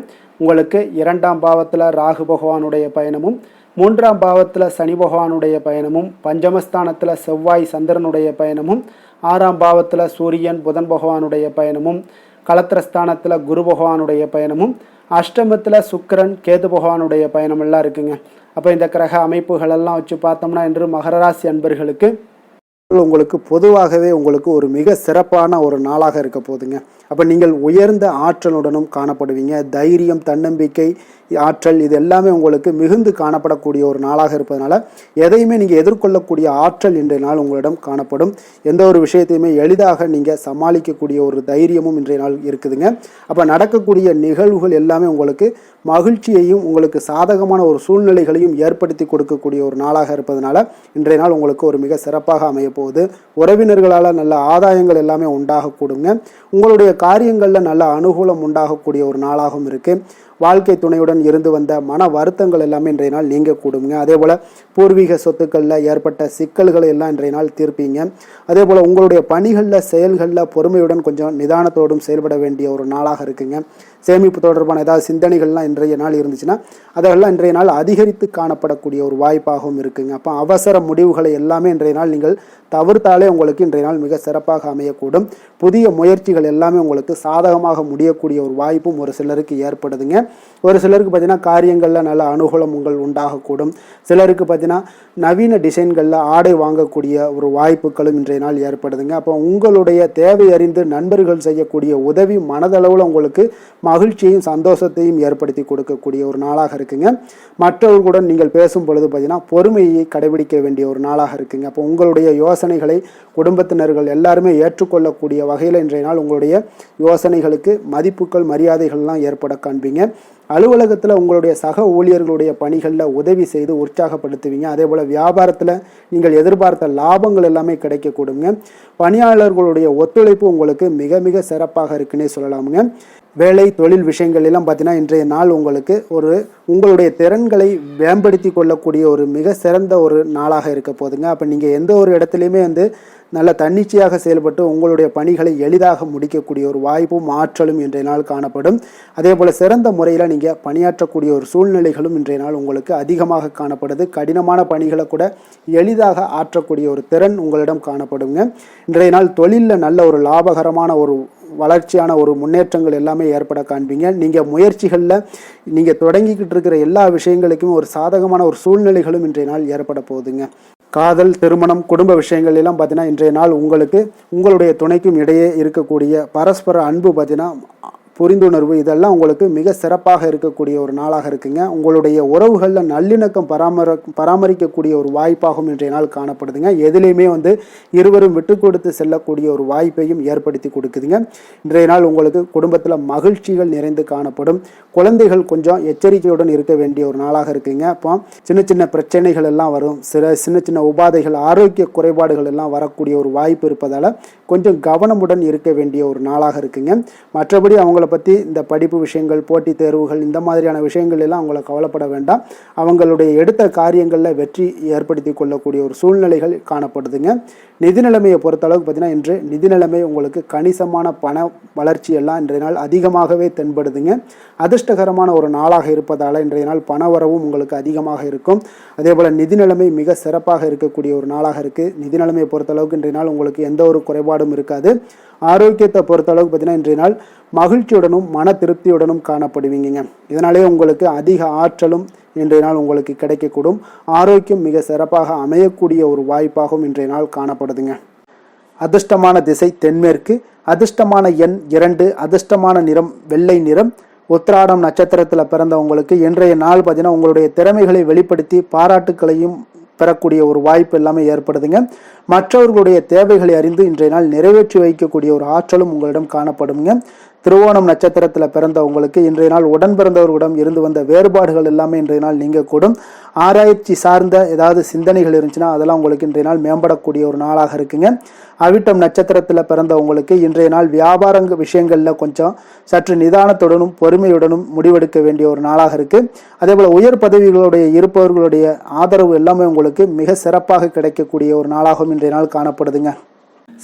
உங்களுக்கு 2ஆம் பாவத்தில் ராகு பகவானுடைய பயணமும், 3ஆம் பாவத்தில் சனி பகவானுடைய பயணமும், பஞ்சமஸ்தானத்தில் செவ்வாய் சந்திரனுடைய பயணமும், 6ஆம் பாவத்தில் சூரியன் புதன் பகவானுடைய பயணமும், களத்திரஸ்தானத்தில் குரு பகவானுடைய பயணமும், அஷ்டமத்தில் சுக்கிரன் கேது பகவானுடைய பயணம் எல்லாம் இருக்குங்க. அப்போ இந்த கிரக அமைப்புகளெல்லாம் வச்சு பார்த்தோம்னா இன்று மகர ராசி அன்பர்களுக்கு உங்களுக்கு பொதுவாகவே உங்களுக்கு ஒரு மிக சிறப்பான ஒரு நாளாக இருக்க போகுதுங்க. அப்போ நீங்கள் உயர்ந்த ஆற்றலுடனும் காணப்படுவீங்க. தைரியம், தன்னம்பிக்கை, ஆற்றல் இது எல்லாமே உங்களுக்கு மிகுந்து காணப்படக்கூடிய ஒரு நாளாக இருப்பதனால எதையுமே நீங்கள் எதிர்கொள்ளக்கூடிய ஆற்றல் இன்றைய நாள் உங்களிடம் காணப்படும். எந்த ஒரு விஷயத்தையுமே எளிதாக நீங்கள் சமாளிக்கக்கூடிய ஒரு தைரியமும் இன்றைய நாள் இருக்குதுங்க. அப்போ நடக்கக்கூடிய நிகழ்வுகள் எல்லாமே உங்களுக்கு மகிழ்ச்சியையும் உங்களுக்கு சாதகமான ஒரு சூழ்நிலைகளையும் ஏற்படுத்தி கொடுக்கக்கூடிய ஒரு நாளாக இருப்பதனால இன்றைய நாள் உங்களுக்கு ஒரு மிக சிறப்பாக அமைய போகுது. உறவினர்களால் நல்ல ஆதாயங்கள் எல்லாமே உண்டாகக்கூடுங்க. உங்களுடைய காரியங்களில் நல்ல அனுகூலம் உண்டாகக்கூடிய ஒரு நாளாகவும் இருக்குது. வாழ்க்கை துணையுடன் இருந்து வந்த மன வருத்தங்கள் எல்லாமே இன்றைய நாள் நீங்கக்கூடுங்க. அதே போல் பூர்வீக சொத்துக்களில் ஏற்பட்ட சிக்கல்களை எல்லாம் இன்றைய நாள் தீர்ப்பீங்க. அதே போல் உங்களுடைய பணிகளில் செயல்களில் பொறுமையுடன் கொஞ்சம் நிதானத்தோடும் செயல்பட வேண்டிய ஒரு நாளாக இருக்குங்க. சேமிப்பு தொடர்பான ஏதாவது சிந்தனைகள்லாம் இன்றைய நாள் இருந்துச்சுன்னா அதெல்லாம் இன்றைய நாள் அதிகரித்து காணப்படக்கூடிய ஒரு வாய்ப்பாகவும் இருக்குங்க. அப்போ அவசர முடிவுகளை எல்லாமே இன்றைய நாள் நீங்கள் தவிர்த்தாலே உங்களுக்கு இன்றைய நாள் மிக சிறப்பாக அமையக்கூடும். புதிய முயற்சிகள் எல்லாமே உங்களுக்கு சாதகமாக முடியக்கூடிய ஒரு வாய்ப்பும் ஒரு சிலருக்கு ஏற்படுதுங்க. ஒரு சிலருக்கு பார்த்தீங்கன்னா காரியங்களில் நல்ல அனுகூலம் உங்கள் உண்டாகக்கூடும். சிலருக்கு பார்த்தீங்கன்னா நவீன டிசைன்களில் ஆடை வாங்கக்கூடிய ஒரு வாய்ப்புகளும் இன்றைய நாள் ஏற்படுதுங்க. அப்போ உங்களுடைய தேவை அறிந்து நண்பர்கள் செய்யக்கூடிய உதவி மனதளவில் உங்களுக்கு மகிழ்ச்சியையும் சந்தோஷத்தையும் ஏற்படுத்தி கொடுக்கக்கூடிய ஒரு நாளாக இருக்குங்க. மற்றவர்களுடன் நீங்கள் பேசும் பொழுது பார்த்தீங்கன்னா பொறுமையை கடைபிடிக்க வேண்டிய ஒரு நாளாக இருக்குங்க. அப்போ உங்களுடைய யோசனைகளை குடும்பத்தினர்கள் எல்லாருமே ஏற்றுக்கொள்ளக்கூடிய வகையில் இன்றைய நாள் உங்களுடைய யோசனைகளுக்கு மதிப்புகள் மரியாதைகள்லாம் ஏற்பட காண்பீங்க. அலுவலகத்தில் உங்களுடைய சக ஊழியர்களுடைய பணிகளில் உதவி செய்து உற்சாகப்படுத்துவீங்க. அதே போல் வியாபாரத்தில் நீங்கள் எதிர்பார்த்த லாபங்கள் எல்லாமே கிடைக்கக்கூடுங்க. பணியாளர்களுடைய ஒத்துழைப்பு உங்களுக்கு மிக மிக சிறப்பாக இருக்குன்னே சொல்லலாமுங்க. வேலை தொழில் விஷயங்கள் எல்லாம் பார்த்தீங்கன்னா இன்றைய நாள் உங்களுக்கு உங்களுடைய திறன்களை மேம்படுத்தி கொள்ளக்கூடிய ஒரு மிக சிறந்த ஒரு நாளாக இருக்க போதுங்க. அப்போ நீங்கள் எந்த ஒரு இடத்துலையுமே நல்ல தன்னிச்சையாக செயல்பட்டு உங்களுடைய பணிகளை எளிதாக முடிக்கக்கூடிய ஒரு வாய்ப்பும் ஆற்றலும் இன்றைய நாள் காணப்படும். அதே போல் சிறந்த முறையில் நீங்கள் பணியாற்றக்கூடிய ஒரு சூழ்நிலைகளும் இன்றைய நாள் உங்களுக்கு அதிகமாக காணப்படுது. கடினமான பணிகளை கூட எளிதாக ஆற்றக்கூடிய ஒரு திறன் உங்களிடம் காணப்படுங்க. இன்றைய நாள் தொழிலில் நல்ல ஒரு லாபகரமான ஒரு வளர்ச்சியான ஒரு முன்னேற்றங்கள் எல்லாமே ஏற்பட காண்பீங்க. நீங்கள் முயற்சிகளில் நீங்கள் தொடங்கிக்கிட்டு இருக்கிற எல்லா விஷயங்களுக்கும் ஒரு சாதகமான ஒரு சூழ்நிலைகளும் இன்றைய நாள் ஏற்பட போகுதுங்க. காதல், திருமணம், குடும்ப விஷயங்கள் எல்லாம் பார்த்தீங்கன்னா இன்றைய நாள் உங்களுக்கு உங்களுடைய துணைக்கும் இடையே இருக்கக்கூடிய பரஸ்பர அன்பு பார்த்தீங்கன்னா புரிந்துணர்வு இதெல்லாம் உங்களுக்கு மிக சிறப்பாக இருக்கக்கூடிய ஒரு நாளாக இருக்குங்க. உங்களுடைய உறவுகளில் நல்லிணக்கம் பராமரிக்கக்கூடிய ஒரு வாய்ப்பாகவும் இன்றைய நாள் காணப்படுதுங்க. எதுலேயுமே வந்து இருவரும் விட்டு கொடுத்து செல்லக்கூடிய ஒரு வாய்ப்பையும் ஏற்படுத்தி கொடுக்குதுங்க. இன்றைய நாள் உங்களுக்கு குடும்பத்தில் மகிழ்ச்சிகள் நிறைந்து காணப்படும். குழந்தைகள் கொஞ்சம் எச்சரிக்கையுடன் இருக்க வேண்டிய ஒரு நாளாக இருக்குங்க. அப்போ சின்ன சின்ன பிரச்சனைகள் எல்லாம் வரும், சின்ன சின்ன உபாதைகள், ஆரோக்கிய குறைபாடுகள் எல்லாம் வரக்கூடிய ஒரு வாய்ப்பு இருப்பதால் கொஞ்சம் கவனமுடன் இருக்க வேண்டிய ஒரு நாளாக இருக்குங்க. மற்றபடி அவங்கள பற்றி இந்த படிப்பு விஷயங்கள், போட்டித் தேர்வுகள், இந்த மாதிரியான விஷயங்கள் எல்லாம் அவங்கள கவலைப்பட வேண்டாம். அவங்களுடைய எடுத்த காரியங்களில் வெற்றி ஏற்படுத்தி கொள்ளக்கூடிய ஒரு சூழ்நிலைகள் காணப்படுதுங்க. நிதி நிலைமையை பொறுத்தளவுக்கு பார்த்தீங்கன்னா இன்று நிதி நிலைமை உங்களுக்கு கணிசமான பண வளர்ச்சி எல்லாம் இன்றைய நாள் அதிகமாகவே தென்படுதுங்க. அதிர்ஷ்டகரமான ஒரு நாளாக இருப்பதால் இன்றைய நாள் பண வரவும் உங்களுக்கு அதிகமாக இருக்கும். அதே போல் நிதி நிலைமை மிக சிறப்பாக இருக்கக்கூடிய ஒரு நாளாக இருக்குது. நிதி நிலைமையை பொறுத்தளவுக்கு இன்றைய நாள் உங்களுக்கு எந்த ஒரு குறைபாடும் இருக்காது. ஆரோக்கியத்தை பொறுத்தளவுக்கு பார்த்தீங்கன்னா இன்றைய நாள் மகிழ்ச்சியுடனும் மன திருப்தியுடனும் காணப்படுவீங்க. இதனாலே உங்களுக்கு அதிக ஆற்றலும் இன்றைய நாள் உங்களுக்கு கிடைக்கக்கூடும். ஆரோக்கியம் மிக சிறப்பாக அமையக்கூடிய ஒரு வாய்ப்பாகவும் இன்றைய நாள் காணப்படுதுங்க. அதிர்ஷ்டமான திசை தென்மேற்கு, அதிர்ஷ்டமான எண் 2, அதிர்ஷ்டமான நிறம் வெள்ளை நிறம். உத்திராடம் நட்சத்திரத்தில் பிறந்தவங்களுக்கு இன்றைய நாள் பார்த்தீங்கன்னா உங்களுடைய திறமைகளை வெளிப்படுத்தி பாராட்டுக்களையும் பெறக்கூடிய ஒரு வாய்ப்பு எல்லாமே ஏற்படுதுங்க. மற்றவர்களுடைய தேவைகளை அறிந்து இன்றைய நாள் நிறைவேற்றி வைக்கக்கூடிய ஒரு ஆற்றலும் உங்களிடம் காணப்படுங்க. திருவோணம் நட்சத்திரத்தில் பிறந்தவங்களுக்கு இன்றைய நாள் உடன் பிறந்தவர்களிடம் இருந்து வந்த வேறுபாடுகள் எல்லாமே இன்றைய நாள் நீங்கக்கூடும். ஆராய்ச்சி சார்ந்த ஏதாவது சிந்தனைகள் இருந்துச்சுன்னா அதெல்லாம் உங்களுக்கு இன்றைய நாள் மேம்படக்கூடிய ஒரு நாளாக இருக்குங்க. அவிட்டம் நட்சத்திரத்தில் பிறந்தவங்களுக்கு இன்றைய நாள் வியாபார விஷயங்களில் கொஞ்சம் சற்று நிதானத்துடனும் பொறுமையுடனும் முடிவெடுக்க வேண்டிய ஒரு நாளாக இருக்குது. அதே போல் உயர் பதவிகளுடைய இருப்பவர்களுடைய ஆதரவு எல்லாமே உங்களுக்கு மிக சிறப்பாக கிடைக்கக்கூடிய ஒரு நாளாகவும் இன்றைய நாள் காணப்படுதுங்க.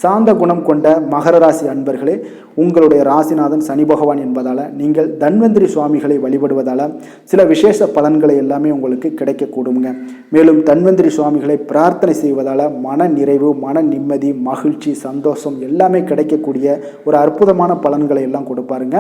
சாந்த குணம் கொண்ட மகர ராசி அன்பர்களே, உங்களுடைய ராசிநாதன் சனி பகவான் என்பதால் நீங்கள் தன்வந்திரி சுவாமிகளை வழிபடுவதால் சில விசேஷ பலன்களை எல்லாமே உங்களுக்கு கிடைக்கக்கூடுங்க. மேலும் தன்வந்திரி சுவாமிகளை பிரார்த்தனை செய்வதால் மன நிறைவு, மன நிம்மதி, மகிழ்ச்சி, சந்தோஷம் எல்லாமே கிடைக்கக்கூடிய ஒரு அற்புதமான பலன்களை எல்லாம் கொடுப்பாருங்க.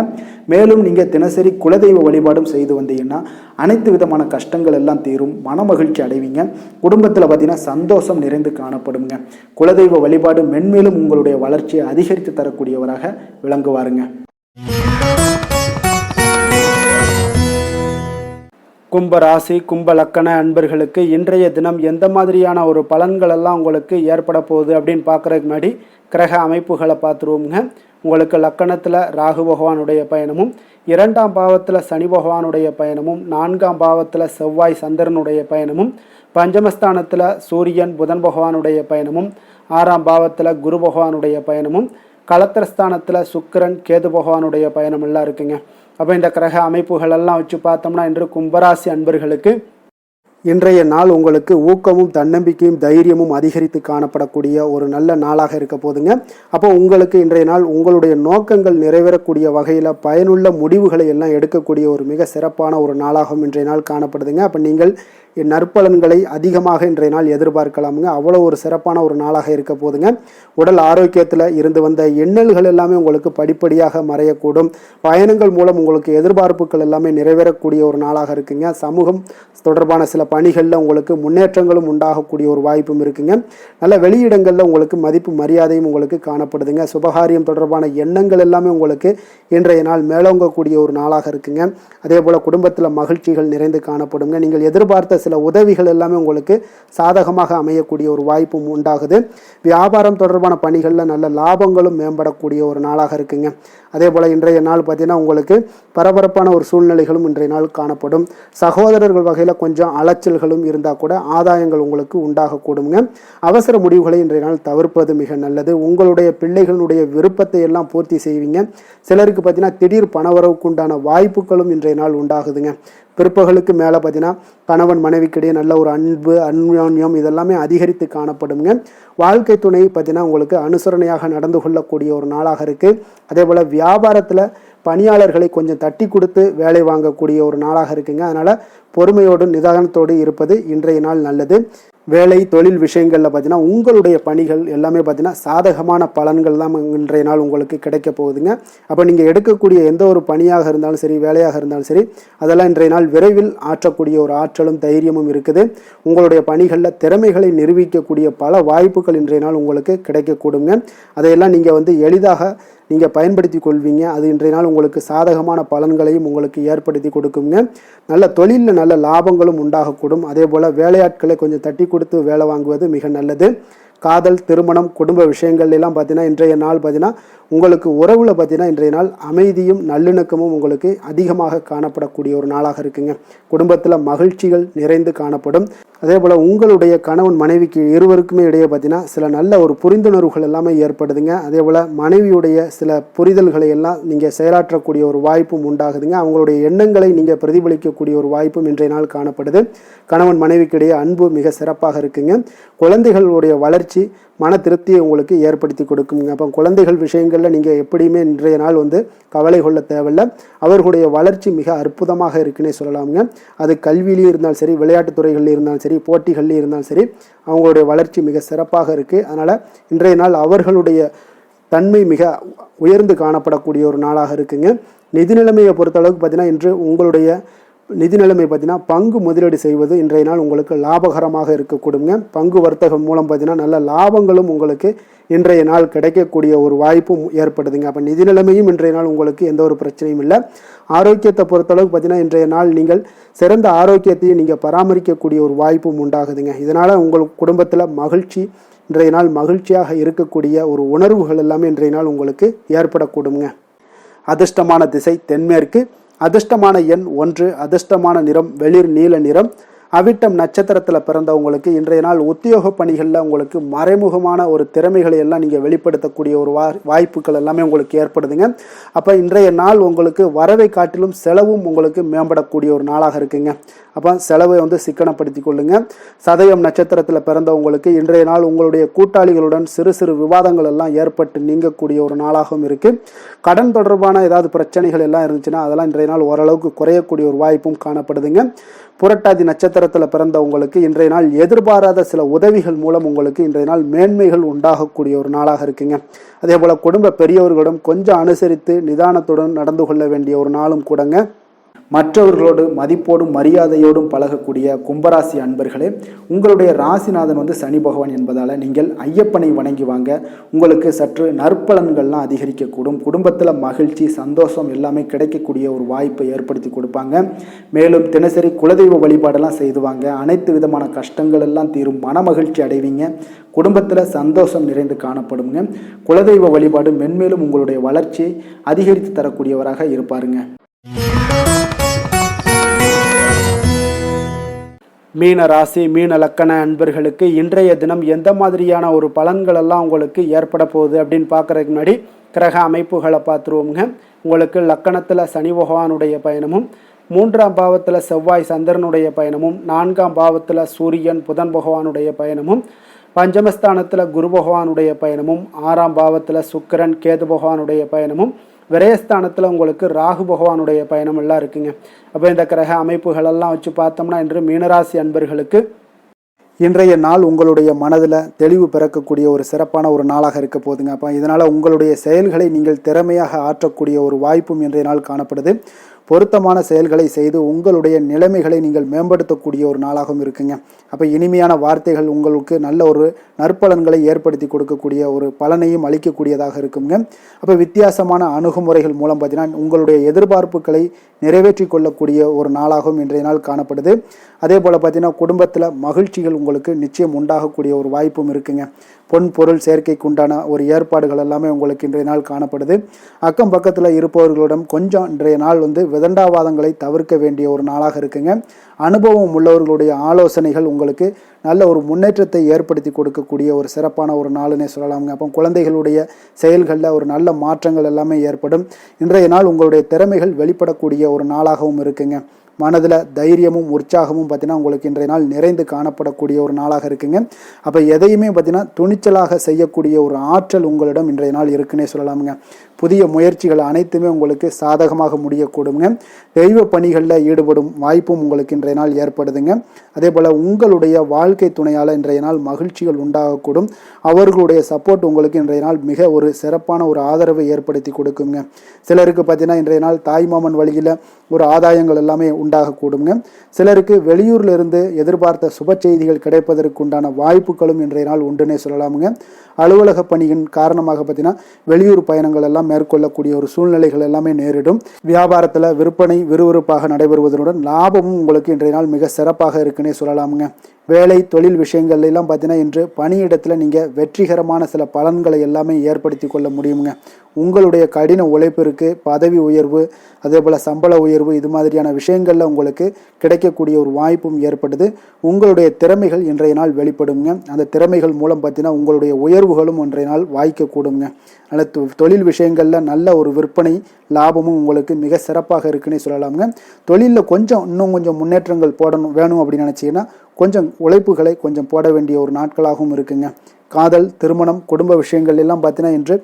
மேலும் நீங்கள் தினசரி குலதெய்வ வழிபாடும் செய்து வந்தீங்கன்னா அனைத்து விதமான கஷ்டங்கள் எல்லாம் தீரும், மன மகிழ்ச்சி அடைவீங்க. குடும்பத்தில் பார்த்தீங்கன்னா சந்தோஷம் நிறைந்து காணப்படுங்க. குலதெய்வ வழிபாடு மென்மேலும் உங்களுடைய வளர்ச்சியை அதிகரித்து தரக்கூடியவராக விளங்குவாருங்க. கும்ப ராசி, கும்ப லக்கண அன்பர்களுக்கு இன்றைய தினம் எந்த மாதிரியான ஒரு பலன்கள் எல்லாம் உங்களுக்கு ஏற்பட போகுது அப்படின்னு பார்க்குறதுக்கு முன்னாடி கிரக அமைப்புகளை பார்த்துருவோங்க. உங்களுக்கு லக்கணத்தில் ராகு பகவானுடைய பயணமும், 2ஆம் பாவத்தில் சனி பகவானுடைய பயணமும், 4ஆம் பாவத்தில் செவ்வாய் சந்திரனுடைய பயணமும், பஞ்சமஸ்தானத்தில் சூரியன் புதன் பகவானுடைய பயணமும், 6ஆம் பாவத்தில் குரு பகவானுடைய பயணமும், களத்திரஸ்தானத்தில் சுக்கிரன் கேது பகவானுடைய பயணம் எல்லாம் இருக்குங்க. அப்போ இந்த கிரக அமைப்புகள் எல்லாம் வச்சு பார்த்தோம்னா இன்று கும்பராசி அன்பர்களுக்கு இன்றைய நாள் உங்களுக்கு ஊக்கமும் தன்னம்பிக்கையும் தைரியமும் அதிகரித்து காணப்படக்கூடிய ஒரு நல்ல நாளாக இருக்க போதுங்க. அப்போ உங்களுக்கு இன்றைய நாள் உங்களுடைய நோக்கங்கள் நிறைவேறக்கூடிய வகையில் பயனுள்ள முடிவுகளை எல்லாம் எடுக்கக்கூடிய ஒரு மிக சிறப்பான ஒரு நாளாகவும் இன்றைய நாள் காணப்படுதுங்க. அப்போ நீங்கள் நற்பலன்களை அதிகமாக இன்றைய நாள் எதிர்பார்க்கலாமுங்க. அவ்வளோ ஒரு சிறப்பான ஒரு நாளாக இருக்க போதுங்க. உடல் ஆரோக்கியத்தில் இருந்து வந்த எண்ணல்கள் எல்லாமே உங்களுக்கு படிப்படியாக மறையக்கூடும். பயணங்கள் மூலம் உங்களுக்கு எதிர்பார்ப்புகள் எல்லாமே நிறைவேறக்கூடிய ஒரு நாளாக இருக்குங்க. சமூகம் தொடர்பான சில பணிகளில் உங்களுக்கு முன்னேற்றங்களும் உண்டாகக்கூடிய ஒரு வாய்ப்பும் இருக்குங்க. நல்ல வெளியிடங்களில் உங்களுக்கு மதிப்பு மரியாதையும் உங்களுக்கு காணப்படுதுங்க. சுபகாரியம் தொடர்பான எண்ணங்கள் எல்லாமே உங்களுக்கு இன்றைய நாள் மேலோங்கக்கூடிய ஒரு நாளாக இருக்குங்க. அதே போல் குடும்பத்தில் மகிழ்ச்சிகள் நிறைந்து காணப்படுங்க. நீங்கள் எதிர்பார்த்த சில உதவிகள் எல்லாமே உங்களுக்கு சாதகமாக அமையக்கூடிய ஒரு வாய்ப்பும் உண்டாகுது. வியாபாரம் தொடர்பான பணிகளில் நல்ல லாபங்களும் மேம்படக்கூடிய ஒரு நாளாக இருக்குங்க. அதே போல் இன்றைய நாள் பார்த்தீங்கன்னா உங்களுக்கு பரபரப்பான ஒரு சூழ்நிலைகளும் இன்றைய நாள் காணப்படும். சகோதரர்கள் வகையில் கொஞ்சம் அலைச்சல்களும் இருந்தால் கூட ஆதாயங்கள் உங்களுக்கு உண்டாகக்கூடுங்க. அவசர முடிவுகளை இன்றைய நாள் தவிர்ப்பது மிக நல்லது. உங்களுடைய பிள்ளைகளுடைய விருப்பத்தை எல்லாம் பூர்த்தி செய்வீங்க. சிலருக்கு பார்த்தீங்கன்னா திடீர் பணவரவுக்கு உண்டான வாய்ப்புகளும் இன்றைய நாள் உண்டாகுதுங்க. பிற்பகலுக்கு மேலே பார்த்தீங்கன்னா கணவன் மனைவிக்கிடையே நல்ல ஒரு அன்பு, அந்யோன்யம் இதெல்லாமே அதிகரித்து காணப்படுங்க. வாழ்க்கை துணை பார்த்தீங்கன்னா உங்களுக்கு அனுசரணையாக நடந்து கொள்ளக்கூடிய ஒரு நாளாக இருக்குது. அதே போல் வியாபாரத்தில் பணியாளர்களை கொஞ்சம் தட்டி கொடுத்து வேலை வாங்கக்கூடிய ஒரு நாளாக இருக்குங்க. அதனால் பொறுமையோடு நிதானத்தோடு இருப்பது இன்றைய நாள் நல்லது. வேலை தொழில் விஷயங்களில் பார்த்தீங்கன்னா உங்களுடைய பணிகள் எல்லாமே பார்த்தீங்கன்னா சாதகமான பலன்கள் தான் இன்றைய நாள் உங்களுக்கு கிடைக்க போகுதுங்க. அப்போ நீங்கள் எடுக்கக்கூடிய எந்த ஒரு பணியாக இருந்தாலும் சரி, வேலையாக இருந்தாலும் சரி, அதெல்லாம் இன்றைய நாள் விரைவில் ஆற்றக்கூடிய ஒரு ஆற்றலும் தைரியமும் இருக்குது. உங்களுடைய பணிகளில் திறமைகளை நிரூபிக்கக்கூடிய பல வாய்ப்புகள் இன்றைய நாள் உங்களுக்கு கிடைக்கக்கூடுங்க. அதையெல்லாம் நீங்கள் எளிதாக நீங்கள் பயன்படுத்தி கொள்வீங்க. அது இன்றைய நாள் உங்களுக்கு சாதகமான பலன்களையும் உங்களுக்கு ஏற்படுத்தி கொடுக்குங்க. நல்ல தொழிலில் நல்ல லாபங்களும் உண்டாகக்கூடும். அதே போல் வேலையாட்களை கொஞ்சம் தட்டி கொடுத்து வேலை வாங்குவது மிக நல்லது. காதல், திருமணம், குடும்ப விஷயங்கள் எல்லாம் பார்த்தீங்கன்னா இன்றைய நாள் பார்த்தீங்கன்னா உங்களுக்கு உறவில் பார்த்தீங்கன்னா இன்றைய நாள் அமைதியும் நல்லிணக்கமும் உங்களுக்கு அதிகமாக காணப்படக்கூடிய ஒரு நாளாக இருக்குங்க. குடும்பத்தில் மகிழ்ச்சிகள் நிறைந்து காணப்படும். அதே போல் உங்களுடைய கணவன் மனைவிக்கு இருவருக்குமே இடையே பார்த்தீங்கன்னா சில நல்ல ஒரு புரிந்துணர்வுகள் எல்லாமே ஏற்படுதுங்க. அதே போல் மனைவியுடைய சில புரிதல்களை எல்லாம் நீங்கள் செயலாற்றக்கூடிய ஒரு வாய்ப்பும் உண்டாகுதுங்க. அவங்களுடைய எண்ணங்களை நீங்கள் பிரதிபலிக்கக்கூடிய ஒரு வாய்ப்பும் இன்றைய நாள் காணப்படுது. கணவன் மனைவிக்கு இடையே அன்பு மிக சிறப்பாக இருக்குங்க. குழந்தைகளுடைய வளர்ச்சி மன திருப்தியை உங்களுக்கு ஏற்படுத்தி கொடுக்குங்க. அப்போ குழந்தைகள் விஷயங்களில் நீங்கள் எப்படியுமே இன்றைய நாள் கவலை கொள்ள தேவையில்லை. அவர்களுடைய வளர்ச்சி மிக அற்புதமாக இருக்குன்னே சொல்லலாமுங்க. அது கல்வியிலையும் இருந்தாலும் சரி, விளையாட்டுத் துறைகளில் இருந்தாலும் சரி, போட்டிகளில் இருந்தாலும் சரி, அவங்களுடைய வளர்ச்சி மிக சிறப்பாக இருக்குது. அதனால் இன்றைய நாள் அவர்களுடைய தன்மை மிக உயர்ந்து காணப்படக்கூடிய ஒரு நாளாக இருக்குங்க. நிதி நிலைமையை பொறுத்தளவுக்கு பார்த்தீங்கன்னா இன்று உங்களுடைய நிதி நிலைமை பார்த்தீங்கன்னா பங்கு முதலீடு செய்வது இன்றைய நாள் உங்களுக்கு லாபகரமாக இருக்கக்கூடுங்க. பங்கு வர்த்தகம் மூலம் பார்த்தீங்கன்னா நல்ல லாபங்களும் உங்களுக்கு இன்றைய நாள் கிடைக்கக்கூடிய ஒரு வாய்ப்பும் ஏற்படுதுங்க. அப்போ நிதி நிலைமையும் இன்றைய நாள் உங்களுக்கு எந்த ஒரு பிரச்சனையும் இல்லை. ஆரோக்கியத்தை பொறுத்தளவுக்கு பார்த்தீங்கன்னா இன்றைய நாள் நீங்கள் சிறந்த ஆரோக்கியத்தையும் நீங்கள் பராமரிக்கக்கூடிய ஒரு வாய்ப்பும் உண்டாகுதுங்க. இதனால் உங்கள் குடும்பத்தில் மகிழ்ச்சி, இன்றைய நாள் மகிழ்ச்சியாக இருக்கக்கூடிய ஒரு உணர்வுகள் எல்லாமே இன்றைய நாள் உங்களுக்கு ஏற்படக்கூடுங்க. அதிர்ஷ்டமான திசை தென்மேற்கு. அதிர்ஷ்டமான எண் 1. அதிர்ஷ்டமான நிறம் வெளிர் நீல நிறம். அவிட்டம் நட்சத்திரத்தில் பிறந்தவங்களுக்கு இன்றைய நாள் உத்தியோக பணிகளில் உங்களுக்கு மறைமுகமான ஒரு திறமைகளை எல்லாம் நீங்கள் வெளிப்படுத்தக்கூடிய ஒரு வாய்ப்புகள் எல்லாமே உங்களுக்கு ஏற்படுதுங்க. அப்போ இன்றைய நாள் உங்களுக்கு வரவை காட்டிலும் செலவும் உங்களுக்கு மேம்படக்கூடிய ஒரு நாளாக இருக்குங்க. அப்போ செலவை சிக்கனப்படுத்தி கொள்ளுங்க. சதயம் நட்சத்திரத்தில் பிறந்தவங்களுக்கு இன்றைய நாள் உங்களுடைய கூட்டாளிகளுடன் சிறு சிறு விவாதங்கள் எல்லாம் ஏற்பட்டு நீங்கக்கூடிய ஒரு நாளாகவும் இருக்குது. கடன் தொடர்பான ஏதாவது பிரச்சனைகள் எல்லாம் இருந்துச்சுன்னா அதெல்லாம் இன்றைய நாள் ஓரளவுக்கு குறையக்கூடிய ஒரு வாய்ப்பும் காணப்படுதுங்க. புரட்டாதி நட்சத்திரத்தில் பிறந்தவங்களுக்கு இன்றைய நாள் எதிர்பாராத சில உதவிகள் மூலம் உங்களுக்கு இன்றைய நாள் மேன்மைகள் உண்டாகக்கூடிய ஒரு நாளாக இருக்குங்க. அதே போல் குடும்ப பெரியவர்களிடம் கொஞ்சம் அனுசரித்து நிதானத்துடன் நடந்து கொள்ள வேண்டிய ஒரு நாளும் கூடங்க. மற்றவர்களோடு மதிப்போடும் மரியாதையோடும் பழகக்கூடிய கும்பராசி அன்பர்களே, உங்களுடைய ராசிநாதன் சனி பகவான் என்பதால் நீங்கள் ஐயப்பனை வணங்கி வாங்க. உங்களுக்கு சற்று நற்பலன்கள்லாம் அதிகரிக்கக்கூடும். குடும்பத்தில் மகிழ்ச்சி, சந்தோஷம் எல்லாமே கிடைக்கக்கூடிய ஒரு வாய்ப்பை ஏற்படுத்தி கொடுப்பாங்க. மேலும் தினசரி குலதெய்வ வழிபாடெல்லாம் செய்துவாங்க. அனைத்து விதமான கஷ்டங்கள் எல்லாம் தீரும். மன மகிழ்ச்சி அடைவீங்க. குடும்பத்தில் சந்தோஷம் நிறைந்து காணப்படுங்க. குலதெய்வ வழிபாடு மென்மேலும் உங்களுடைய வளர்ச்சியை அதிகரித்து தரக்கூடியவராக இருப்பாருங்க. மீன ராசி, மீன லக்கண அன்பர்களுக்கு இன்றைய தினம் எந்த மாதிரியான ஒரு பலன்கள் எல்லாம் உங்களுக்கு ஏற்பட போகுது அப்படின்னு பார்க்குறதுக்கு முன்னாடி கிரக அமைப்புகளை பார்த்துருவோங்க. உங்களுக்கு லக்கணத்தில் சனி பகவானுடைய பயணமும், 3ஆம் பாவத்தில் செவ்வாய் சந்திரனுடைய பயணமும், 4ஆம் பாவத்தில் சூரியன் புதன் பகவானுடைய பயணமும், பஞ்சமஸ்தானத்தில் குரு பகவானுடைய பயணமும், 6ஆம் பாவத்தில் சுக்கிரன் கேது பகவானுடைய பயணமும், விரயஸ்தானத்தில் உங்களுக்கு ராகு பகவானுடைய பயணம் எல்லாம் இருக்குங்க. அப்போ இந்த கிரக அமைப்புகளெல்லாம் வச்சு பார்த்தோம்னா இன்று மீனராசி அன்பர்களுக்கு இன்றைய நாள் உங்களுடைய மனதில் தெளிவு பிறக்கக்கூடிய ஒரு சிறப்பான ஒரு நாளாக இருக்க போகுதுங்க. அப்போ இதனால் உங்களுடைய செயல்களை நீங்கள் திறமையாக ஆற்றக்கூடிய ஒரு வாய்ப்பும் இன்றைய நாள் காணப்படுது. பொருத்தமான செயல்களை செய்து உங்களுடைய நிலைமைகளை நீங்கள் மேம்படுத்தக்கூடிய ஒரு நாளாகவும் இருக்குங்க. அப்போ இனிமையான வார்த்தைகள் உங்களுக்கு நல்ல ஒரு நற்பலன்களை ஏற்படுத்தி கொடுக்கக்கூடிய ஒரு பலனையும் அளிக்கக்கூடியதாக இருக்குங்க. அப்போ வித்தியாசமான அணுகுமுறைகள் மூலம் பார்த்தீங்கன்னா உங்களுடைய எதிர்பார்ப்புகளை நிறைவேற்றி கொள்ளக்கூடிய ஒரு நாளாகவும் இன்றைய நாள் காணப்படுது. அதே போல் பார்த்தீங்கன்னா குடும்பத்தில் மகிழ்ச்சிகள் உங்களுக்கு நிச்சயம் உண்டாகக்கூடிய ஒரு வாய்ப்பும் இருக்குங்க. பொன் பொருள் சேர்க்கைக்கு உண்டான ஒரு ஏற்பாடுகள் எல்லாமே உங்களுக்கு இன்றைய நாள் காணப்படுது. அக்கம் பக்கத்தில் இருப்பவர்களிடம் கொஞ்சம் இன்றைய நாள் விதண்டாவாதங்களை தவிர்க்க வேண்டிய ஒரு நாளாக இருக்குங்க. அனுபவம் உள்ளவர்களுடைய ஆலோசனைகள் உங்களுக்கு நல்ல ஒரு முன்னேற்றத்தை ஏற்படுத்தி கொடுக்கக்கூடிய ஒரு சிறப்பான ஒரு நாளுன்னே சொல்லலாமுங்க. அப்போ குழந்தைகளுடைய செயல்களில் ஒரு நல்ல மாற்றங்கள் எல்லாமே ஏற்படும். இன்றைய நாள் உங்களுடைய திறமைகள் வெளிப்படக்கூடிய ஒரு நாளாகவும் இருக்குங்க. மனதில் தைரியமும் உற்சாகமும் பார்த்தீங்கன்னா உங்களுக்கு இன்றைய நாள் நிறைந்து காணப்படக்கூடிய ஒரு நாளாக இருக்குங்க. அப்போ எதையுமே பார்த்தீங்கன்னா துணிச்சலாக செய்யக்கூடிய ஒரு ஆற்றல் உங்களிடம் இன்றைய நாள் இருக்குன்னே சொல்லலாமுங்க. புதிய முயற்சிகள் அனைத்துமே உங்களுக்கு சாதகமாக முடியக்கூடுங்க. தெய்வ பணிகளில் ஈடுபடும் வாய்ப்பும் உங்களுக்கு இன்றைய நாள் ஏற்படுதுங்க. அதே போல் உங்களுடைய வாழ்க்கை துணையால் இன்றைய நாள் மகிழ்ச்சிகள் உண்டாகக்கூடும். அவர்களுடைய சப்போர்ட் உங்களுக்கு இன்றைய நாள் மிக ஒரு சிறப்பான ஒரு ஆதரவை ஏற்படுத்தி கொடுக்குங்க. சிலருக்கு பார்த்தீங்கன்னா இன்றைய நாள் தாய்மாமன் வழியில் ஒரு ஆதாயங்கள் எல்லாமே உண்டாகக்கூடுங்க. சிலருக்கு வெளியூர்ல இருந்து எதிர்பார்த்த சுப செய்திகள் கிடைப்பதற்கு உண்டான வாய்ப்புகளும் இன்றைய நாள் உண்டுன்னே சொல்லலாமுங்க. அலுவலக பணியின் காரணமாக பார்த்தீங்கன்னா வெளியூர் பயணங்கள் எல்லாம் மேற்கொள்ளக்கூடிய ஒரு சூழ்நிலைகள் எல்லாமே நேரிடும். வியாபாரத்தில் விற்பனை விறுவிறுப்பாக நடைபெறுவதனுடன் லாபமும் உங்களுக்கு இன்றைய நாள் மிக சிறப்பாக இருக்குன்னே சொல்லலாமுங்க. வேலை தொழில் விஷயங்கள்ல எல்லாம் பார்த்தீங்கன்னா இன்று பணியிடத்தில் நீங்கள் வெற்றிகரமான சில பலன்களை எல்லாமே ஏற்படுத்தி கொள்ள முடியுங்க. உங்களுடைய கடின உழைப்பிற்கு பதவி உயர்வு, அதே போல் சம்பள உயர்வு, இது மாதிரியான விஷயங்களில் உங்களுக்கு கிடைக்கக்கூடிய ஒரு வாய்ப்பும் ஏற்படுது. உங்களுடைய திறமைகள் இன்றைய நாள் வெளிப்படுங்க. அந்த திறமைகள் மூலம் பார்த்தீங்கன்னா உங்களுடைய உயர்வுகளும் இன்றைய நாள் வாய்க்கக்கூடுங்க. அதனால் தொழில் விஷயங்களில் நல்ல ஒரு விற்பனை லாபமும் உங்களுக்கு மிக சிறப்பாக இருக்குன்னே சொல்லலாமுங்க. தொழிலில் இன்னும் கொஞ்சம் முன்னேற்றங்கள் வேணும் அப்படின்னு நினச்சிங்கன்னா கொஞ்சம் உழைப்புகளை கொஞ்சம் போட வேண்டிய ஒரு நாட்களாகவும் இருக்குங்க. காதல், திருமணம், குடும்ப விஷயங்கள் எல்லாம் பார்த்தீங்கன்னா இன்று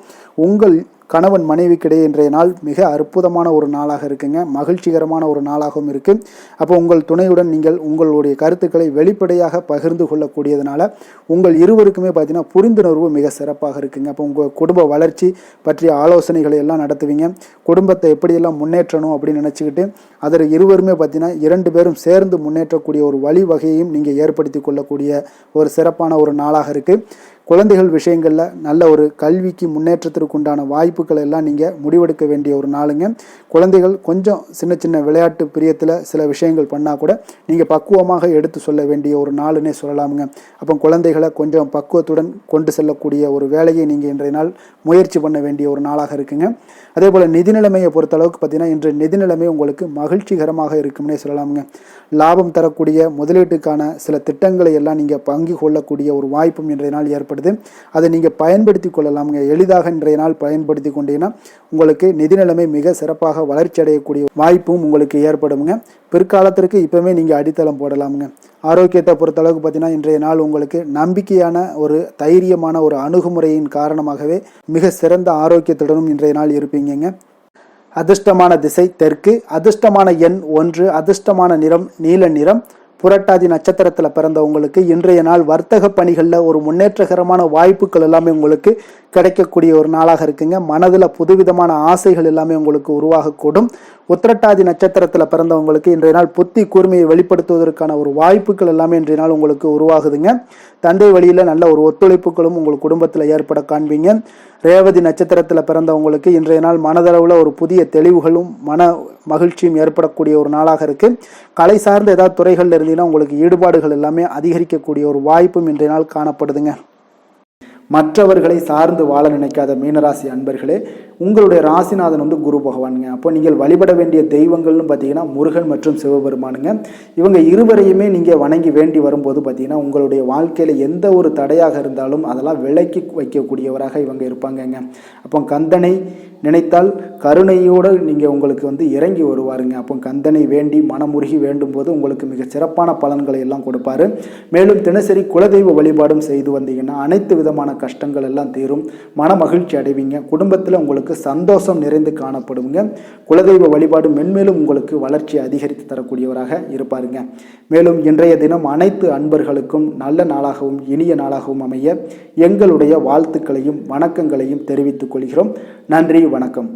உங்கள் கணவன் மனைவிக்கிடையே இன்றைய நாள் மிக அற்புதமான ஒரு நாளாக இருக்குங்க. மகிழ்ச்சிகரமான ஒரு நாளாகவும் இருக்குது. அப்போ உங்கள் துணையுடன் நீங்கள் உங்களுடைய கருத்துக்களை வெளிப்படையாக பகிர்ந்து கொள்ளக்கூடியதுனால உங்கள் இருவருக்குமே பார்த்தீங்கன்னா புரிந்துணர்வு மிக சிறப்பாக இருக்குங்க. அப்போ உங்கள் குடும்ப வளர்ச்சி பற்றிய ஆலோசனைகளை எல்லாம் நடத்துவீங்க. குடும்பத்தை எப்படியெல்லாம் முன்னேற்றணும் அப்படின்னு நினச்சிக்கிட்டு அதில் இருவருமே பார்த்தீங்கன்னா 2 பேரும் சேர்ந்து முன்னேற்றக்கூடிய ஒரு வழிவகையையும் நீங்கள் ஏற்படுத்தி கொள்ளக்கூடிய ஒரு சிறப்பான ஒரு நாளாக இருக்குது. குழந்தைகள் விஷயங்களில் நல்ல ஒரு கல்விக்கு முன்னேற்றத்திற்கு உண்டான வாய்ப்புகள் எல்லாம் நீங்கள் முடிவெடுக்க வேண்டிய ஒரு நாளுங்க. குழந்தைகள் கொஞ்சம் சின்ன சின்ன விளையாட்டு பிரியத்தில் சில விஷயங்கள் பண்ணால் கூட நீங்கள் பக்குவமாக எடுத்து சொல்ல வேண்டிய ஒரு நாளுன்னே சொல்லலாமுங்க. அப்போ குழந்தைகளை கொஞ்சம் பக்குவத்துடன் கொண்டு செல்லக்கூடிய ஒரு வேலையை நீங்கள் இன்றைய நாள் முயற்சி பண்ண வேண்டிய ஒரு நாளாக இருக்குங்க. அதே போல் நிதி நிலைமையை பொறுத்தளவுக்கு பார்த்தீங்கன்னா இன்று நிதி நிலைமை உங்களுக்கு மகிழ்ச்சிகரமாக இருக்கும்னே சொல்லலாமுங்க. லாபம் தரக்கூடிய முதலீட்டுக்கான சில திட்டங்களை எல்லாம் நீங்கள் பங்கு கொள்ளக்கூடிய ஒரு வாய்ப்பும் இன்றைய நாள் ஏற்படுது. அதை நீங்கள் பயன்படுத்தி கொள்ளலாமுங்க. எளிதாக இன்றைய நாள் பயன்படுத்தி கொண்டீங்கன்னா உங்களுக்கு நிதி நிலைமை மிக சிறப்பாக வளர்ச்சி அடையக்கூடிய வாய்ப்பும் உங்களுக்கு ஏற்படுங்க. பிற்காலத்திற்கு இப்பவுமே நீங்கள் அடித்தளம் போடலாமுங்க. ஆரோக்கியத்தை பொறுத்தளவுக்கு பார்த்தீங்கன்னா இன்றைய நாள் உங்களுக்கு நம்பிக்கையான ஒரு தைரியமான ஒரு அணுகுமுறையின் காரணமாகவே மிக சிறந்த ஆரோக்கியத்துடனும் இன்றைய நாள் இருப்பீங்க. அதிர்ஷ்டமான திசை தெற்கு, அதிர்ஷ்டமான எண் 1, அதிர்ஷ்டமான நிறம் நீல நிறம். புரட்டாதி நட்சத்திரத்தில் பிறந்தவங்களுக்கு இன்றைய நாள் வர்த்தக பணிகளில் ஒரு முன்னேற்றகரமான வாய்ப்புகள் எல்லாமே உங்களுக்கு கிடைக்கக்கூடிய ஒரு நாளாக இருக்குங்க. மனதில் புதுவிதமான ஆசைகள் எல்லாமே உங்களுக்கு உருவாகக்கூடும். உத்திரட்டாதி நட்சத்திரத்தில் பிறந்தவங்களுக்கு இன்றைய நாள் புத்தி கூர்மையை வெளிப்படுத்துவதற்கான ஒரு வாய்ப்புகள் எல்லாமே இன்றைய நாள் உங்களுக்கு உருவாகுதுங்க. தந்தை வழியில் நல்ல ஒரு ஒத்துழைப்புகளும் உங்கள் குடும்பத்தில் ஏற்பட காண்பீங்க. ரேவதி நட்சத்திரத்தில் பிறந்தவங்களுக்கு இன்றைய நாள் மனதளவில் ஒரு புதிய தெளிவுகளும் மன மகிழ்ச்சியும் ஏற்படக்கூடிய ஒரு நாளாக இருக்குது. கலை சார்ந்த ஏதாவது துறைகளில் இருந்தீங்கன்னா உங்களுக்கு ஈடுபாடுகள் எல்லாமே அதிகரிக்கக்கூடிய ஒரு வாய்ப்பும் இன்றைய நாள் காணப்படுதுங்க. மற்றவர்களை சார்ந்து வாழ நினைக்காத மீனராசி அன்பர்களே, உங்களுடைய ராசிநாதன் குரு பகவானுங்க. அப்போ நீங்கள் வழிபட வேண்டிய தெய்வங்கள்னு பார்த்தீங்கன்னா முருகன் மற்றும் சிவபெருமானுங்க. இவங்க இருவரையுமே நீங்கள் வணங்கி வேண்டி வரும்போது பார்த்தீங்கன்னா உங்களுடைய வாழ்க்கையில் எந்த ஒரு தடையாக இருந்தாலும் அதெல்லாம் விலக்கி வைக்கக்கூடியவராக இவங்க இருப்பாங்கங்க. அப்போ கந்தனை நினைத்தால் கருணையோடு நீங்கள் உங்களுக்கு இறங்கி வருவாருங்க. அப்போ கந்தனை வேண்டி மனமுருகி வேண்டும் போது உங்களுக்கு மிக சிறப்பான பலன்களை எல்லாம் கொடுப்பாரு. மேலும் தினசரி குலதெய்வ வழிபாடும் செய்து வந்தீங்கன்னா அனைத்து விதமான கஷ்டங்கள் எல்லாம் தீரும், மன மகிழ்ச்சி அடைவீங்க. குடும்பத்தில் உங்களுக்கு சந்தோஷம் நிறைந்து காணப்படுங்க. குலதெய்வ வழிபாடு மென்மேலும் உங்களுக்கு வளர்ச்சி அதிகரித்து தரக்கூடியவராக இருப்பாருங்க. மேலும் இன்றைய தினம் அனைத்து அன்பர்களுக்கும் நல்ல நாளாகவும் இனிய நாளாகவும் அமைய எங்களுடைய வாழ்த்துக்களையும் வணக்கங்களையும் தெரிவித்துக் கொள்கிறோம். நன்றி, வணக்கம்.